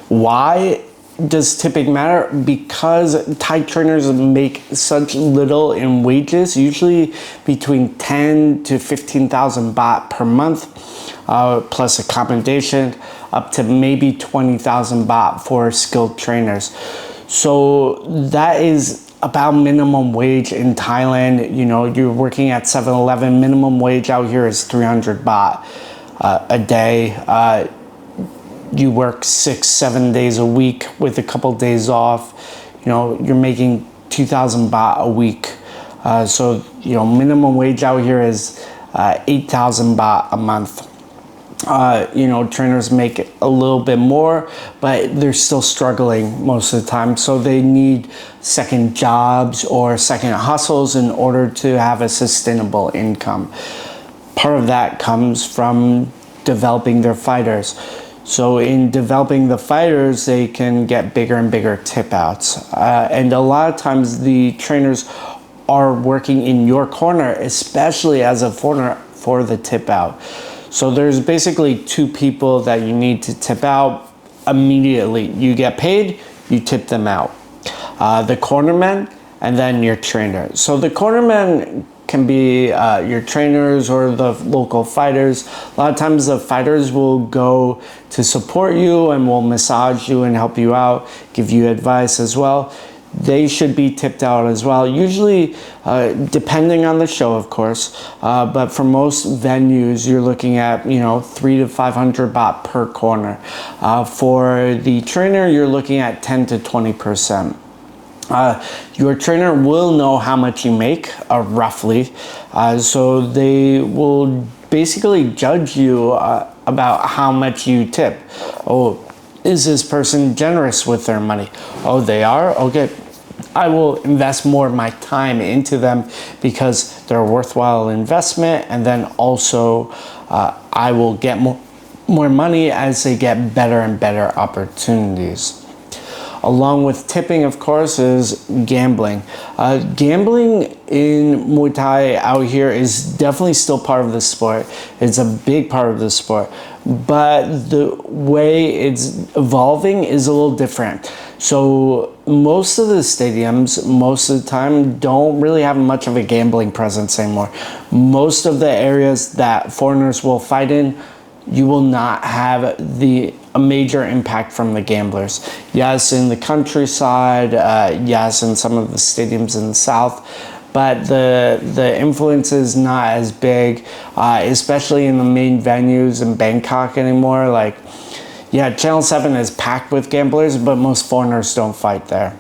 Why does tipping matter? Because Thai trainers make such little in wages, usually between 10 to 15,000 baht per month, plus accommodation, up to maybe 20,000 baht for skilled trainers. So that is about minimum wage in Thailand. You know, you're working at 7-Eleven, minimum wage out here is 300 baht a day. You work 6-7 days a week with a couple days off, you know, you're making 2,000 baht a week. So, you know, minimum wage out here is 8,000 baht a month. You know, trainers make a little bit more, but they're still struggling most of the time. So they need second jobs or second hustles in order to have a sustainable income. Part of that comes from developing their fighters. So in developing the fighters, they can get bigger and bigger tip outs. And a lot of times the trainers are working in your corner, especially as a foreigner, for the tip out. So there's basically two people that you need to tip out immediately. You get paid, you tip them out. The cornerman and then your trainer. So the cornerman can be your trainers or the local fighters. A lot of times the fighters will go to support you and will massage you and help you out, give you advice as well. They should be tipped out as well, usually depending on the show, of course, but for most venues you're looking at, you know, 300 to 500 baht per corner. For the trainer, you're looking at 10 to 20%. Your trainer will know how much you make, roughly, so they will basically judge you about how much you tip. Oh, is this person generous with their money? Oh, they are? Okay, I will invest more of my time into them because they're a worthwhile investment, and then also I will get more money as they get better and better opportunities. Along with tipping, of course, is gambling. Gambling in Muay Thai out here is definitely still part of the sport. It's a big part of the sport. But the way it's evolving is a little different. So most of the stadiums, most of the time, don't really have much of a gambling presence anymore. Most of the areas that foreigners will fight in, you will not have a major impact from the gamblers. Yes, in the countryside, yes, in some of the stadiums in the south, but the influence is not as big, especially in the main venues in Bangkok anymore. Like, yeah, Channel 7 is packed with gamblers, but most foreigners don't fight there.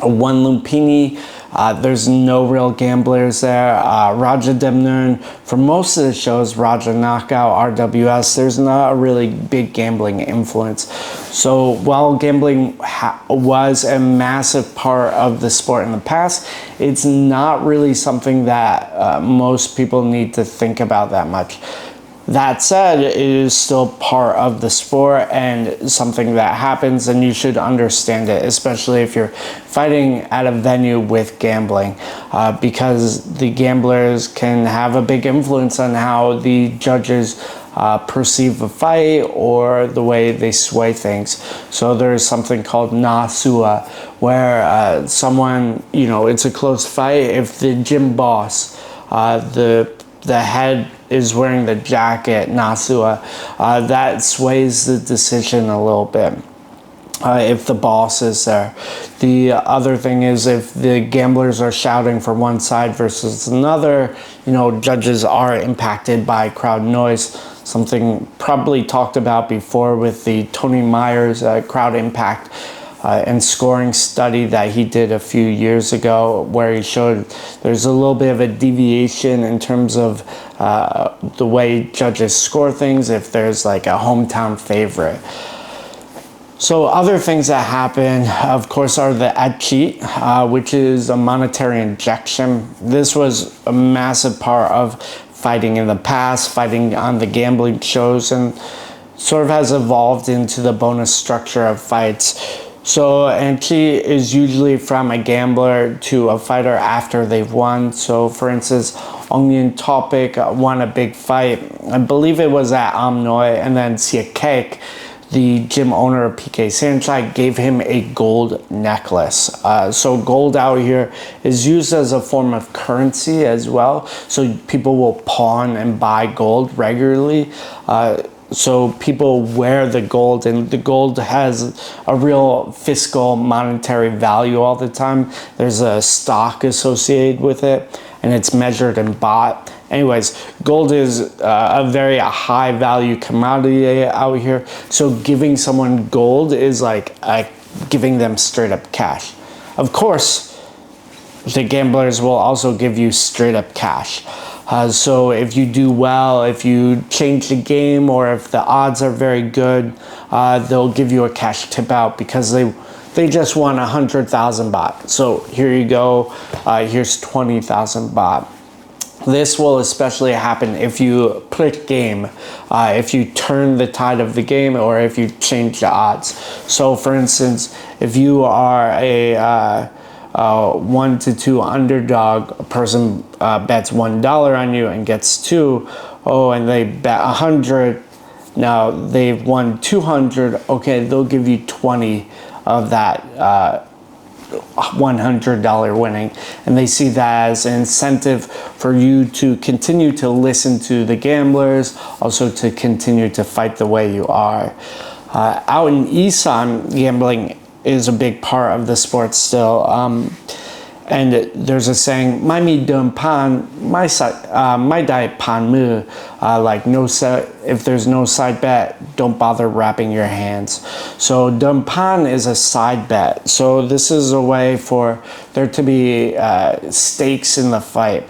One Lumpini, there's no real gamblers there. Raja Demnern, for most of the shows, Raja Knockout, RWS, there's not a really big gambling influence. So while gambling was a massive part of the sport in the past, it's not really something that most people need to think about that much. That said, it is still part of the sport and something that happens, and you should understand it, especially if you're fighting at a venue with gambling, because the gamblers can have a big influence on how the judges perceive a fight or the way they sway things. So there's something called Na Sua, where someone, you know, it's a close fight. If the gym boss, the head is wearing the jacket, Nasua, that sways the decision a little bit. If the boss is there. The other thing is if the gamblers are shouting for one side versus another, you know, judges are impacted by crowd noise, something probably talked about before with the Tony Myers crowd impact and scoring study that he did a few years ago, where he showed there's a little bit of a deviation in terms of the way judges score things if there's like a hometown favorite. So other things that happen, of course, are the ad cheat, which is a monetary injection. This was a massive part of fighting in the past, fighting on the gambling shows, and sort of has evolved into the bonus structure of fights. So ad cheat is usually from a gambler to a fighter after they've won. So for instance, Onion Topic won a big fight. I believe it was at Amnoy, and then Siakek, the gym owner of PK Sanchai, gave him a gold necklace. So gold out here is used as a form of currency as well. So people will pawn and buy gold regularly. So people wear the gold, and the gold has a real fiscal monetary value all the time. There's a stock associated with it, and it's measured in baht. Anyways, gold is a very high value commodity out here. So giving someone gold is like giving them straight up cash. Of course, the gamblers will also give you straight up cash. So if you do well, if you change the game, or if the odds are very good, they'll give you a cash tip out because they just won 100,000 baht. So here you go, here's 20,000 baht. This will especially happen if you click game, if you turn the tide of the game, or if you change the odds. So for instance, if you are a 1-2 underdog, a person bets $1 on you and gets 2, and they bet 100, now they've won 200, okay, they'll give you 20 of that $100 winning, and they see that as an incentive for you to continue to listen to the gamblers, also to continue to fight the way you are. Out in Isan, gambling is a big part of the sport still, and there's a saying, "Mai mi dum pan, mai dai pan mu," like if there's no side bet, don't bother wrapping your hands. So dum pan is a side bet. So this is a way for there to be stakes in the fight.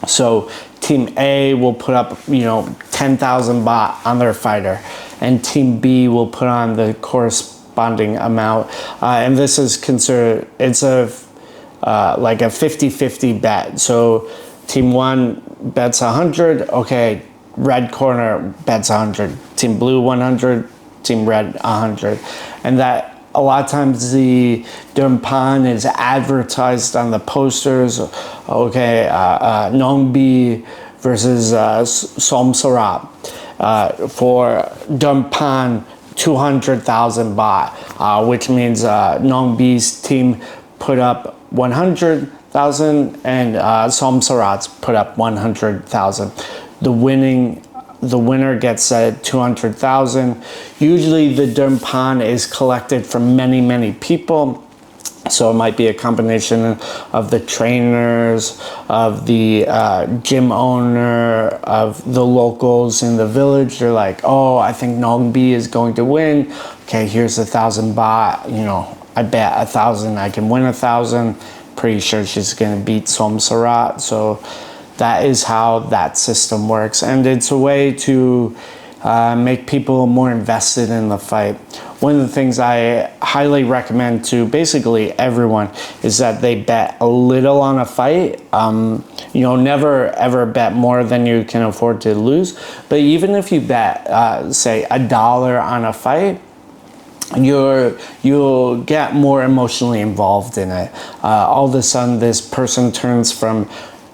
So Team A will put up 10,000 baht on their fighter, and Team B will put on the corresponding amount, and this is considered, it's like a 50-50 bet. So team 1 bets 100, okay, red corner bets 100, team blue 100, team red 100, and that a lot of times the Durpan is advertised on the posters. Okay, Nong Bi versus Somsarat for Durpan 200,000 baht, which means Nong Bi's team put up 100,000 and Somsarat's put up 100,000. The winner gets 200,000. Usually the Durpan is collected from many people. So it might be a combination of the trainers, of the gym owner, of the locals in the village. They're like, oh, I think Nong Bi is going to win. Okay, here's 1,000 baht. I bet 1,000 I can win 1,000. Pretty sure she's gonna beat Somsarat. So that is how that system works, and it's a way to make people more invested in the fight. One of the things I highly recommend to basically everyone is that they bet a little on a fight. Never ever bet more than you can afford to lose. But even if you bet, say $1 on a fight, you'll get more emotionally involved in it. All of a sudden, this person turns from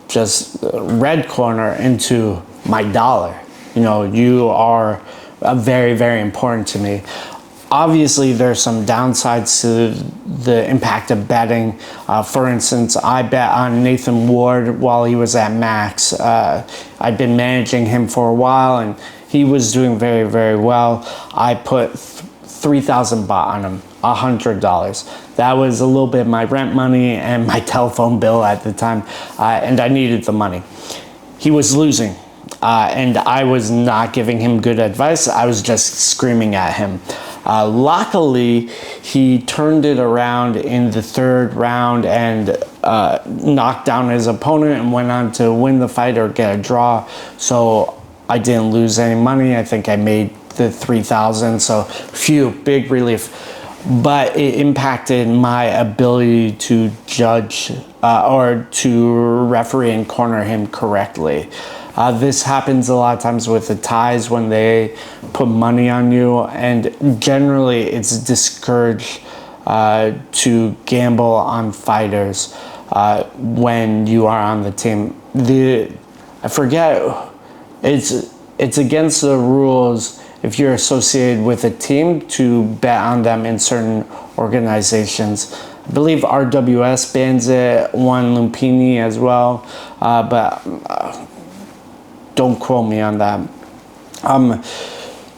just red corner into my dollar. You are very important to me. Obviously, there's some downsides to the impact of betting. For instance, I bet on Nathan Ward while he was at Max. I'd been managing him for a while, and he was doing very well. I put 3,000 baht on him, $100. That was a little bit of my rent money and my telephone bill at the time, and I needed the money. He was losing, and I was not giving him good advice. I was just screaming at him. Luckily, he turned it around in the third round and knocked down his opponent and went on to win the fight or get a draw. So I didn't lose any money. I think I made the 3,000. So big relief. But it impacted my ability to judge or to referee and corner him correctly. This happens a lot of times with the Thais when they put money on you, and generally it's discouraged to gamble on fighters when you are on the team. I forget, it's against the rules if you're associated with a team to bet on them in certain organizations. I believe RWS bans it, one Lumpini as well, but don't quote me on that.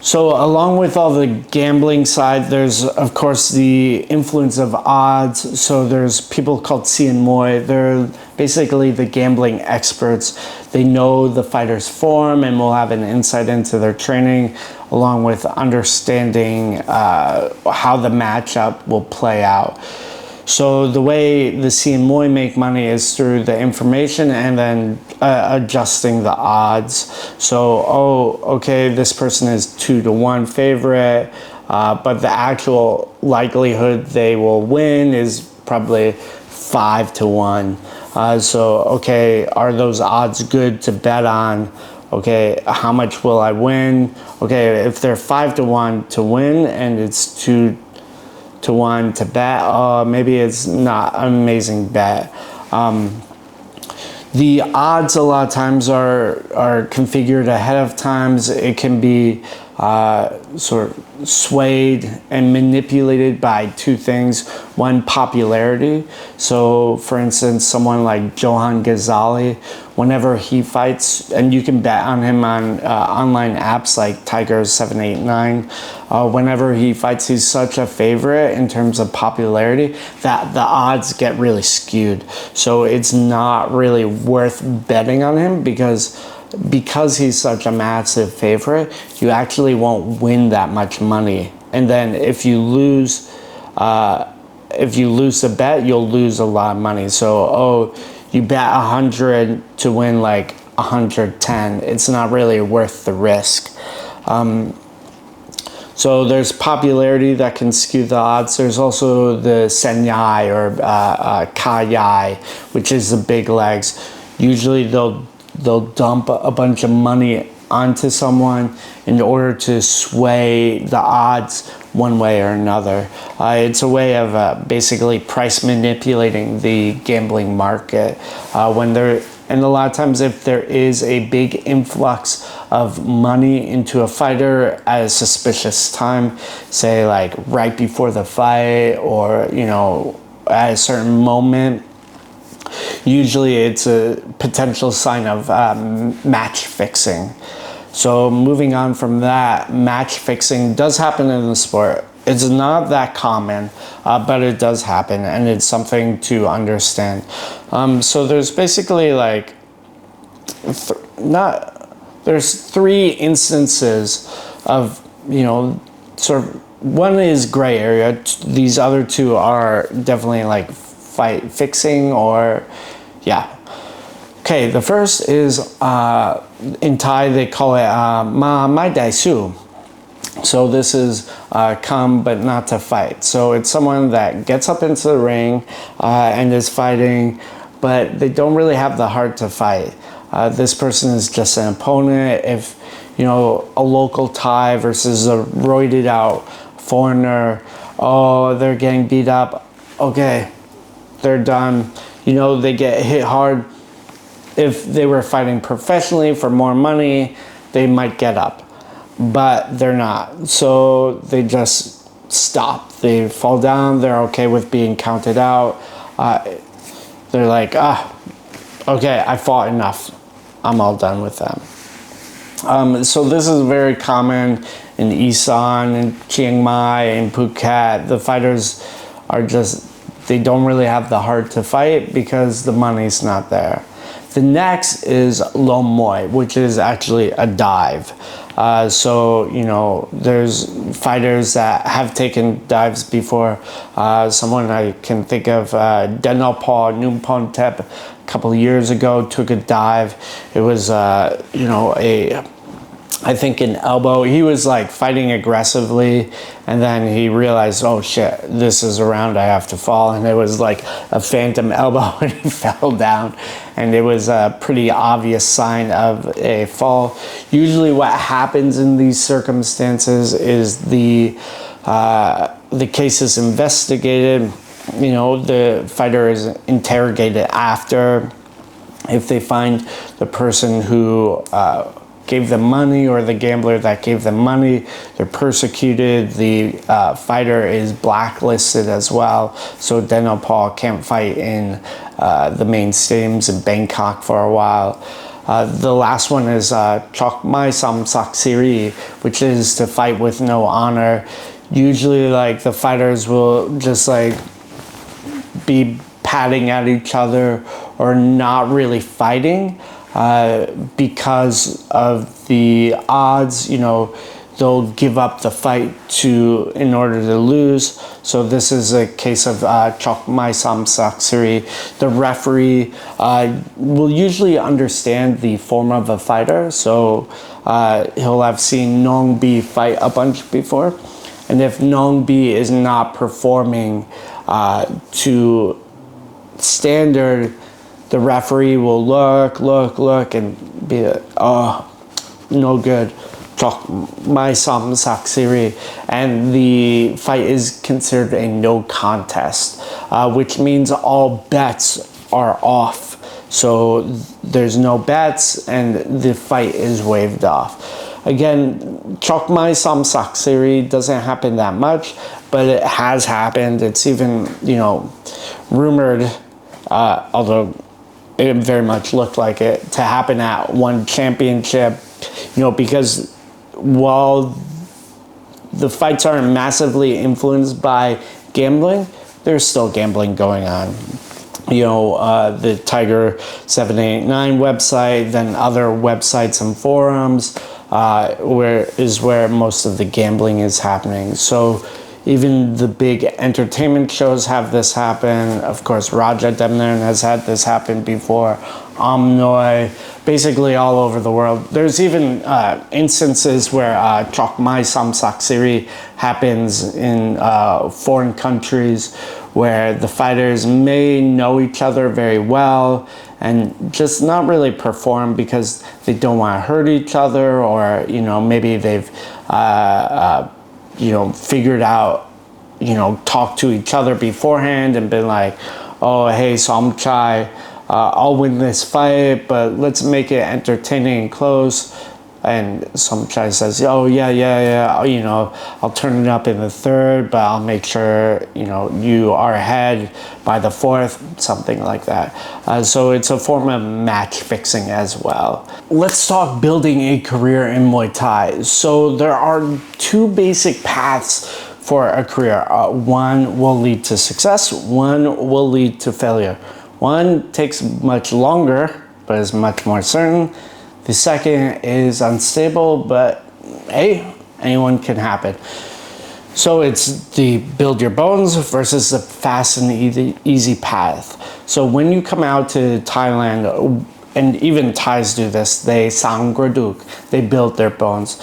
So along with all the gambling side, there's of course the influence of odds. So there's people called CN Muay. They're basically the gambling experts. They know the fighter's form and will have an insight into their training, along with understanding how the matchup will play out. So the way the CN Muay make money is through the information and then adjusting the odds. So, okay, this person is 2-1 favorite, but the actual likelihood they will win is probably 5-1. So, okay, are those odds good to bet on? Okay, how much will I win? Okay, if they're 5-1 to win and it's 2-1 to bet, maybe it's not an amazing bet. The odds a lot of times are configured ahead of times. It can be sort of swayed and manipulated by two things. One, popularity. So for instance, someone like Johan Ghazali, whenever he fights, and you can bet on him on online apps like Tiger789, whenever he fights, he's such a favorite in terms of popularity that the odds get really skewed. So it's not really worth betting on him because he's such a massive favorite, you actually won't win that much money. And then if you lose the bet, you'll lose a lot of money. So, you bet 100 to win like 110. It's not really worth the risk. So there's popularity that can skew the odds. There's also the senyai or kayai, which is the big legs. Usually they'll dump a bunch of money onto someone in order to sway the odds one way or another. It's a way of basically price manipulating the gambling market. And a lot of times if there is a big influx of money into a fighter at a suspicious time, say like right before the fight or, at a certain moment, usually it's a potential sign of match fixing. So moving on from that, match fixing does happen in the sport. It's not that common, but it does happen, and it's something to understand. So there's basically like, there's three instances of, sort of, one is gray area. These other two are definitely like fight fixing or, yeah. Okay, the first is, in Thai, they call it ma mai dai su. So this is come but not to fight. So it's someone that gets up into the ring and is fighting, but they don't really have the heart to fight. This person is just an opponent. If, a local Thai versus a roided out foreigner, they're getting beat up. Okay, they're done. They get hit hard. If they were fighting professionally for more money, they might get up, but they're not. So they just stop. They fall down. They're okay with being counted out. They're like, okay, I fought enough. I'm all done with them. So this is very common in Isan, in Chiang Mai, in Phuket. The fighters are they don't really have the heart to fight because the money's not there. The next is lom muay, which is actually a dive. So, there's fighters that have taken dives before. Someone I can think of, Denalpaw Numpon-tep, a couple of years ago, took a dive. It was, a I think an elbow. He was like fighting aggressively, and then he realized, oh shit, this is a round, I have to fall. And it was like a phantom elbow and he fell down. And it was a pretty obvious sign of a fall. Usually what happens in these circumstances is the case is investigated. You know, the fighter is interrogated after. If they find the person who gave them money or the gambler that gave them money, they're persecuted. The fighter is blacklisted as well. So Daniel Paul can't fight in the main stadiums in Bangkok for a while. The last one is Chok Mai Sam Sak Siri, which is to fight with no honor. Usually like the fighters will just like be patting at each other or not really fighting. Because of the odds, you know, they'll give up the fight in order to lose. So this is a case of Chok Mai Sam Sak Siri. The referee will usually understand the form of a fighter, so he'll have seen Nong Bi fight a bunch before, and if Nong Bi is not performing to standard, the referee will look and be like, oh, no good. Chok Mai Sam Sak Siri. And the fight is considered a no contest, which means all bets are off. So there's no bets and the fight is waved off. Again, Chok Mai Sam Sak Siri doesn't happen that much, but it has happened. It's even, you know, rumored, although it very much looked like it, to happen at one championship, you know, because while the fights aren't massively influenced by gambling, there's still gambling going on. You know, the Tiger 789 website, then other websites and forums, where most of the gambling is happening. So even the big entertainment shows have this happen. Of course, Raja Demnaran has had this happen before. Amnoy, basically all over the world. There's even instances where Chok Mai Sam Sak Siri happens in foreign countries where the fighters may know each other very well and just not really perform because they don't want to hurt each other, or, you know, maybe they've you know, figured out, you know, talked to each other beforehand and been like, oh, hey, Somchai, I'll win this fight, but let's make it entertaining and close. And Somchai says, oh, yeah, you know, I'll turn it up in the third, but I'll make sure, you know, you are ahead by the fourth, something like that. So it's a form of match fixing as well. Let's talk building a career in Muay Thai. So there are two basic paths for a career. One will lead to success, one will lead to failure. One takes much longer, but is much more certain. The second is unstable, but hey, anyone can happen. So it's the build your bones versus the fast and easy path. So when you come out to Thailand, and even Thais do this, they sangraduk, they build their bones.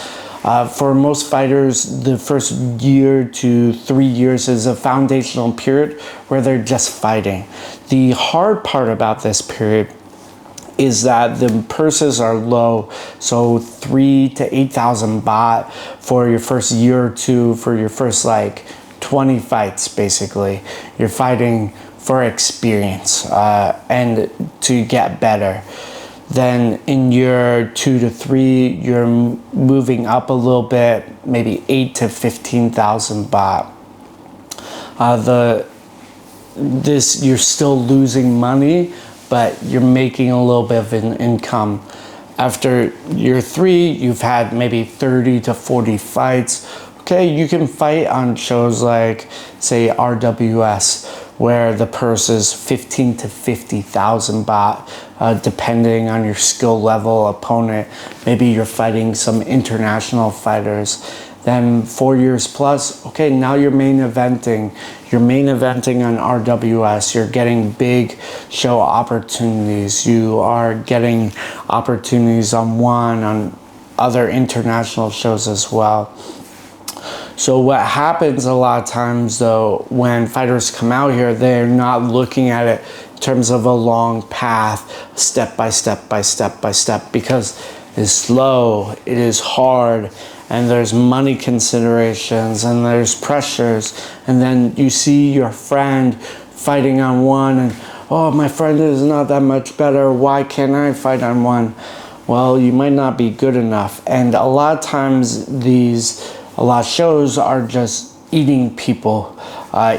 For most fighters, the first year to 3 years is a foundational period where they're just fighting. The hard part about this period is that the purses are low, so 3,000 to 8,000 baht for your first year or two, for your first like 20 fights basically. You're fighting for experience and to get better. Then in year 2 to 3, you're moving up a little bit, maybe 8 to 15,000 baht. You're still losing money, but you're making a little bit of an income. After year 3, you've had maybe 30 to 40 fights. Okay, you can fight on shows like, say, RWS, where the purse is 15 to 50,000 baht, depending on your skill level, opponent. Maybe you're fighting some international fighters. Then 4 years plus, okay, now you're main eventing. You're main eventing on RWS. You're getting big show opportunities. You are getting opportunities on One, on other international shows as well. So what happens a lot of times though, when fighters come out here, they're not looking at it in terms of a long path, step by step by step by step, because it's slow, it is hard, and there's money considerations and there's pressures. And then you see your friend fighting on one and, oh, my friend is not that much better, why can't I fight on one? Well, you might not be good enough. And a lot of times a lot of shows are just eating people,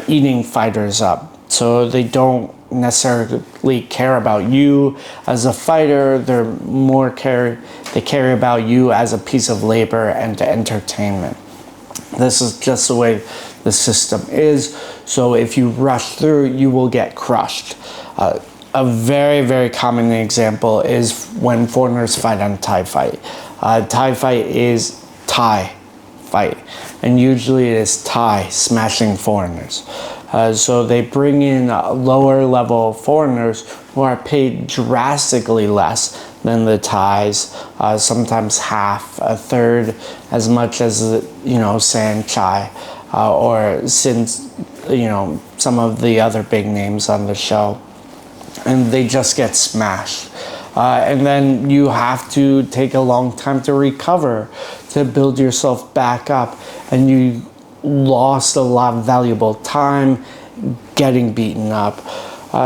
eating fighters up. So they don't necessarily care about you as a fighter. They care about you as a piece of labor and entertainment. This is just the way the system is. So if you rush through, you will get crushed. A very, very common example is when foreigners fight on Thai fight. Thai fight is Thai fight, and usually it is Thai smashing foreigners. So they bring in lower level foreigners who are paid drastically less than the Thais, sometimes half, a third as much as, San Chai, or since, some of the other big names on the show. And they just get smashed. And then you have to take a long time to recover, to build yourself back up. And you lost a lot of valuable time getting beaten up.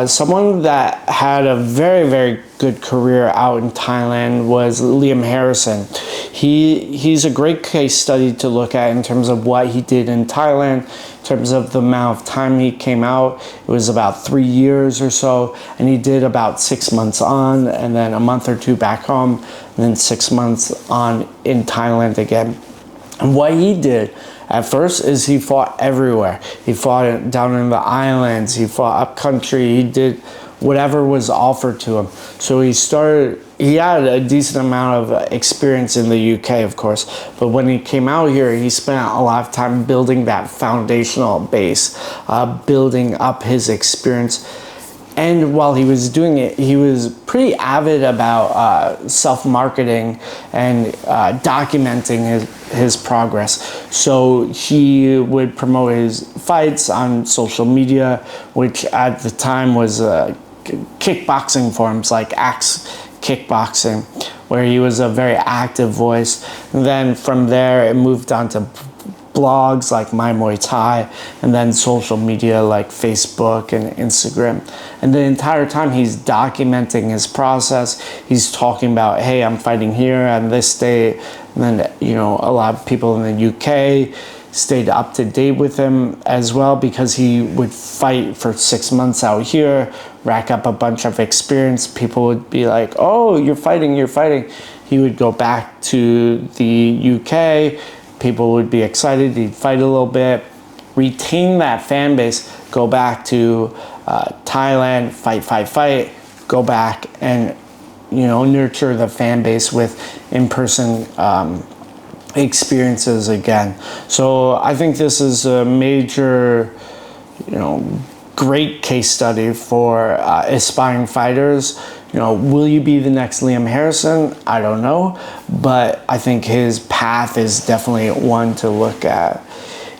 Someone that had a very, very good career out in Thailand was Liam Harrison. He's a great case study to look at in terms of what he did in Thailand, in terms of the amount of time he came out. It was about 3 years or so, and he did about 6 months on, and then a month or two back home, and then 6 months on in Thailand again. And what he did at first is he fought everywhere. He fought down in the islands, he fought up country, he did whatever was offered to him. So he had a decent amount of experience in the UK, of course, but when he came out here, he spent a lot of time building that foundational base, building up his experience. And while he was doing it, he was pretty avid about self-marketing and documenting his progress. So he would promote his fights on social media, which at the time was kickboxing forums like Axe Kickboxing, where he was a very active voice. And then from there, it moved on to blogs like My Muay Thai, and then social media like Facebook and Instagram. And the entire time he's documenting his process. He's talking about, hey, I'm fighting here on this day. And then, a lot of people in the UK stayed up to date with him as well, because he would fight for 6 months out here, rack up a bunch of experience. People would be like, oh, you're fighting. He would go back to the UK. People would be excited, he'd fight a little bit, retain that fan base, go back to Thailand, fight, go back and, nurture the fan base with in-person experiences again. So I think this is a major, great case study for aspiring fighters. Will you be the next Liam Harrison? I don't know, but I think his path is definitely one to look at.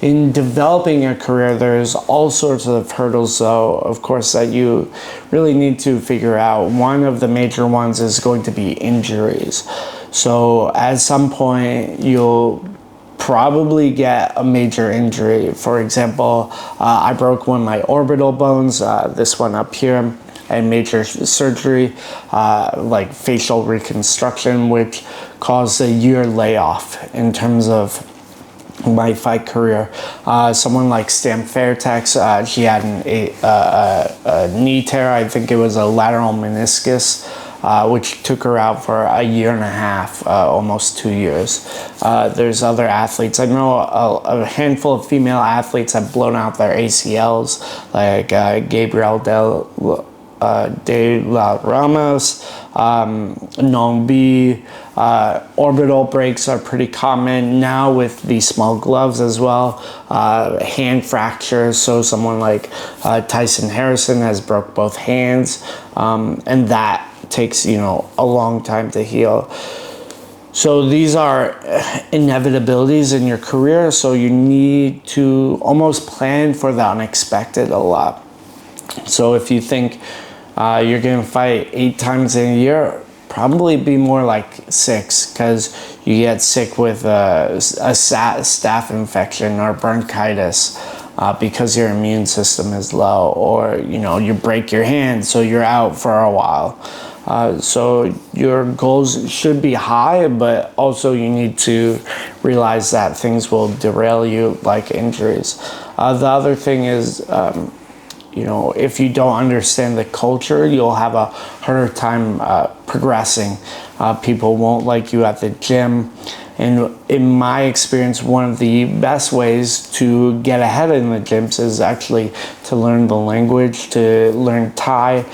In developing a career, there's all sorts of hurdles, though, of course, that you really need to figure out. One of the major ones is going to be injuries. So at some point, you'll probably get a major injury. For example, I broke one of my orbital bones, this one up here, and major surgery, like facial reconstruction, which caused a year layoff in terms of my fight career. Someone like Stam Fairtex, she had a knee tear. I think it was a lateral meniscus, which took her out for a year and a half, almost 2 years. There's other athletes. I know a handful of female athletes have blown out their ACLs, like Gabrielle De La Ramos, Nong B. Orbital breaks are pretty common now with the small gloves as well. Hand fractures, so someone like Tyson Harrison has broke both hands, and that takes a long time to heal. So these are inevitabilities in your career, so you need to almost plan for the unexpected a lot. So if you think you're going to fight 8 times in a year, probably be more like 6, because you get sick with a staph infection or bronchitis because your immune system is low, or you break your hand, so you're out for a while. So your goals should be high, but also you need to realize that things will derail you, like injuries. The other thing is, if you don't understand the culture, you'll have a harder time progressing. People won't like you at the gym. And in my experience, one of the best ways to get ahead in the gyms is actually to learn the language, to learn Thai.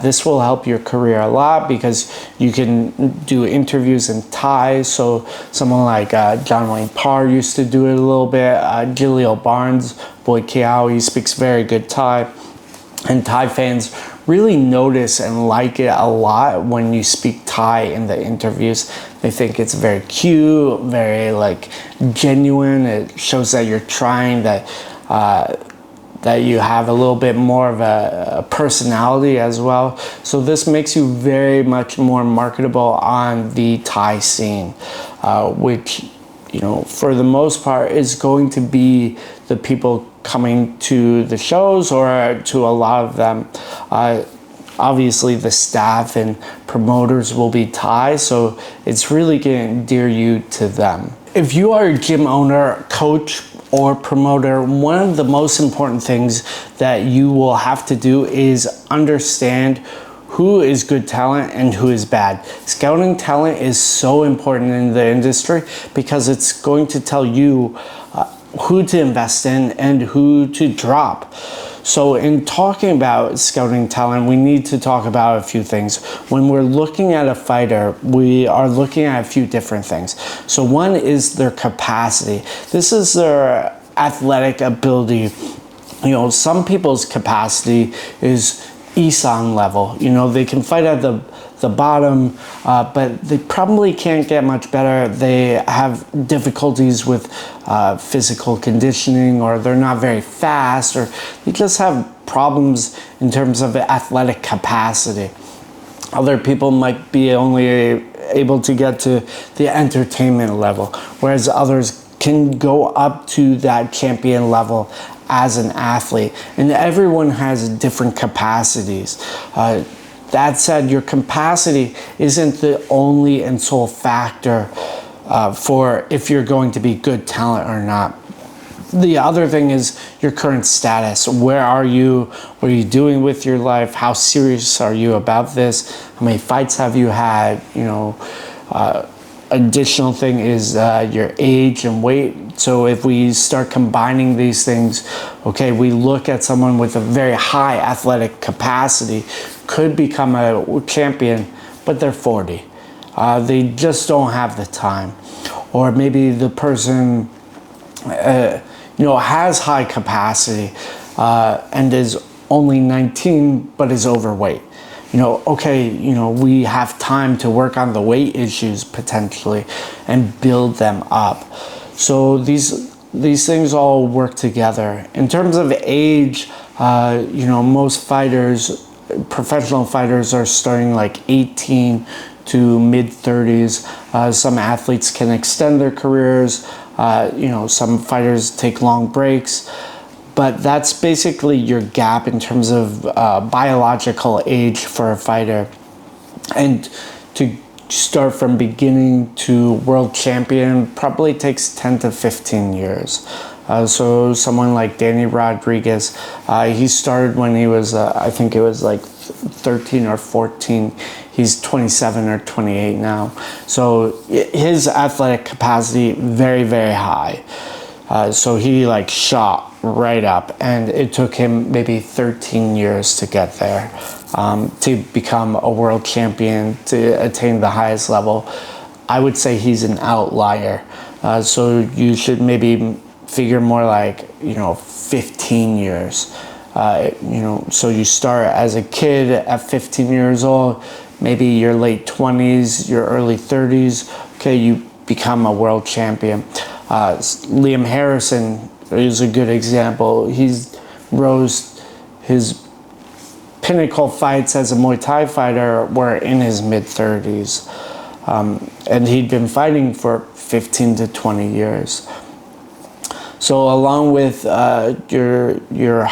This will help your career a lot because you can do interviews in Thai. So someone like John Wayne Parr used to do it a little bit. Jaleel Barnes, Boy Kiao, he speaks very good Thai. And Thai fans really notice and like it a lot when you speak Thai in the interviews. They think it's very cute, very genuine. It shows that you're trying, that you have a little bit more of a personality as well. So this makes you very much more marketable on the Thai scene, which for the most part is going to be the people coming to the shows, or to a lot of them. Obviously the staff and promoters will be Thai, so it's really going to endear you to them. If you are a gym owner, coach, or promoter, one of the most important things that you will have to do is understand who is good talent and who is bad. Scouting talent is so important in the industry because it's going to tell you who to invest in and who to drop. So in talking about scouting talent, we need to talk about a few things. When we're looking at a fighter, we are looking at a few different things. So one is their capacity. This is their athletic ability. Some people's capacity is Isan level. They can fight at the bottom, but they probably can't get much better. They have difficulties with physical conditioning, or they're not very fast, or they just have problems in terms of athletic capacity. Other people might be only able to get to the entertainment level, whereas others can go up to that champion level as an athlete, and everyone has different capacities. That said, your capacity isn't the only and sole factor for if you're going to be good talent or not. The other thing is your current status. Where are you? What are you doing with your life? How serious are you about this? How many fights have you had? Additional thing is your age and weight. So if we start combining these things, okay, we look at someone with a very high athletic capacity, could become a champion, but they're 40. They just don't have the time. Or maybe the person has high capacity and is only 19 but is overweight. We have time to work on the weight issues potentially and build them up. So these things all work together. In terms of age, most fighters, professional fighters, are starting 18 to mid 30s. Some athletes can extend their careers. Some fighters take long breaks. But that's basically your gap in terms of biological age for a fighter. And to start from beginning to world champion probably takes 10 to 15 years. So someone like Danny Rodriguez, he started when he was, I think it was 13 or 14. He's 27 or 28 now. So his athletic capacity, very, very high. So he shot right up, and it took him maybe 13 years to get there, to become a world champion, to attain the highest level. I would say he's an outlier. So you should maybe figure more 15 years. So you start as a kid at 15 years old, maybe your late 20s, your early 30s, okay, you become a world champion. Liam Harrison is a good example. He's rose his pinnacle fights as a Muay Thai fighter were in his mid-30s. And he'd been fighting for 15 to 20 years. So along with your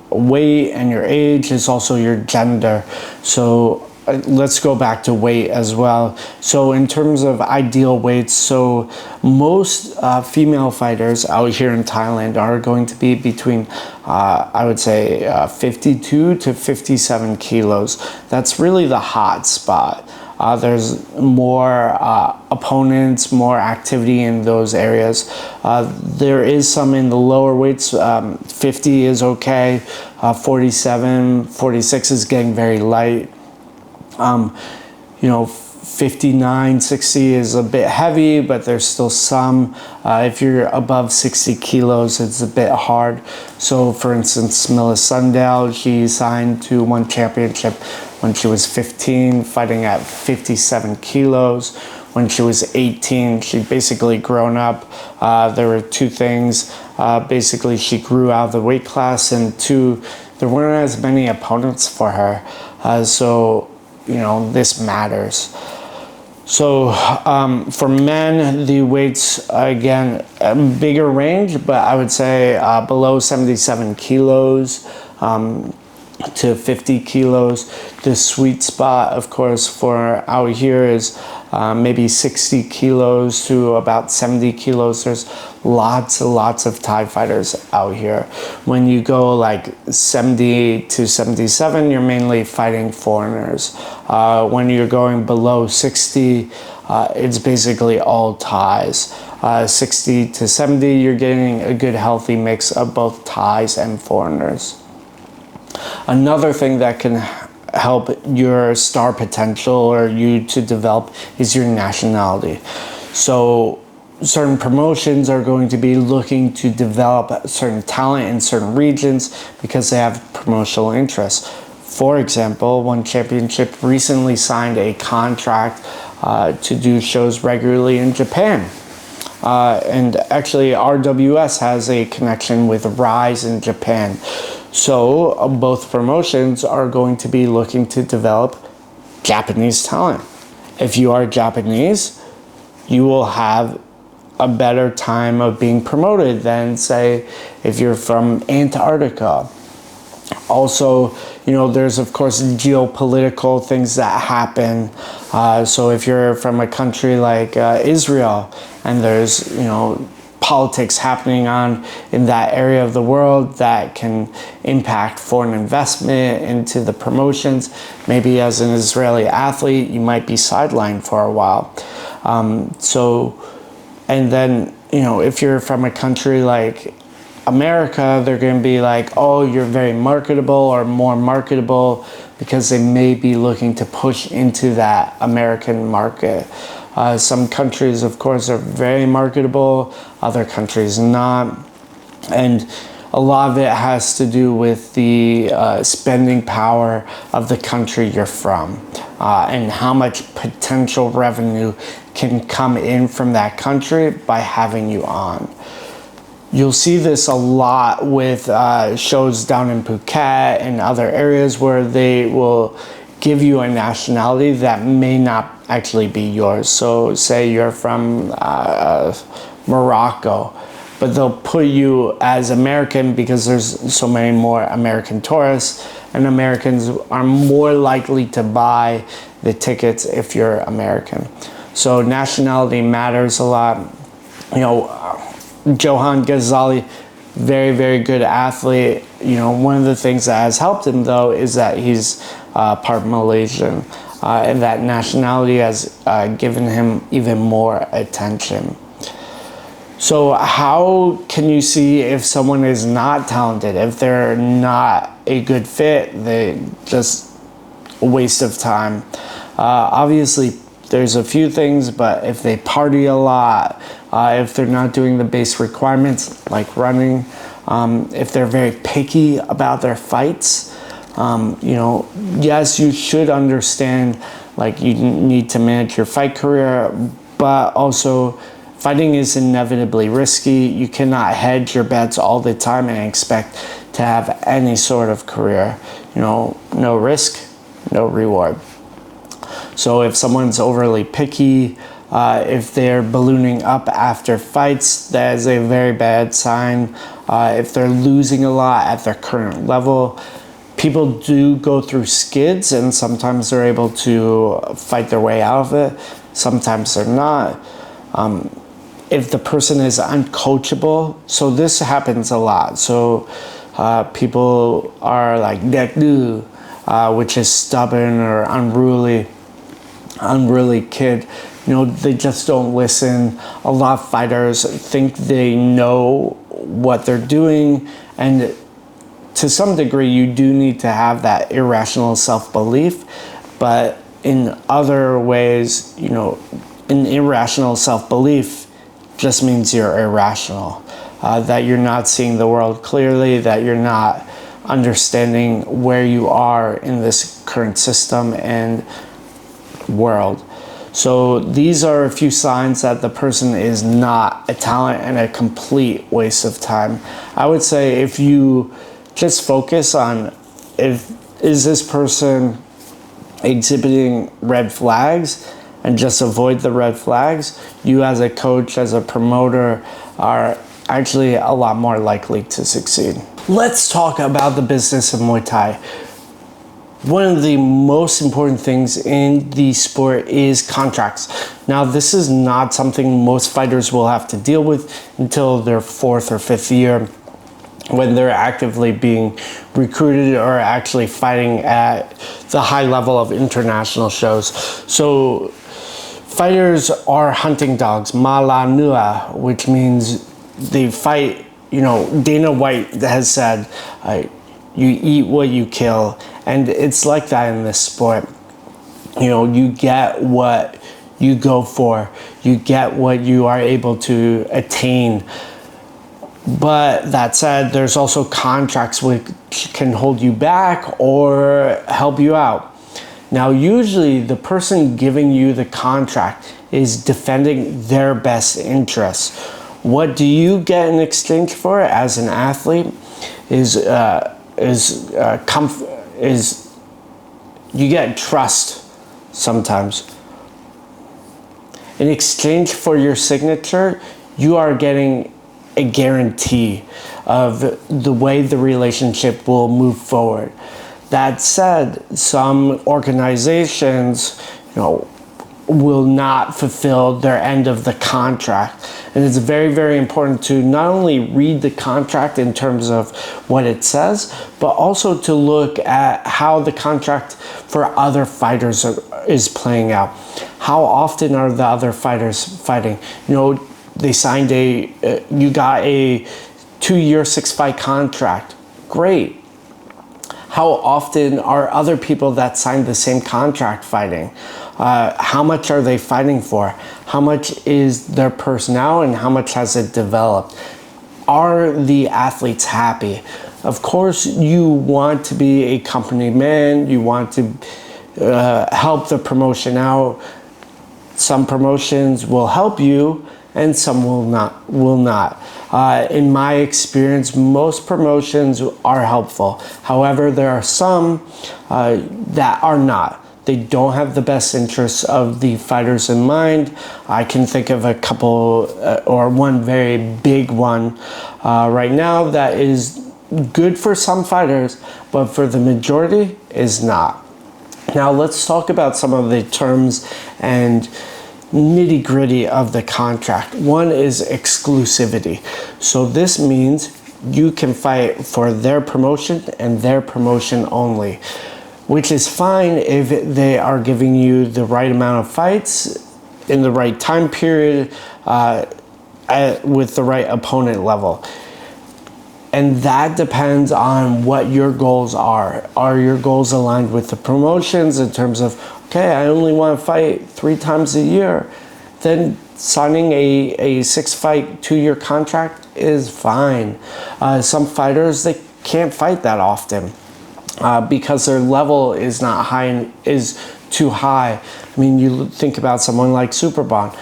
weight and your age is also your gender. So let's go back to weight as well. So in terms of ideal weights, so most female fighters out here in Thailand are going to be between, I would say, 52 to 57 kilos. That's really the hot spot. There's more opponents, more activity in those areas. There is some in the lower weights. 50 is okay. 47, 46 is getting very light. 59, 60 is a bit heavy, but there's still some. If you're above 60 kilos, it's a bit hard. So for instance, Smilla Sundell, she signed to one championship when she was 15, fighting at 57 kilos. When she was 18, she'd basically grown up. There were two things. Basically, she grew out of the weight class, and two, there weren't as many opponents for her. So this matters. So for men, the weights, again, a bigger range, but I would say below 77 kilos to 50 kilos. The sweet spot, of course, for out here is maybe 60 kilos to about 70 kilos. There's lots and lots of Thai fighters out here. When you go like 70 to 77, you're mainly fighting foreigners. When you're going below 60, it's basically all Thais. 60 to 70, you're getting a good healthy mix of both Thais and foreigners. Another thing that can help your star potential or you to develop is your nationality. So certain promotions are going to be looking to develop certain talent in certain regions because they have promotional interests. For example, one championship recently signed a contract to do shows regularly in Japan. And actually RWS has a connection with Rise in Japan. So both promotions are going to be looking to develop Japanese talent. If you are Japanese, you will have a better time of being promoted than, say, if you're from Antarctica. Also, there's of course geopolitical things that happen. So if you're from a country like Israel and there's, politics happening in that area of the world that can impact foreign investment into the promotions. Maybe as an Israeli athlete, you might be sidelined for a while. And then, if you're from a country like America, they're going to be like, oh, you're very marketable or more marketable because they may be looking to push into that American market. Some countries, of course, are very marketable, other countries not. And a lot of it has to do with the spending power of the country you're from and how much potential revenue can come in from that country by having you on. You'll see this a lot with shows down in Phuket and other areas where they will give you a nationality that may not actually be yours. So say you're from Morocco, but they'll put you as American because there's so many more American tourists, and Americans are more likely to buy the tickets if you're American. So nationality matters a lot. Johan Ghazali, very, very good athlete. One of the things that has helped him though is that he's part Malaysian, and that nationality has given him even more attention. So how can you see if someone is not talented, if they're not a good fit, they just a waste of time? Obviously there's a few things, but if they party a lot, if they're not doing the base requirements like running, if they're very picky about their fights, yes, you should understand like you need to manage your fight career, but also fighting is inevitably risky. You cannot hedge your bets all the time and expect to have any sort of career. No risk, no reward. So if someone's overly picky, if they're ballooning up after fights, that is a very bad sign. If they're losing a lot at their current level, people do go through skids, and sometimes they're able to fight their way out of it. Sometimes they're not. If the person is uncoachable, so this happens a lot. So people are like dekdu, which is stubborn or unruly kid. They just don't listen. A lot of fighters think they know what they're doing, and to some degree you do need to have that irrational self-belief, but in other ways, an irrational self-belief just means you're irrational, that you're not seeing the world clearly, that you're not understanding where you are in this current system and world. So these are a few signs that the person is not a talent and a complete waste of time. I would say if you just focus on is this person exhibiting red flags, and just avoid the red flags, you as a coach, as a promoter, are actually a lot more likely to succeed. Let's talk about the business of Muay Thai. One of the most important things in the sport is contracts. Now, this is not something most fighters will have to deal with until their 4th or 5th year, when they're actively being recruited or actually fighting at the high level of international shows. So fighters are hunting dogs, malanua, which means they fight. Dana White has said, you eat what you kill. And it's like that in this sport. You get what you go for. You get what you are able to attain. But that said, there's also contracts which can hold you back or help you out. Now, usually the person giving you the contract is defending their best interests. What do you get in exchange for it as an athlete is you get trust sometimes. In exchange for your signature, you are getting a guarantee of the way the relationship will move forward. That said, some organizations, will not fulfill their end of the contract. And it's very, very important to not only read the contract in terms of what it says, but also to look at how the contract for other fighters is playing out. How often are the other fighters fighting? They signed you got a 2-year 6-fight contract. Great. How often are other people that signed the same contract fighting? How much are they fighting for? How much is their personnel and how much has it developed? Are the athletes happy? Of course, you want to be a company man. You want to help the promotion out. Some promotions will help you and some will not. In my experience, most promotions are helpful. However, there are some that are not. They don't have the best interests of the fighters in mind. I can think of a couple or one very big one right now that is good for some fighters, but for the majority is not. Now let's talk about some of the terms and nitty-gritty of the contract. One is exclusivity. So this means you can fight for their promotion and their promotion only, which is fine if they are giving you the right amount of fights in the right time period with the right opponent level. And that depends on what your goals are. Are your goals aligned with the promotions in terms of, okay, I only want to fight 3 times a year? Then signing a 6-fight 2-year contract is fine. Some fighters, they can't fight that often because their level is not high and is too high. I mean, you think about someone like Superbond.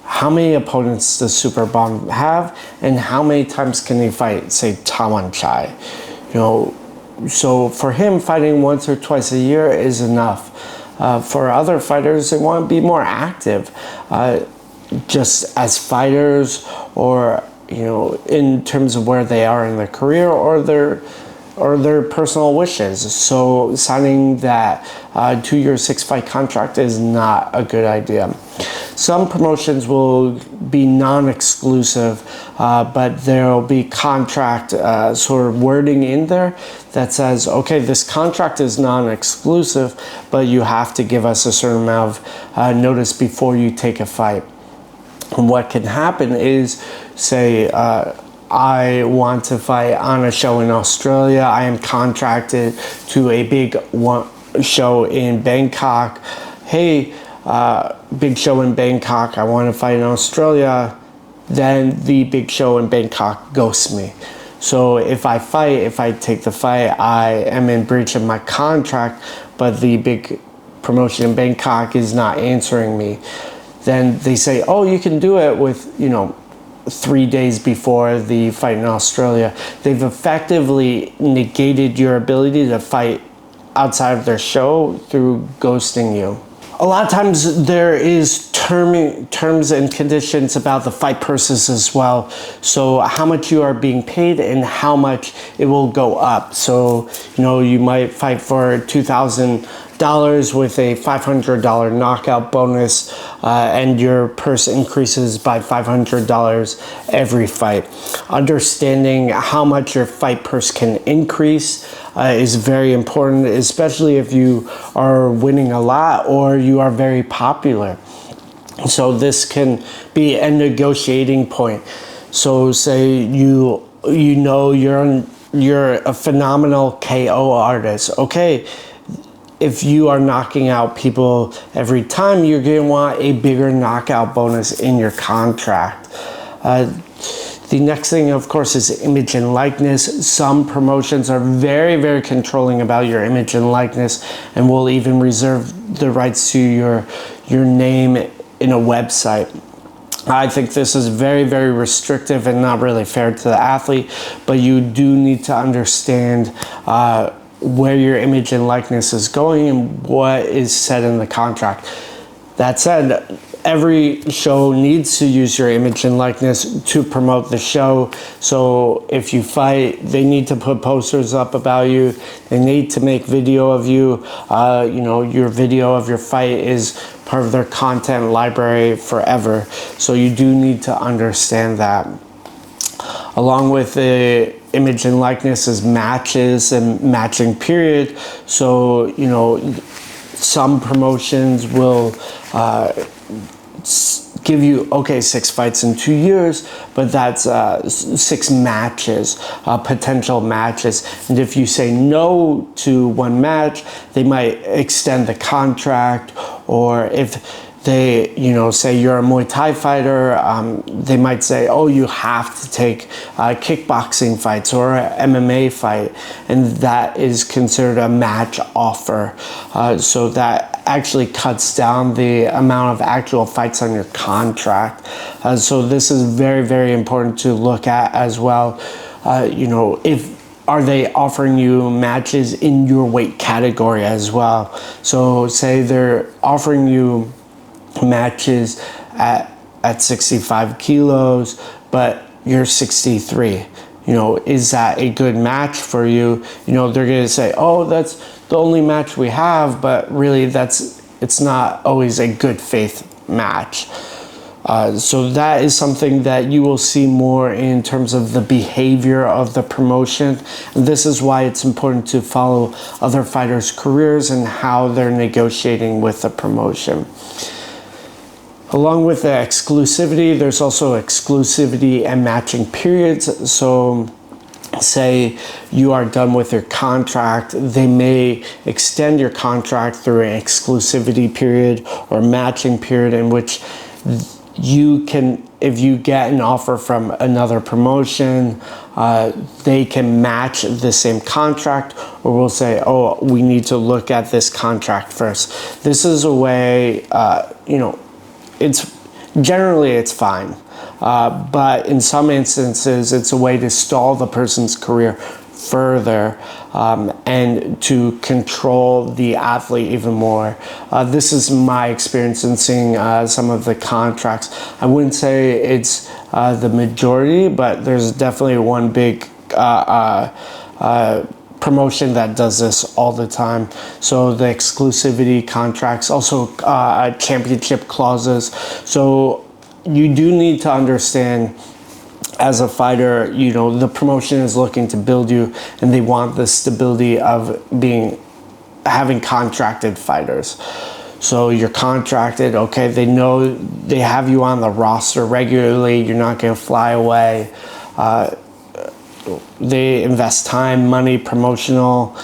how many opponents does Super Bond have, and how many times can he fight, say, Tawan Chai? You know, so for him, fighting once or twice a year is enough. For other fighters, they want to be more active, just as fighters, or you know, in terms of where they are in their career or their personal wishes. So signing that 2-year 6-fight contract is not a good idea. Some promotions will be non-exclusive, but there will be contract sort of wording in there that says, okay, this contract is non-exclusive, but you have to give us a certain amount of notice before you take a fight. And what can happen is, say, I want to fight on a show in Australia. I am contracted to a big show in Bangkok. Hey, big show in Bangkok, I want to fight in Australia. Then the big show in Bangkok ghosts me. So if I take the fight, I am in breach of my contract, but the big promotion in Bangkok is not answering me. Then they say, oh, you can do it with, you know, 3 days before the fight in Australia. They've effectively negated your ability to fight outside of their show through ghosting you. A lot of times there is terms and conditions about the fight purses as well. So how much you are being paid and how much it will go up. So, you know, you might fight for $2,000 with a $500 knockout bonus, and your purse increases by $500 every fight. Understanding how much your fight purse can increase is very important, especially if you are winning a lot or you are very popular. So this can be a negotiating point. So say you know you're a phenomenal KO artist. Okay, if you are knocking out people every time, you're going to want a bigger knockout bonus in your contract. The next thing, of course, is image and likeness. Some promotions are very, very controlling about your image and likeness, and will even reserve the rights to your name in a website. I think this is very, very restrictive and not really fair to the athlete, but you do need to understand where your image and likeness is going and what is said in the contract. That said, every show needs to use your image and likeness to promote the show. So if you fight, they need to put posters up about you. They need to make video of you. You know, your video of your fight is part of their content library forever. So you do need to understand that. Along with the image and likeness is matches and matching period. So, you know, some promotions will give you, okay, 6 fights in 2 years, but that's 6 matches, potential matches. And if you say no to one match, they might extend the contract. Or if they, you know, say you're a Muay Thai fighter, they might say, oh, you have to take kickboxing fights or an MMA fight, and that is considered a match offer. So that actually cuts down the amount of actual fights on your contract. So this is very, very important to look at as well. You know, are they offering you matches in your weight category as well? So say they're offering you matches at 65 kilos, but you're 63. You know, is that a good match for you? You know, they're going to say, oh, that's the only match we have, but really it's not always a good faith match. So that is something that you will see more in terms of the behavior of the promotion. And this is why it's important to follow other fighters' careers and how they're negotiating with the promotion. Along with the exclusivity, there's also exclusivity and matching periods. So say you are done with your contract, they may extend your contract through an exclusivity period or matching period, in which you can, if you get an offer from another promotion, they can match the same contract, or we'll say, oh, we need to look at this contract first. This is a way, you know, it's generally it's fine. But in some instances, it's a way to stall the person's career further and to control the athlete even more. This is my experience in seeing some of the contracts. I wouldn't say it's the majority, but there's definitely one big promotion that does this all the time. So the exclusivity contracts, also championship clauses. So you do need to understand, as a fighter, you know, the promotion is looking to build you and they want the stability of having contracted fighters. So you're contracted, okay, they know they have you on the roster regularly, you're not going to fly away. They invest time, money, promotional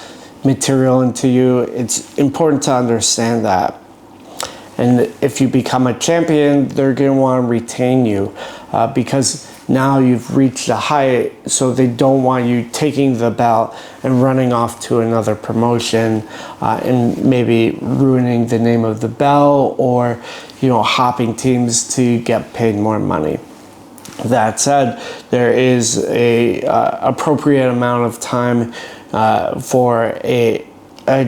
material into you. It's important to understand that. And if you become a champion, they're going to want to retain you because now you've reached a height, so they don't want you taking the belt and running off to another promotion and maybe ruining the name of the belt, or, you know, hopping teams to get paid more money. That said, there is a appropriate amount of time for a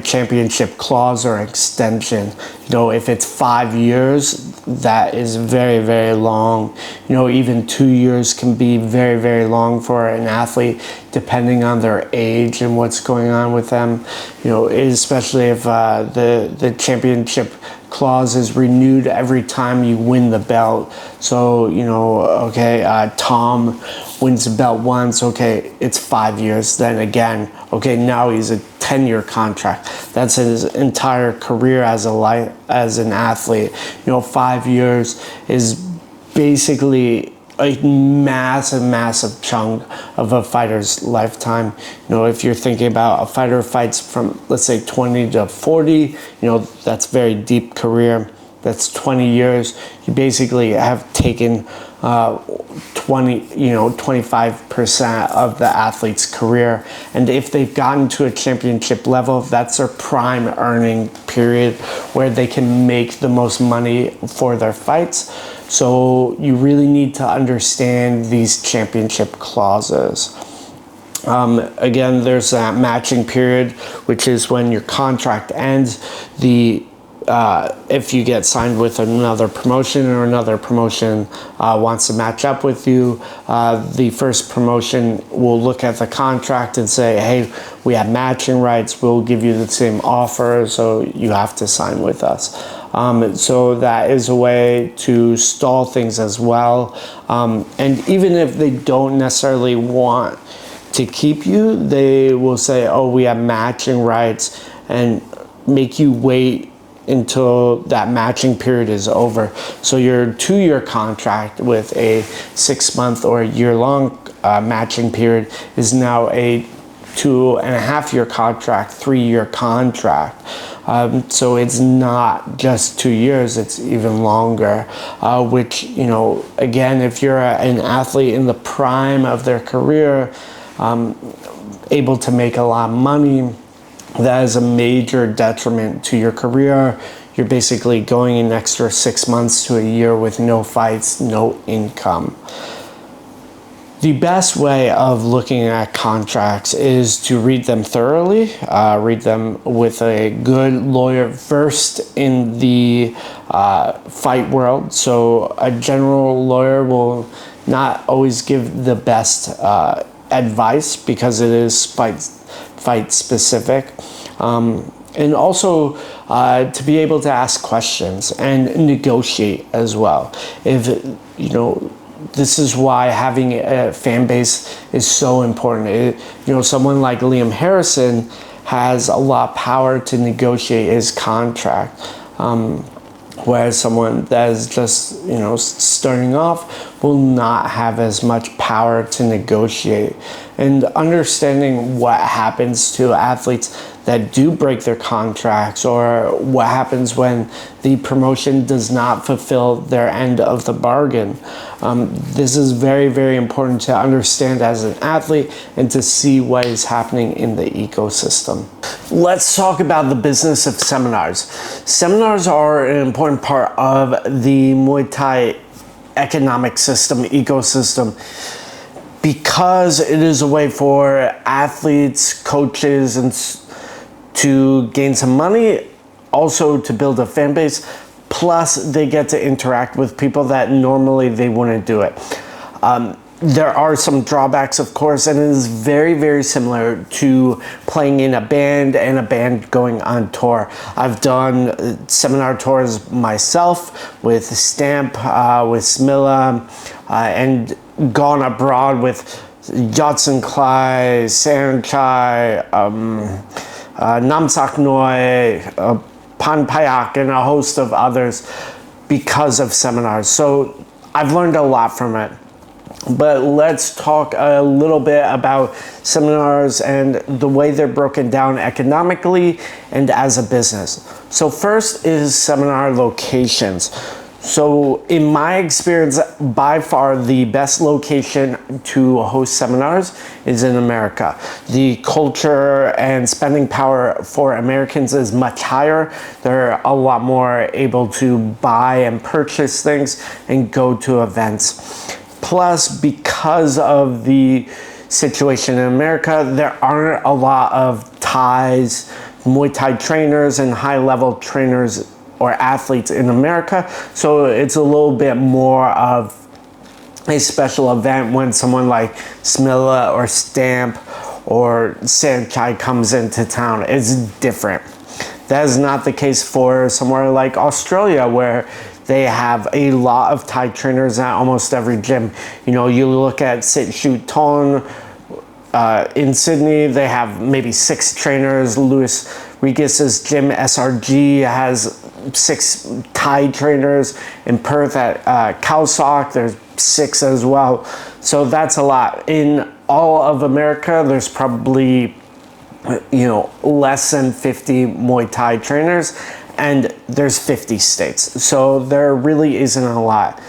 championship clause or extension. You know, if it's 5 years, that is very, very long. You know, even 2 years can be very, very long for an athlete, depending on their age and what's going on with them. You know, especially if the championship clause is renewed every time you win the belt. So, you know, okay, Tom wins the belt once, okay, it's 5 years. Then again, okay, now he's a 10-year contract. That's his entire career as an athlete. You know, 5 years is basically a massive chunk of a fighter's lifetime. You know, if you're thinking about a fighter fights from, let's say, 20 to 40, you know, that's very deep career. That's 20 years. You basically have taken 25% of the athlete's career. And if they've gotten to a championship level, that's their prime earning period where they can make the most money for their fights. So you really need to understand these championship clauses. Again, there's that matching period, which is when your contract ends. If you get signed with another promotion or another promotion wants to match up with you, the first promotion will look at the contract and say, hey, we have matching rights, we'll give you the same offer, so you have to sign with us. So that is a way to stall things as well. And even if they don't necessarily want to keep you, they will say, oh, we have matching rights, and make you wait until that matching period is over. So your 2-year contract with a 6-month or a year-long matching period is now a 2.5-year contract, 3-year contract. So it's not just 2 years, it's even longer, which, you know, again, if you're an athlete in the prime of their career, able to make a lot of money, that is a major detriment to your career. You're basically going an extra 6 months to a year with no fights, no income. The best way of looking at contracts is to read them thoroughly, read them with a good lawyer versed in the fight world. So a general lawyer will not always give the best advice because it is fight specific. And also to be able to ask questions and negotiate as well. If, you know, this is why having a fan base is so important. You know, someone like Liam Harrison has a lot of power to negotiate his contract. Whereas someone that is just, you know, starting off will not have as much power to negotiate. And understanding what happens to athletes that do break their contracts, or what happens when the promotion does not fulfill their end of the bargain. This is very, very important to understand as an athlete and to see what is happening in the ecosystem. Let's talk about the business of seminars. Seminars are an important part of the Muay Thai economic system, ecosystem, because it is a way for athletes, coaches, and to gain some money, also to build a fan base, plus they get to interact with people that normally they wouldn't do it. There are some drawbacks, of course, and it is very, very similar to playing in a band and a band going on tour. I've done seminar tours myself with Stamp, with Smilla, and gone abroad with Yatsen Klai, Sanchai, Namsak Noi, Pan Payak, and a host of others because of seminars. So I've learned a lot from it. But let's talk a little bit about seminars and the way they're broken down economically and as a business. So first is seminar locations. So in my experience, by far the best location to host seminars is in America. The culture and spending power for Americans is much higher. They're a lot more able to buy and purchase things and go to events. Plus, because of the situation in America, there aren't a lot of Thais, Muay Thai trainers, and high-level trainers or athletes in America. So it's a little bit more of a special event when someone like Smilla or Stamp or Sanchai comes into town. It's different. That is not the case for somewhere like Australia, where they have a lot of Thai trainers at almost every gym. You know, you look at Sit Shoot Ton in Sydney, they have maybe 6 trainers. Luis Regis's gym, SRG, has 6 Thai trainers. In Perth at Calsoc, there's 6 as well. So that's a lot. In all of America, there's probably, you know, less than 50 Muay Thai trainers, and there's 50 states. So there really isn't a lot.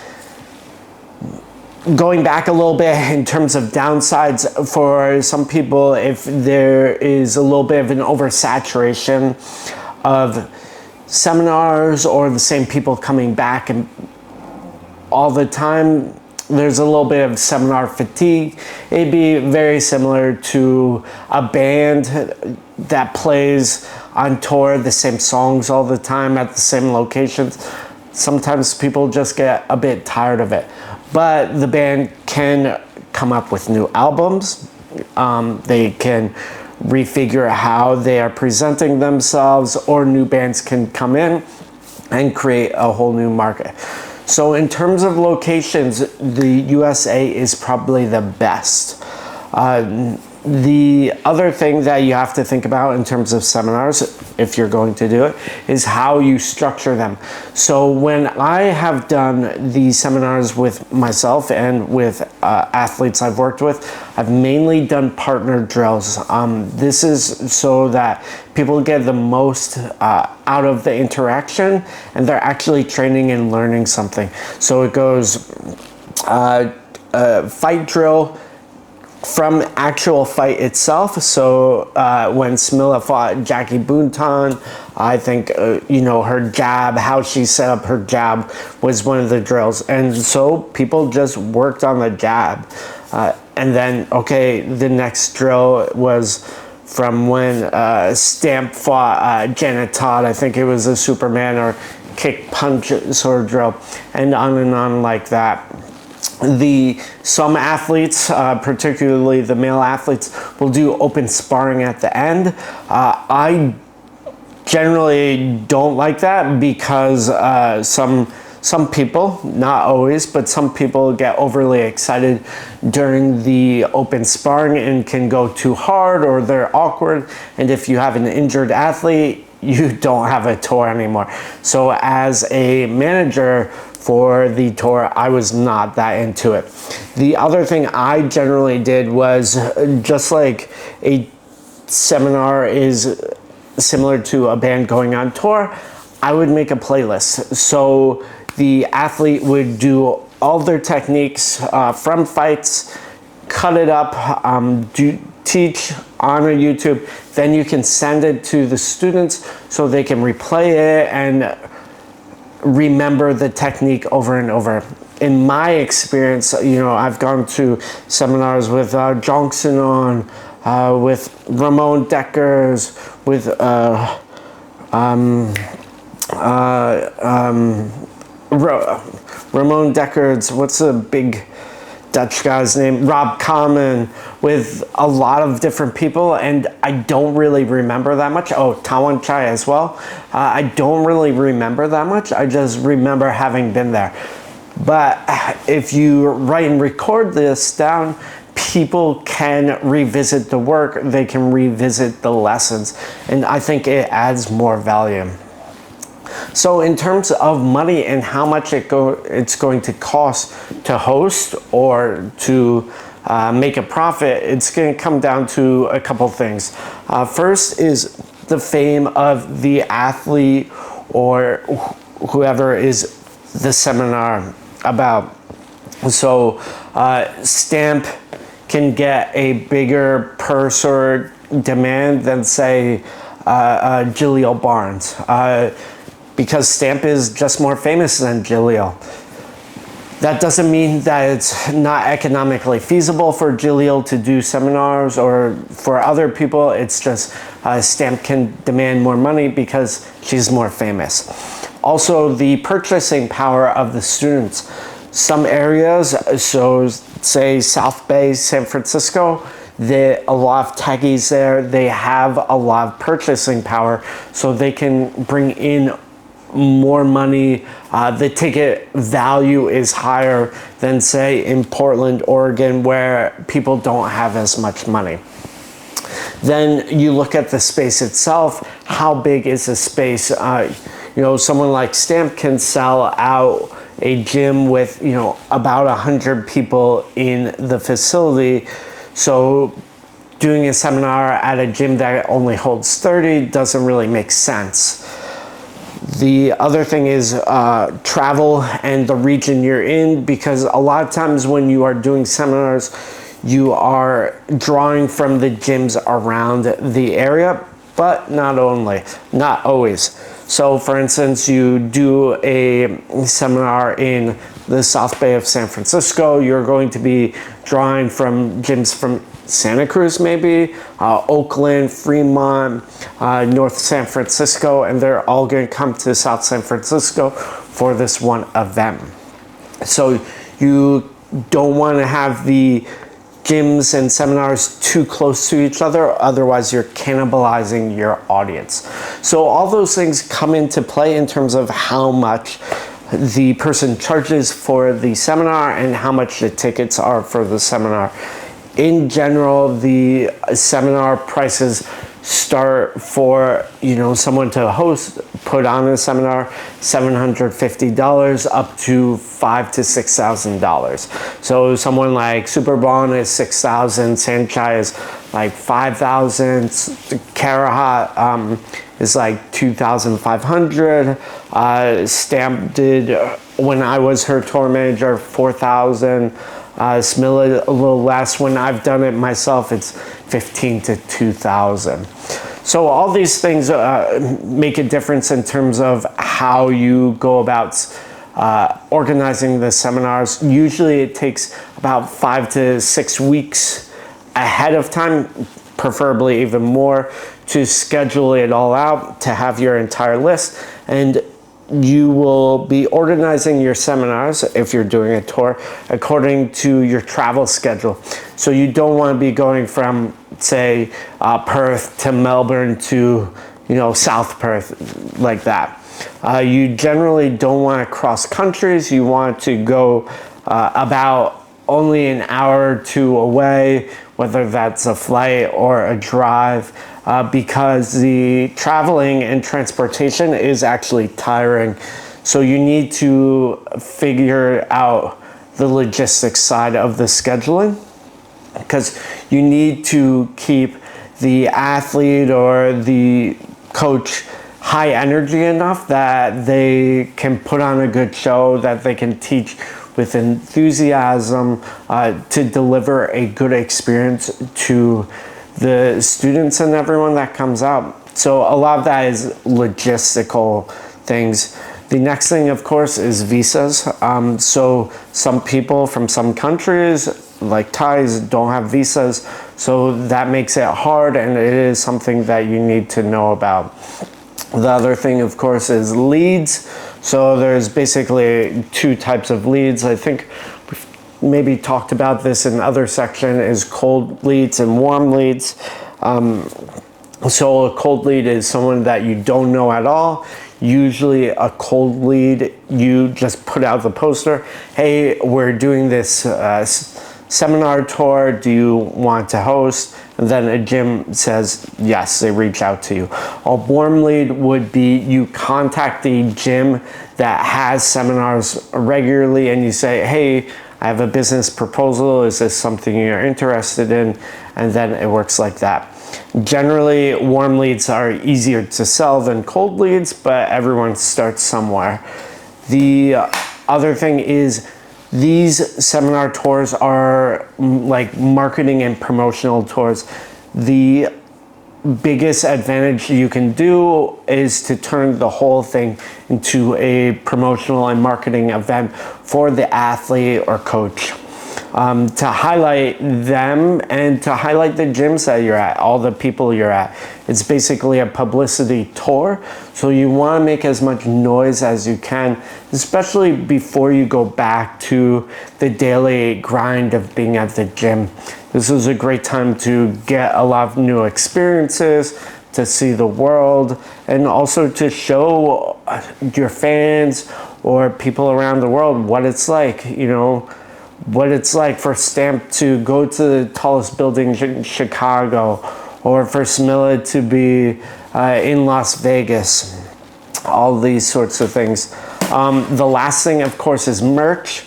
Going back a little bit in terms of downsides for some people, if there is a little bit of an oversaturation of seminars or the same people coming back and all the time, there's a little bit of seminar fatigue. It'd be very similar to a band that plays on tour the same songs all the time at the same locations. Sometimes people just get a bit tired of it. But the band can come up with new albums. They can refigure how they are presenting themselves, or new bands can come in and create a whole new market. So in terms of locations, the USA is probably the best. The other thing that you have to think about in terms of seminars, if you're going to do it, is how you structure them. So when I have done these seminars with myself and with athletes I've worked with, I've mainly done partner drills. This is so that people get the most out of the interaction, and they're actually training and learning something. So it goes fight drill, from actual fight itself. So when Smilla fought Jackie Boonton, I think, you know, her jab, how she set up her jab was one of the drills. And so people just worked on the jab. And then, okay, the next drill was from when Stamp fought Janet Todd. I think it was a Superman or kick punch sort of drill, and on like that. Some athletes, particularly the male athletes, will do open sparring at the end. I generally don't like that because some people, not always, but some people get overly excited during the open sparring and can go too hard, or they're awkward. And if you have an injured athlete, you don't have a tour anymore. So as a manager for the tour, I was not that into it. The other thing I generally did was, just like a seminar is similar to a band going on tour, I would make a playlist. So the athlete would do all their techniques from fights, cut it up, teach on YouTube, then you can send it to the students so they can replay it and remember the technique over and over. in my experience, I've gone to seminars with Johnson on, with Ramon Deckers, with Ramon Deckers, what's the big Dutch guy's name? Rob Kamen, with a lot of different people, and I don't really remember that much. Oh, Tawan Chai as well. I don't really remember that much. I just remember having been there. But if you write and record this down, people can revisit the work, they can revisit the lessons, and I think it adds more value. So in terms of money and how much it's going to cost to host or to make a profit, it's going to come down to a couple things. First is the fame of the athlete or whoever is the seminar about. So Stamp can get a bigger purse or demand than, say, Jaleel Barnes, because Stamp is just more famous than Jaleel. That doesn't mean that it's not economically feasible for Jaleel to do seminars, or for other people, it's just Stamp can demand more money because she's more famous. Also, the purchasing power of the students. Some areas, so say South Bay, San Francisco, a lot of taggies there, they have a lot of purchasing power, so they can bring in more money. The ticket value is higher than, say, in Portland, Oregon, where people don't have as much money. Then you look at the space itself. How big is the space? Someone like Stamp can sell out a gym with, about 100 people in the facility. So doing a seminar at a gym that only holds 30 doesn't really make sense. The other thing is travel and the region you're in, because a lot of times when you are doing seminars, you are drawing from the gyms around the area, but not always. So for instance, you do a seminar in the South Bay of San Francisco, you're going to be drawing from gyms from Santa Cruz, maybe, Oakland, Fremont, North San Francisco, and they're all going to come to South San Francisco for this one event. So you don't want to have the gyms and seminars too close to each other, otherwise you're cannibalizing your audience. So all those things come into play in terms of how much the person charges for the seminar and how much the tickets are for the seminar. In general, the seminar prices start for, someone to put on a seminar, $750 up to $5,000 to $6,000. So someone like Superbon is $6,000, Sanchai is like $5,000, Karahat is like $2,500. Stamp did, when I was her tour manager, $4,000. Smilla a little less. When I've done it myself, it's $15,000 to $2,000. So all these things make a difference in terms of how you go about organizing the seminars. Usually it takes about 5 to 6 weeks ahead of time, preferably even more, to schedule it all out, to have your entire list. And you will be organizing your seminars, if you're doing a tour, according to your travel schedule. So you don't want to be going from, say, Perth to Melbourne to, South Perth, like that. You generally don't want to cross countries. You want to go about only an hour or two away, whether that's a flight or a drive, because the traveling and transportation is actually tiring. So you need to figure out the logistics side of the scheduling, because you need to keep the athlete or the coach high energy enough that they can put on a good show, that they can teach with enthusiasm, to deliver a good experience to the students and everyone that comes out. So a lot of that is logistical things. The next thing, of course, is visas. So some people from some countries, like Thais, don't have visas. So that makes it hard, and it is something that you need to know about. The other thing, of course, is leads. So there's basically two types of leads. I think we've maybe talked about this in other section, is cold leads and warm leads. So a cold lead is someone that you don't know at all. Usually a cold lead, you just put out the poster, hey, we're doing this seminar tour, do you want to host? And then a gym says yes, they reach out to you. A warm lead would be you contact the gym that has seminars regularly and you say, hey, I have a business proposal, is this something you're interested in? And then it works like that. Generally, warm leads are easier to sell than cold leads, but everyone starts somewhere. The other thing is these seminar tours are like marketing and promotional tours. The biggest advantage you can do is to turn the whole thing into a promotional and marketing event for the athlete or coach. To highlight them and to highlight the gyms that you're at, all the people you're at. It's basically a publicity tour. So you want to make as much noise as you can, especially before you go back to the daily grind of being at the gym. This is a great time to get a lot of new experiences, to see the world, and also to show your fans or people around the world what it's like, you know, what it's like for Stamp to go to the tallest building in Chicago, or for Smilla to be in Las Vegas, all these sorts of things. The last thing, of course, is merch.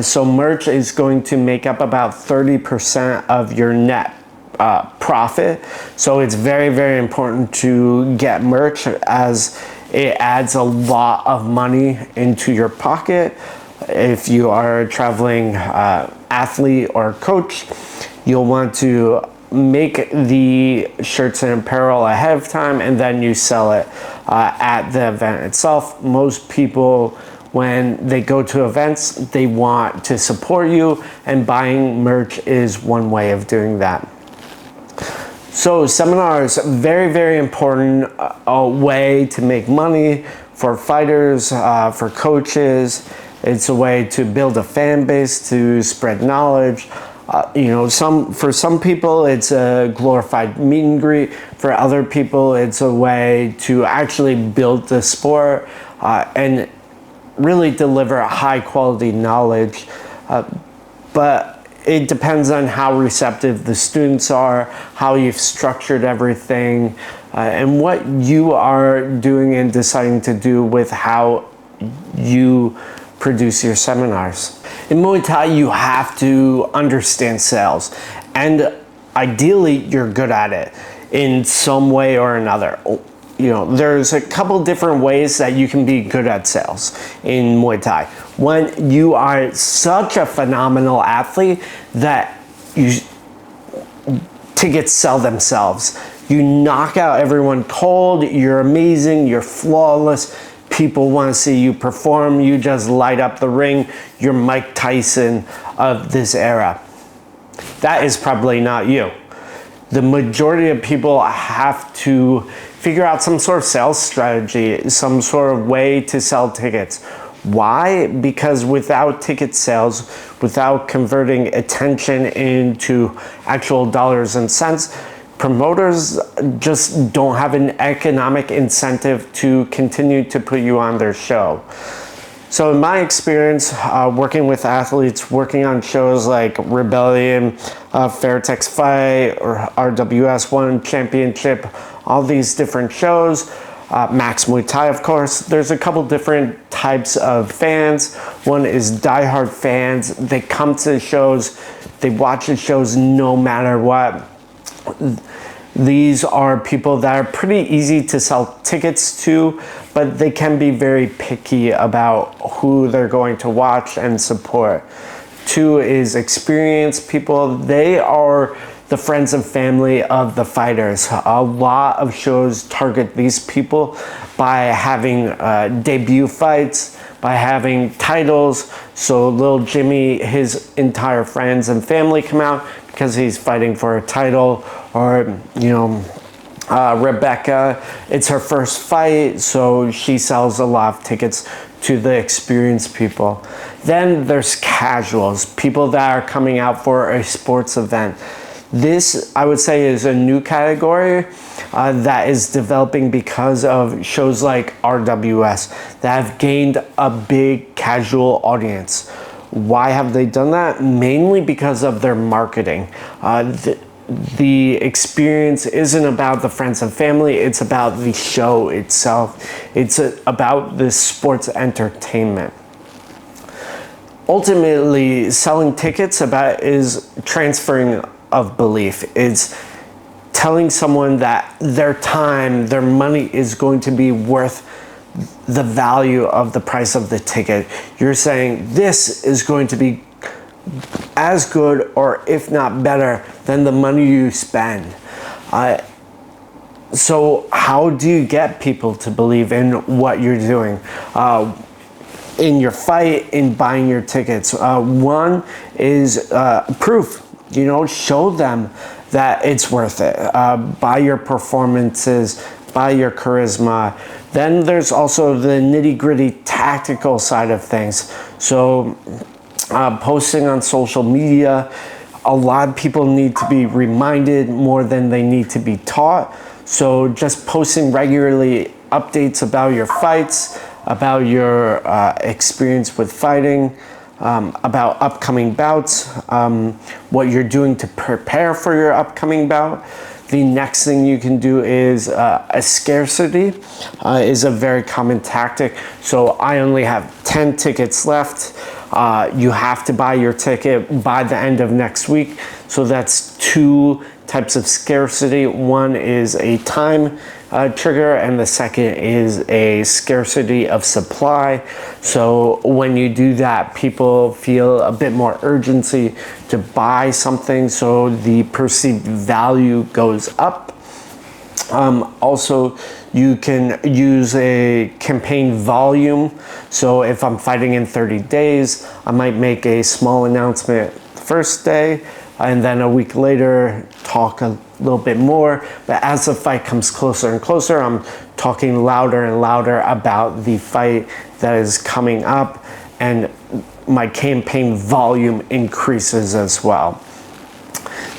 So merch is going to make up about 30% of your net profit. So it's very, very important to get merch, as it adds a lot of money into your pocket. If you are a traveling athlete or coach, you'll want to make the shirts and apparel ahead of time, and then you sell it at the event itself. Most people, when they go to events, they want to support you, and buying merch is one way of doing that. So seminars, very, very important way to make money for fighters, for coaches. It's a way to build a fan base, to spread knowledge. You know, for some people, it's a glorified meet and greet. For other people, it's a way to actually build the sport and really deliver high quality knowledge. But it depends on how receptive the students are, how you've structured everything, and what you are doing and deciding to do with how you produce your seminars. In Muay Thai, you have to understand sales, and ideally you're good at it in some way or another. You know, there's a couple different ways that you can be good at sales in Muay Thai. One, you are such a phenomenal athlete that tickets sell themselves. You knock out everyone cold, you're amazing, you're flawless. People want to see you perform. You just light up the ring. You're Mike Tyson of this era. That is probably not you. The majority of people have to figure out some sort of sales strategy, some sort of way to sell tickets. Why? Because without ticket sales, without converting attention into actual dollars and cents, promoters just don't have an economic incentive to continue to put you on their show. So in my experience, working with athletes, working on shows like Rebellion, Fairtex Fight, or RWS One Championship, all these different shows, Max Muay Thai, of course, there's a couple different types of fans. One is diehard fans. They come to the shows, they watch the shows no matter what. These are people that are pretty easy to sell tickets to, but they can be very picky about who they're going to watch and support. Two is experienced people. They are the friends and family of the fighters. A lot of shows target these people by having debut fights, by having titles. So little Jimmy, his entire friends and family come out because he's fighting for a title, or Rebecca, it's her first fight, so she sells a lot of tickets to the experienced people. Then there's casuals, people that are coming out for a sports event. This, I would say, is a new category that is developing because of shows like RWS that have gained a big casual audience. Why have they done that? Mainly because of their marketing. The experience isn't about the friends and family, it's about the show itself. It's about the sports entertainment. Ultimately, selling tickets is transferring of belief. It's telling someone that their time, their money is going to be worth the value of the price of the ticket. You're saying this is going to be as good, or if not better, than the money you spend. So how do you get people to believe in what you're doing? In your fight, in buying your tickets. One is proof. Show them that it's worth it. By your performances, by your charisma. Then there's also the nitty-gritty tactical side of things. So posting on social media, a lot of people need to be reminded more than they need to be taught. So just posting regularly updates about your fights, about your experience with fighting, about upcoming bouts, what you're doing to prepare for your upcoming bout. The next thing you can do is a scarcity is a very common tactic. So I only have 10 tickets left. You have to buy your ticket by the end of next week. So that's two types of scarcity. One is a time trigger, and the second is a scarcity of supply. So when you do that, people feel a bit more urgency to buy something, so the perceived value goes up. Also, you can use a campaign volume. So if I'm fighting in 30 days, I might make a small announcement the first day, and then a week later talk a little bit more. But as the fight comes closer and closer, I'm talking louder and louder about the fight that is coming up, and my campaign volume increases as well.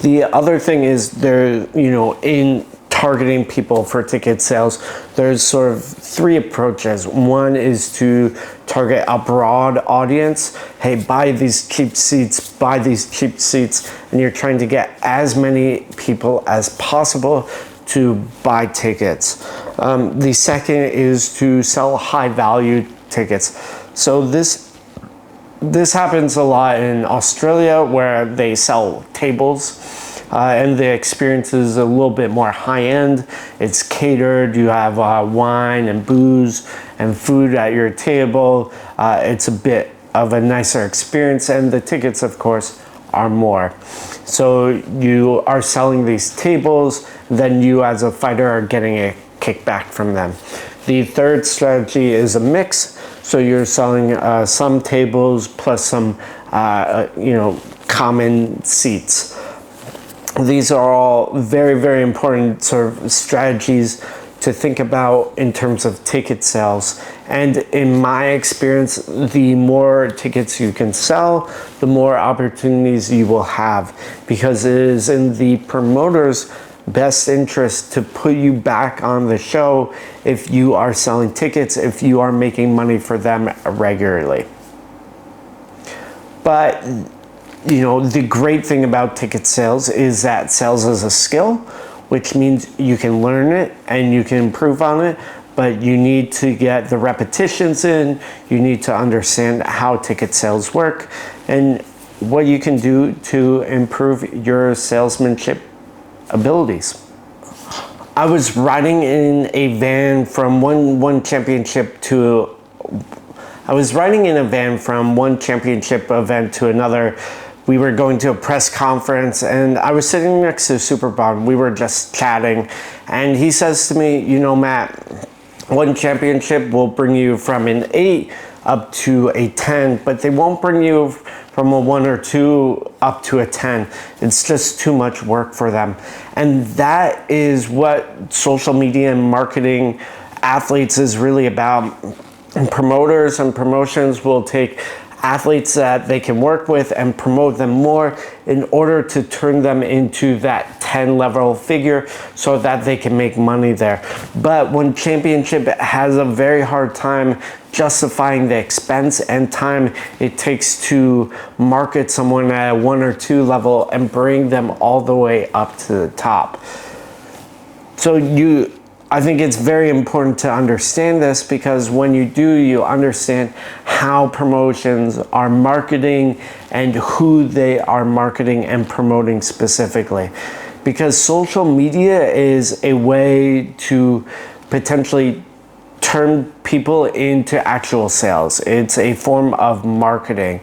The other thing is in targeting people for ticket sales, there's sort of three approaches. One is to target a broad audience. Hey, buy these cheap seats, buy these cheap seats, and you're trying to get as many people as possible to buy tickets. The second is to sell high value tickets. So this happens a lot in Australia, where they sell tables. And the experience is a little bit more high-end. It's catered. You have wine and booze and food at your table. It's a bit of a nicer experience, and the tickets, of course, are more. So you are selling these tables, then you as a fighter are getting a kickback from them. The third strategy is a mix. So you're selling some tables plus some common seats. These are all very, very important sort of strategies to think about in terms of ticket sales. And in my experience, the more tickets you can sell, the more opportunities you will have, because it is in the promoter's best interest to put you back on the show if you are selling tickets, if you are making money for them regularly. But the great thing about ticket sales is that sales is a skill, which means you can learn it and you can improve on it, but you need to get the repetitions in. You need to understand how ticket sales work and what you can do to improve your salesmanship abilities. I was riding in a van from one championship event to another, we were going to a press conference, and I was sitting next to Superbon. We were just chatting, and he says to me, you know, Matt, one championship will bring you from an 8 up to a 10, but they won't bring you from a 1 or 2 up to a 10. It's just too much work for them. And that is what social media and marketing athletes is really about. And promoters and promotions will take athletes that they can work with and promote them more in order to turn them into that 10 level figure so that they can make money there. But when championship has a very hard time justifying the expense and time it takes to market someone at a 1 or 2 level and bring them all the way up to the top. So I think it's very important to understand this, because when you do, you understand how promotions are marketing and who they are marketing and promoting specifically. Because social media is a way to potentially turn people into actual sales. It's a form of marketing.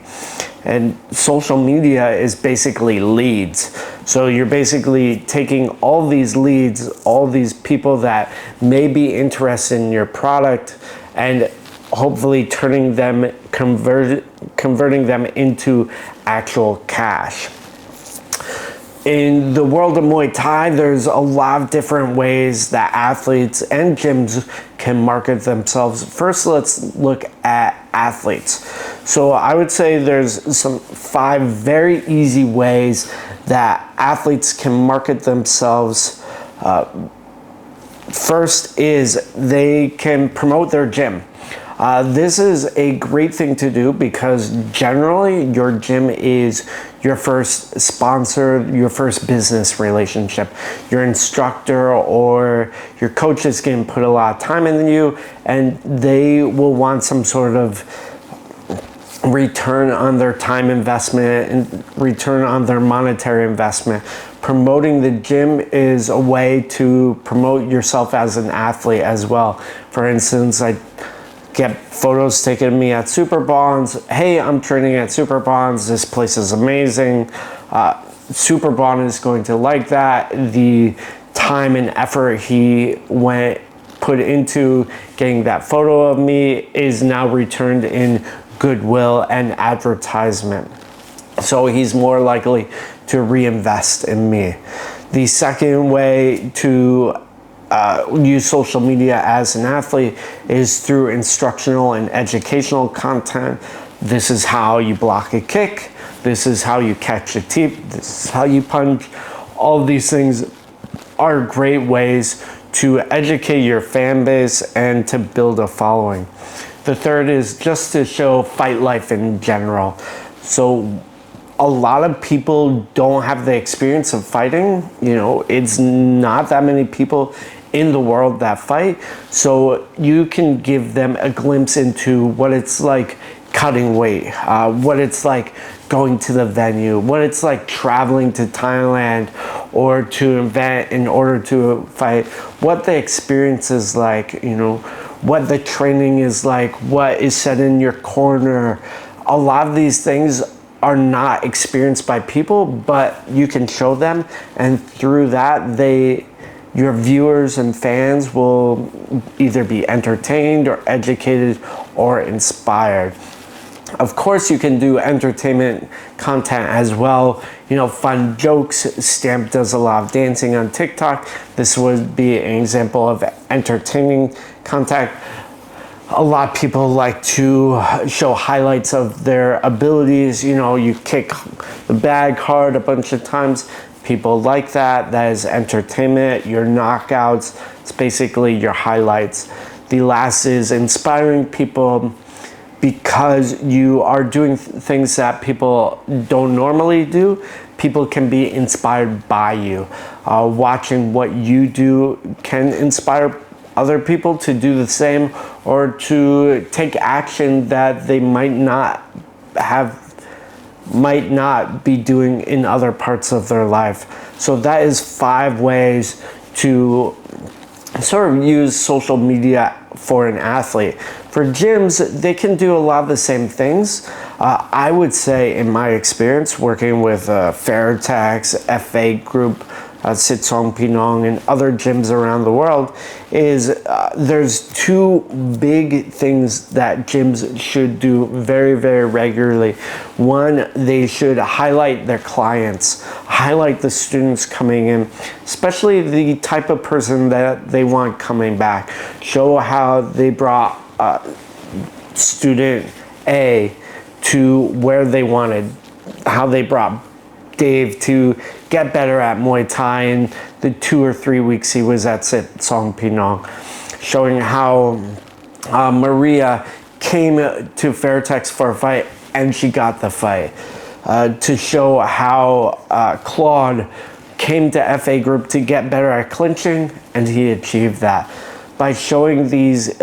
And social media is basically leads. So you're basically taking all these leads, all these people that may be interested in your product, and hopefully converting them into actual cash. In the world of Muay Thai, there's a lot of different ways that athletes and gyms can market themselves. First, let's look at athletes. So I would say there's some 5 very easy ways that athletes can market themselves. First is they can promote their gym. This is a great thing to do because generally your gym is your first sponsor, your first business relationship. Your instructor or your coach is going to put a lot of time into you, and they will want some sort of return on their time investment and return on their monetary investment. Promoting the gym is a way to promote yourself as an athlete as well. For instance, I get photos taken of me at Superbonds. Hey, I'm training at Superbonds. This place is amazing. Superbond is going to like that. The time and effort he put into getting that photo of me is now returned in goodwill and advertisement. So he's more likely to reinvest in me. The second way to use social media as an athlete is through instructional and educational content. This is how you block a kick. This is how you catch a tip. This is how you punch. All of these things are great ways to educate your fan base and to build a following. The third is just to show fight life in general. So a lot of people don't have the experience of fighting. You know, it's not that many people in the world that fight. So you can give them a glimpse into what it's like cutting weight, what it's like going to the venue, what it's like traveling to Thailand or to an event in order to fight, what the experience is like, you know, what the training is like, what is said in your corner. A lot of these things are not experienced by people, but you can show them, and through that your viewers and fans will either be entertained or educated or inspired. Of course, you can do entertainment content as well. You know, fun jokes. Stamp does a lot of dancing on TikTok. This would be an example of entertaining content. A lot of people like to show highlights of their abilities. You know, you kick the bag hard a bunch of times. People like that. That is entertainment. Your knockouts, it's basically your highlights. The last is inspiring people, because you are doing things that people don't normally do. People can be inspired by you. Watching what you do can inspire other people to do the same or to take action that they might not be doing in other parts of their life. So that is 5 ways to sort of use social media for an athlete. For gyms, they can do a lot of the same things. I would say, in my experience, working with Fairtex, FA Group, Sitsong Pinong, and other gyms around the world, is there's two big things that gyms should do very, very regularly. One, they should highlight their clients, highlight the students coming in, especially the type of person that they want coming back. Show how they brought student A to where they wanted, how they brought Dave to get better at Muay Thai in the 2 or 3 weeks he was at Song Pinong, showing how Maria came to Fairtex for a fight and she got the fight, to show how Claude came to FA Group to get better at clinching and he achieved that. By showing these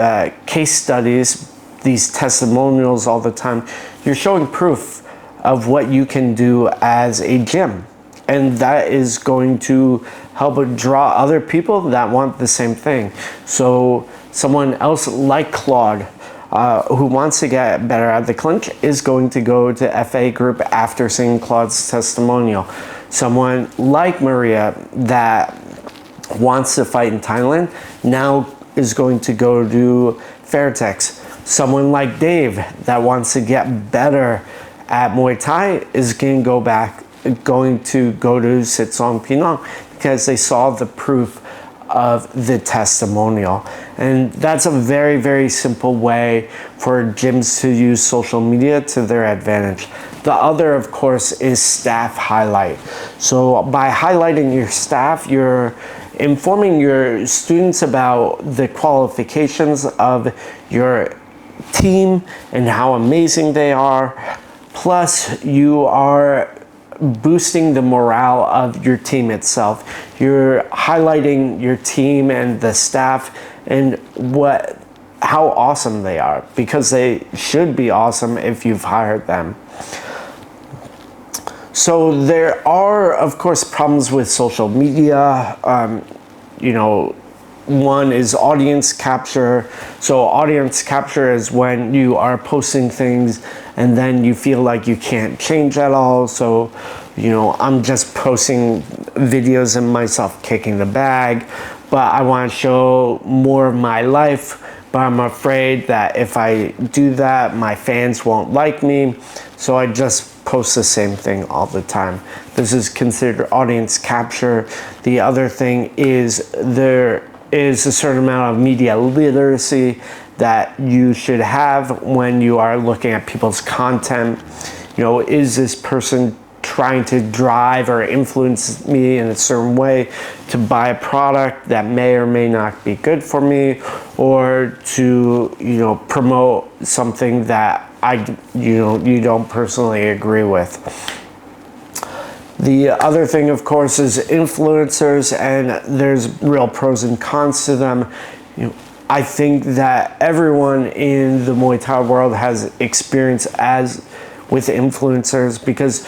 case studies, these testimonials all the time, you're showing proof of what you can do as a gym. And that is going to help draw other people that want the same thing. So someone else like Claude, who wants to get better at the clinch, is going to go to FA Group after seeing Claude's testimonial. Someone like Maria that wants to fight in Thailand now is going to go to Fairtex. Someone like Dave that wants to get better at Muay Thai is going to go to Sitsong Pinong because they saw the proof of the testimonial. And that's a very, very simple way for gyms to use social media to their advantage. The other, of course, is staff highlight. So by highlighting your staff, you're informing your students about the qualifications of your team and how amazing they are. Plus, you are boosting the morale of your team itself. You're highlighting your team and the staff and how awesome they are, because they should be awesome if you've hired them. So there are, of course, problems with social media. One is audience capture. So audience capture is when you are posting things and then you feel like you can't change at all. So, I'm just posting videos of myself kicking the bag, but I want to show more of my life, but I'm afraid that if I do that, my fans won't like me. So I just post the same thing all the time. This is considered audience capture. The other thing is there is a certain amount of media literacy that you should have when you are looking at people's content. Is this person trying to drive or influence me in a certain way to buy a product that may or may not be good for me, or to promote something that you don't personally agree with. The other thing, of course, is influencers, and there's real pros and cons to them. I think that everyone in the Muay Thai world has experience with influencers, because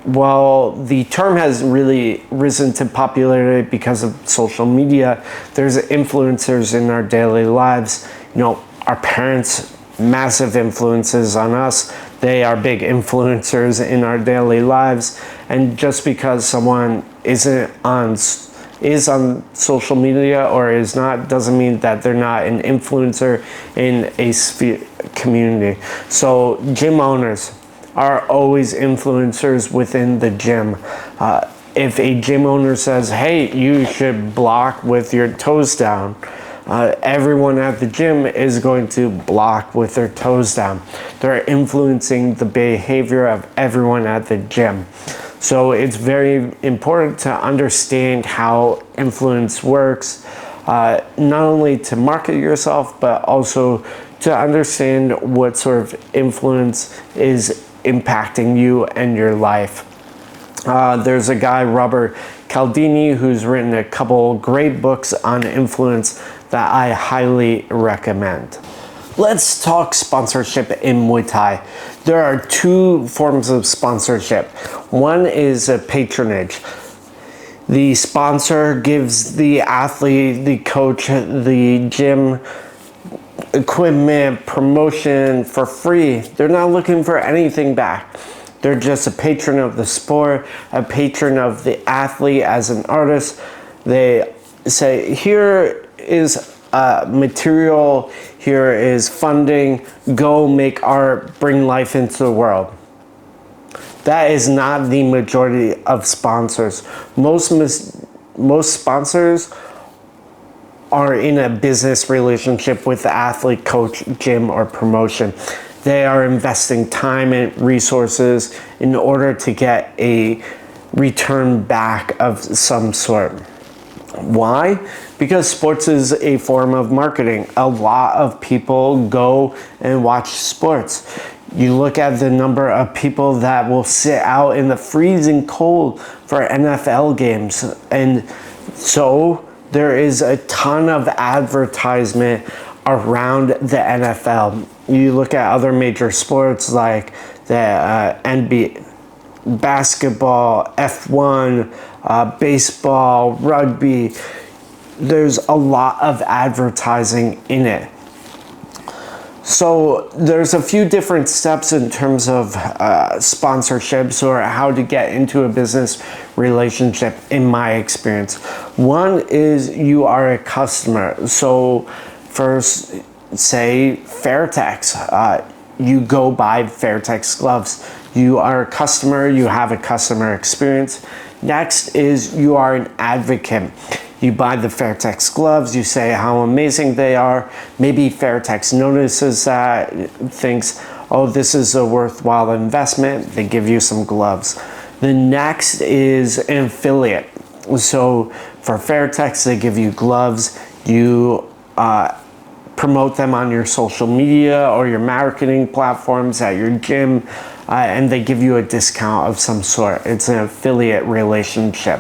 while the term has really risen to popularity because of social media, there's influencers in our daily lives. Our parents, massive influences on us. They are big influencers in our daily lives. And just because someone is on social media or is not, doesn't mean that they're not an influencer in a community. So gym owners are always influencers within the gym. If a gym owner says, hey, you should block with your toes down, everyone at the gym is going to block with their toes down. They're influencing the behavior of everyone at the gym. So it's very important to understand how influence works, not only to market yourself, but also to understand what sort of influence is impacting you and your life. There's a guy, Robert Cialdini, who's written a couple great books on influence that I highly recommend. Let's talk sponsorship in Muay Thai. There are two forms of sponsorship. One is a patronage. The sponsor gives the athlete, the coach, the gym equipment, promotion for free. They're not looking for anything back. They're just a patron of the sport, a patron of the athlete as an artist. They say, here is material, here is funding, go make art, bring life into the world. That is not the majority of sponsors. Most sponsors are in a business relationship with the athlete, coach, gym, or promotion. They are investing time and resources in order to get a return back of some sort. Why? Because sports is a form of marketing. A lot of people go and watch sports. You look at the number of people that will sit out in the freezing cold for NFL games. And so there is a ton of advertisement around the NFL. You look at other major sports like the NBA, basketball, F1, baseball, rugby. There's a lot of advertising in it. So there's a few different steps in terms of sponsorships or how to get into a business relationship in my experience. One is you are a customer. So first, say Fairtex. You go buy Fairtex gloves. You are a customer, you have a customer experience. Next is you are an advocate. You buy the Fairtex gloves, you say how amazing they are. Maybe Fairtex notices that, thinks, oh, this is a worthwhile investment. They give you some gloves. The next is an affiliate. So for Fairtex, they give you gloves. You promote them on your social media or your marketing platforms at your gym, and they give you a discount of some sort. It's an affiliate relationship.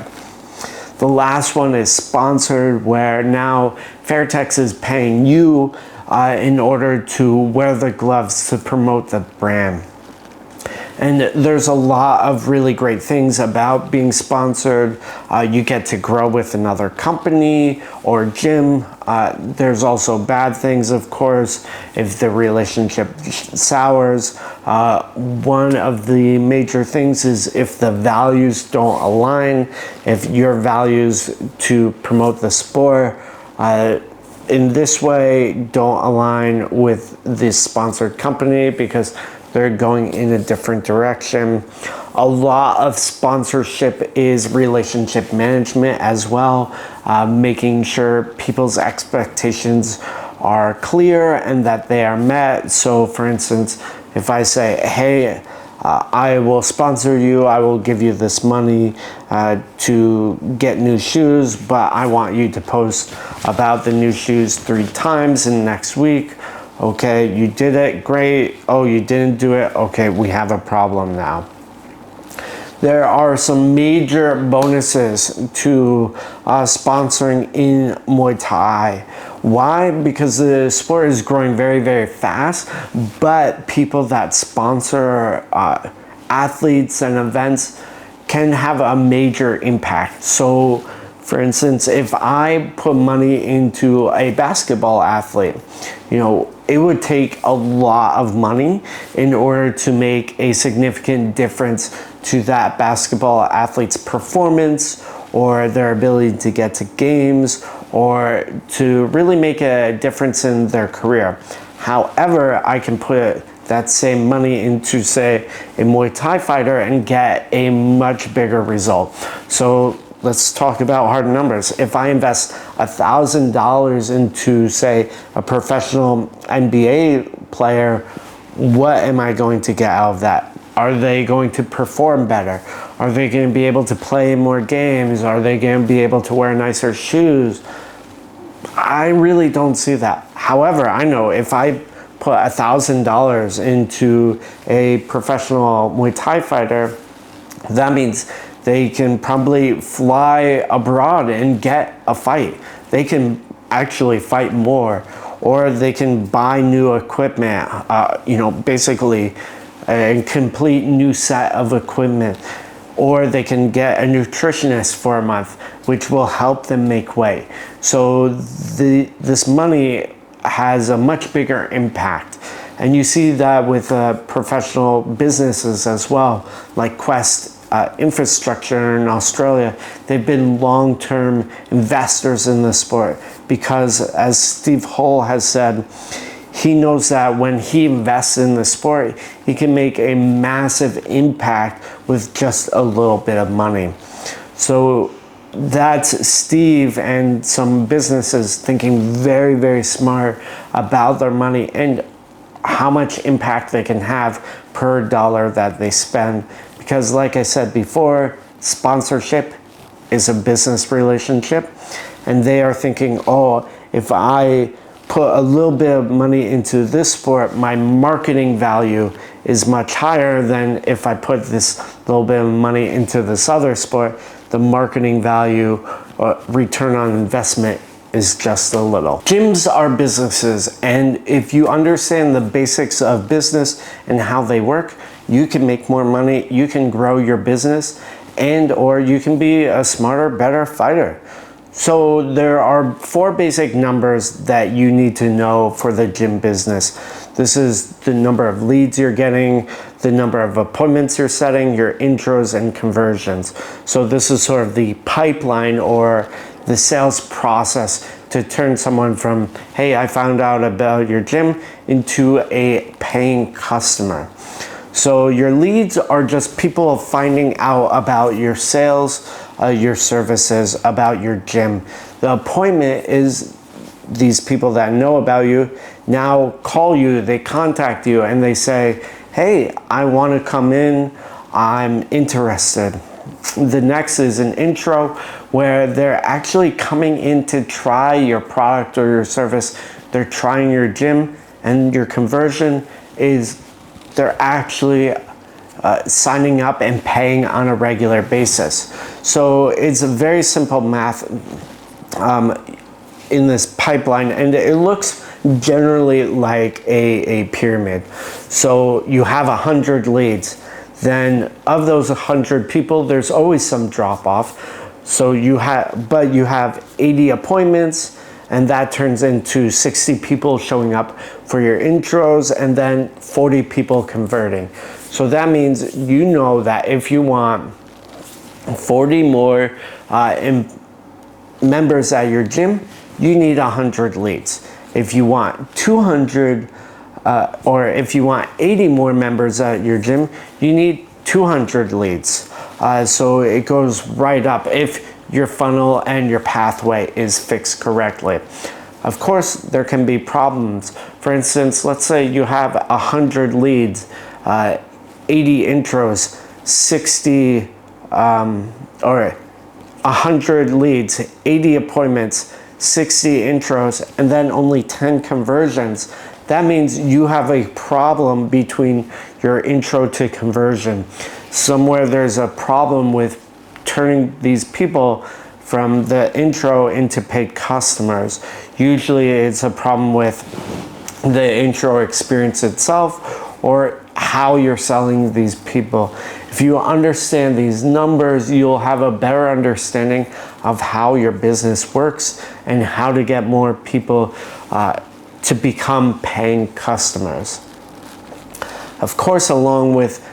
The last one is sponsored, where now Fairtex is paying you in order to wear the gloves to promote the brand. And there's a lot of really great things about being sponsored. You get to grow with another company or gym. There's also bad things, of course, if the relationship sours. One of the major things is if the values don't align, if your values to promote the sport in this way don't align with this sponsored company because they're going in a different direction. A lot of sponsorship is relationship management as well, making sure people's expectations are clear and that they are met. So for instance, if I say, hey, I will sponsor you, I will give you this money to get new shoes, but I want you to post about the new shoes 3 times in next week. Okay, you did it, great. Oh, you didn't do it, okay, we have a problem now. There are some major bonuses to sponsoring in Muay Thai. Why? Because the sport is growing very, very fast, but people that sponsor athletes and events can have a major impact. So, for instance, if I put money into a basketball athlete, it would take a lot of money in order to make a significant difference to that basketball athlete's performance or their ability to get to games or to really make a difference in their career. However, I can put that same money into, say, a Muay Thai fighter and get a much bigger result. So let's talk about hard numbers. If I invest $1,000 into, say, a professional NBA player, what am I going to get out of that? Are they going to perform better? Are they going to be able to play more games? Are they going to be able to wear nicer shoes? I really don't see that. However, I know if I put $1,000 into a professional Muay Thai fighter, that means they can probably fly abroad and get a fight. They can actually fight more, or they can buy new equipment, basically a complete new set of equipment. or they can get a nutritionist for a month, which will help them make weight. So this money has a much bigger impact. And you see that with professional businesses as well, like Quest Infrastructure in Australia. They've been long-term investors in the sport because, as Steve Hull has said, he knows that when he invests in the sport, he can make a massive impact with just a little bit of money. So that's Steve and some businesses thinking very, very smart about their money and how much impact they can have per dollar that they spend. Because like I said before, sponsorship is a business relationship, and they are thinking, oh, if I put a little bit of money into this sport, my marketing value is much higher than if I put this little bit of money into this other sport. The marketing value or return on investment is just a little. Gyms are businesses, and if you understand the basics of business and how they work, you can make more money, you can grow your business, and or you can be a smarter, better fighter. So there are 4 basic numbers that you need to know for the gym business. This is the number of leads you're getting, the number of appointments you're setting, your intros and conversions. So this is sort of the pipeline or the sales process to turn someone from, hey, I found out about your gym, into a paying customer. So your leads are just people finding out about your sales, your services, about your gym. The appointment is these people that know about you now call you, they contact you, and they say, hey, I want to come in, I'm interested. The next is an intro, where they're actually coming in to try your product or your service. They're trying your gym, and your conversion is they're actually signing up and paying on a regular basis. So it's a very simple math in this pipeline, and it looks generally like a pyramid. So you have 100 leads. Then of those 100 people, there's always some drop off. So you have 80 appointments, and that turns into 60 people showing up for your intros, and then 40 people converting. So that means you know that if you want 40 more members at your gym, you need 100 leads. If you want 200 or if you want 80 more members at your gym, you need 200 leads. So it goes right up if your funnel and your pathway is fixed correctly. Of course, there can be problems. For instance, let's say you have 100 leads, 80 intros, 60 or 100 leads, 80 appointments, 60 intros, and then only 10 conversions. That means you have a problem between your intro to conversion. Somewhere there's a problem with turning these people from the intro into paid customers. Usually it's a problem with the intro experience itself or how you're selling these people. If you understand these numbers, you'll have a better understanding of how your business works and how to get more people to become paying customers. Of course, along with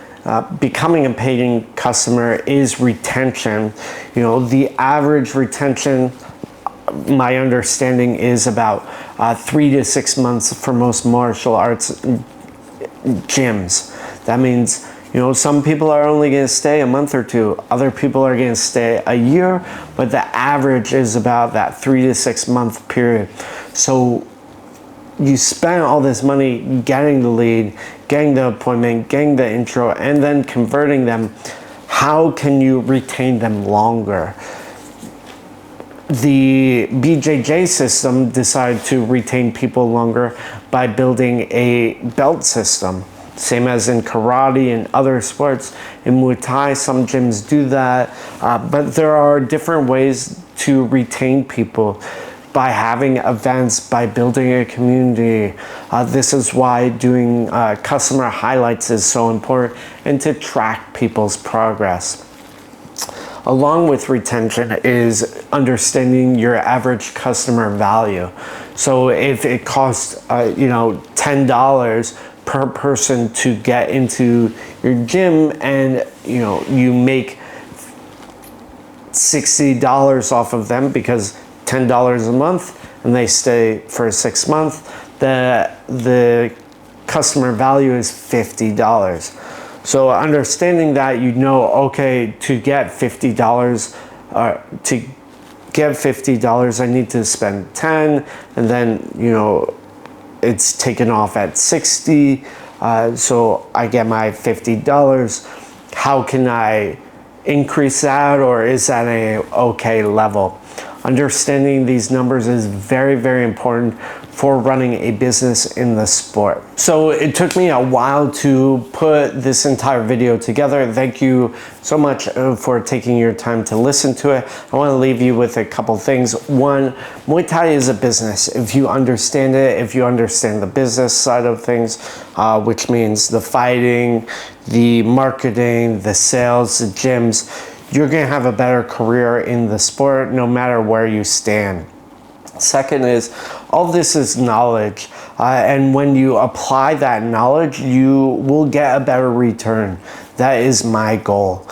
becoming a paying customer is retention. You know, the average retention, my understanding, is about 3 to 6 months for most martial arts gyms. That means, you know, some people are only going to stay a month or two, other people are going to stay a year, but the average is about that 3 to 6 month period. So you spend all this money getting the lead, getting the appointment, getting the intro, and then converting them. How can you retain them longer? The BJJ system decided to retain people longer by building a belt system. Same as in karate and other sports. In Muay Thai, some gyms do that, but there are different ways to retain people. By having events, by building a community. This is why doing customer highlights is so important, and to track people's progress. along with retention is understanding your average customer value. So if it costs, $10 per person to get into your gym, and you make $60 off of them because $10 a month, and they stay for 6 months, the customer value is $50. So understanding that, okay, to get $50, I need to spend 10, and then it's taken off at 60, so I get my $50. How can I increase that, or is that a okay level? Understanding these numbers is very, very important for running a business in the sport. So it took me a while to put this entire video together. Thank you so much for taking your time to listen to it. I want to leave you with a couple things. One, Muay Thai is a business. If you understand it, if you understand the business side of things, which means the fighting, the marketing, the sales, the gyms, you're going to have a better career in the sport no matter where you stand. Second is, all this is knowledge, and when you apply that knowledge, you will get a better return. That is my goal.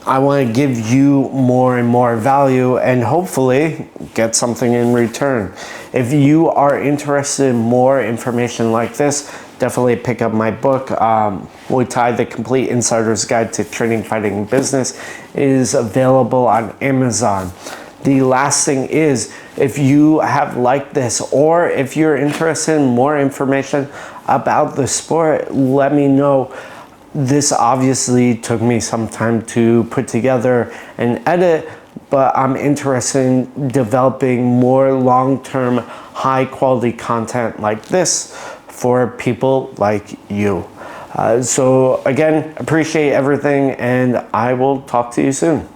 I want to give you more and more value and hopefully get something in return. If you are interested in more information like this, definitely pick up my book, Muay Thai, The Complete Insider's Guide to Training, Fighting, and Business. It is available on Amazon. The last thing is, if you have liked this, or if you're interested in more information about the sport, let me know. This obviously took me some time to put together and edit, but I'm interested in developing more long-term, high-quality content like this for people like you. So again, appreciate everything, and I will talk to you soon.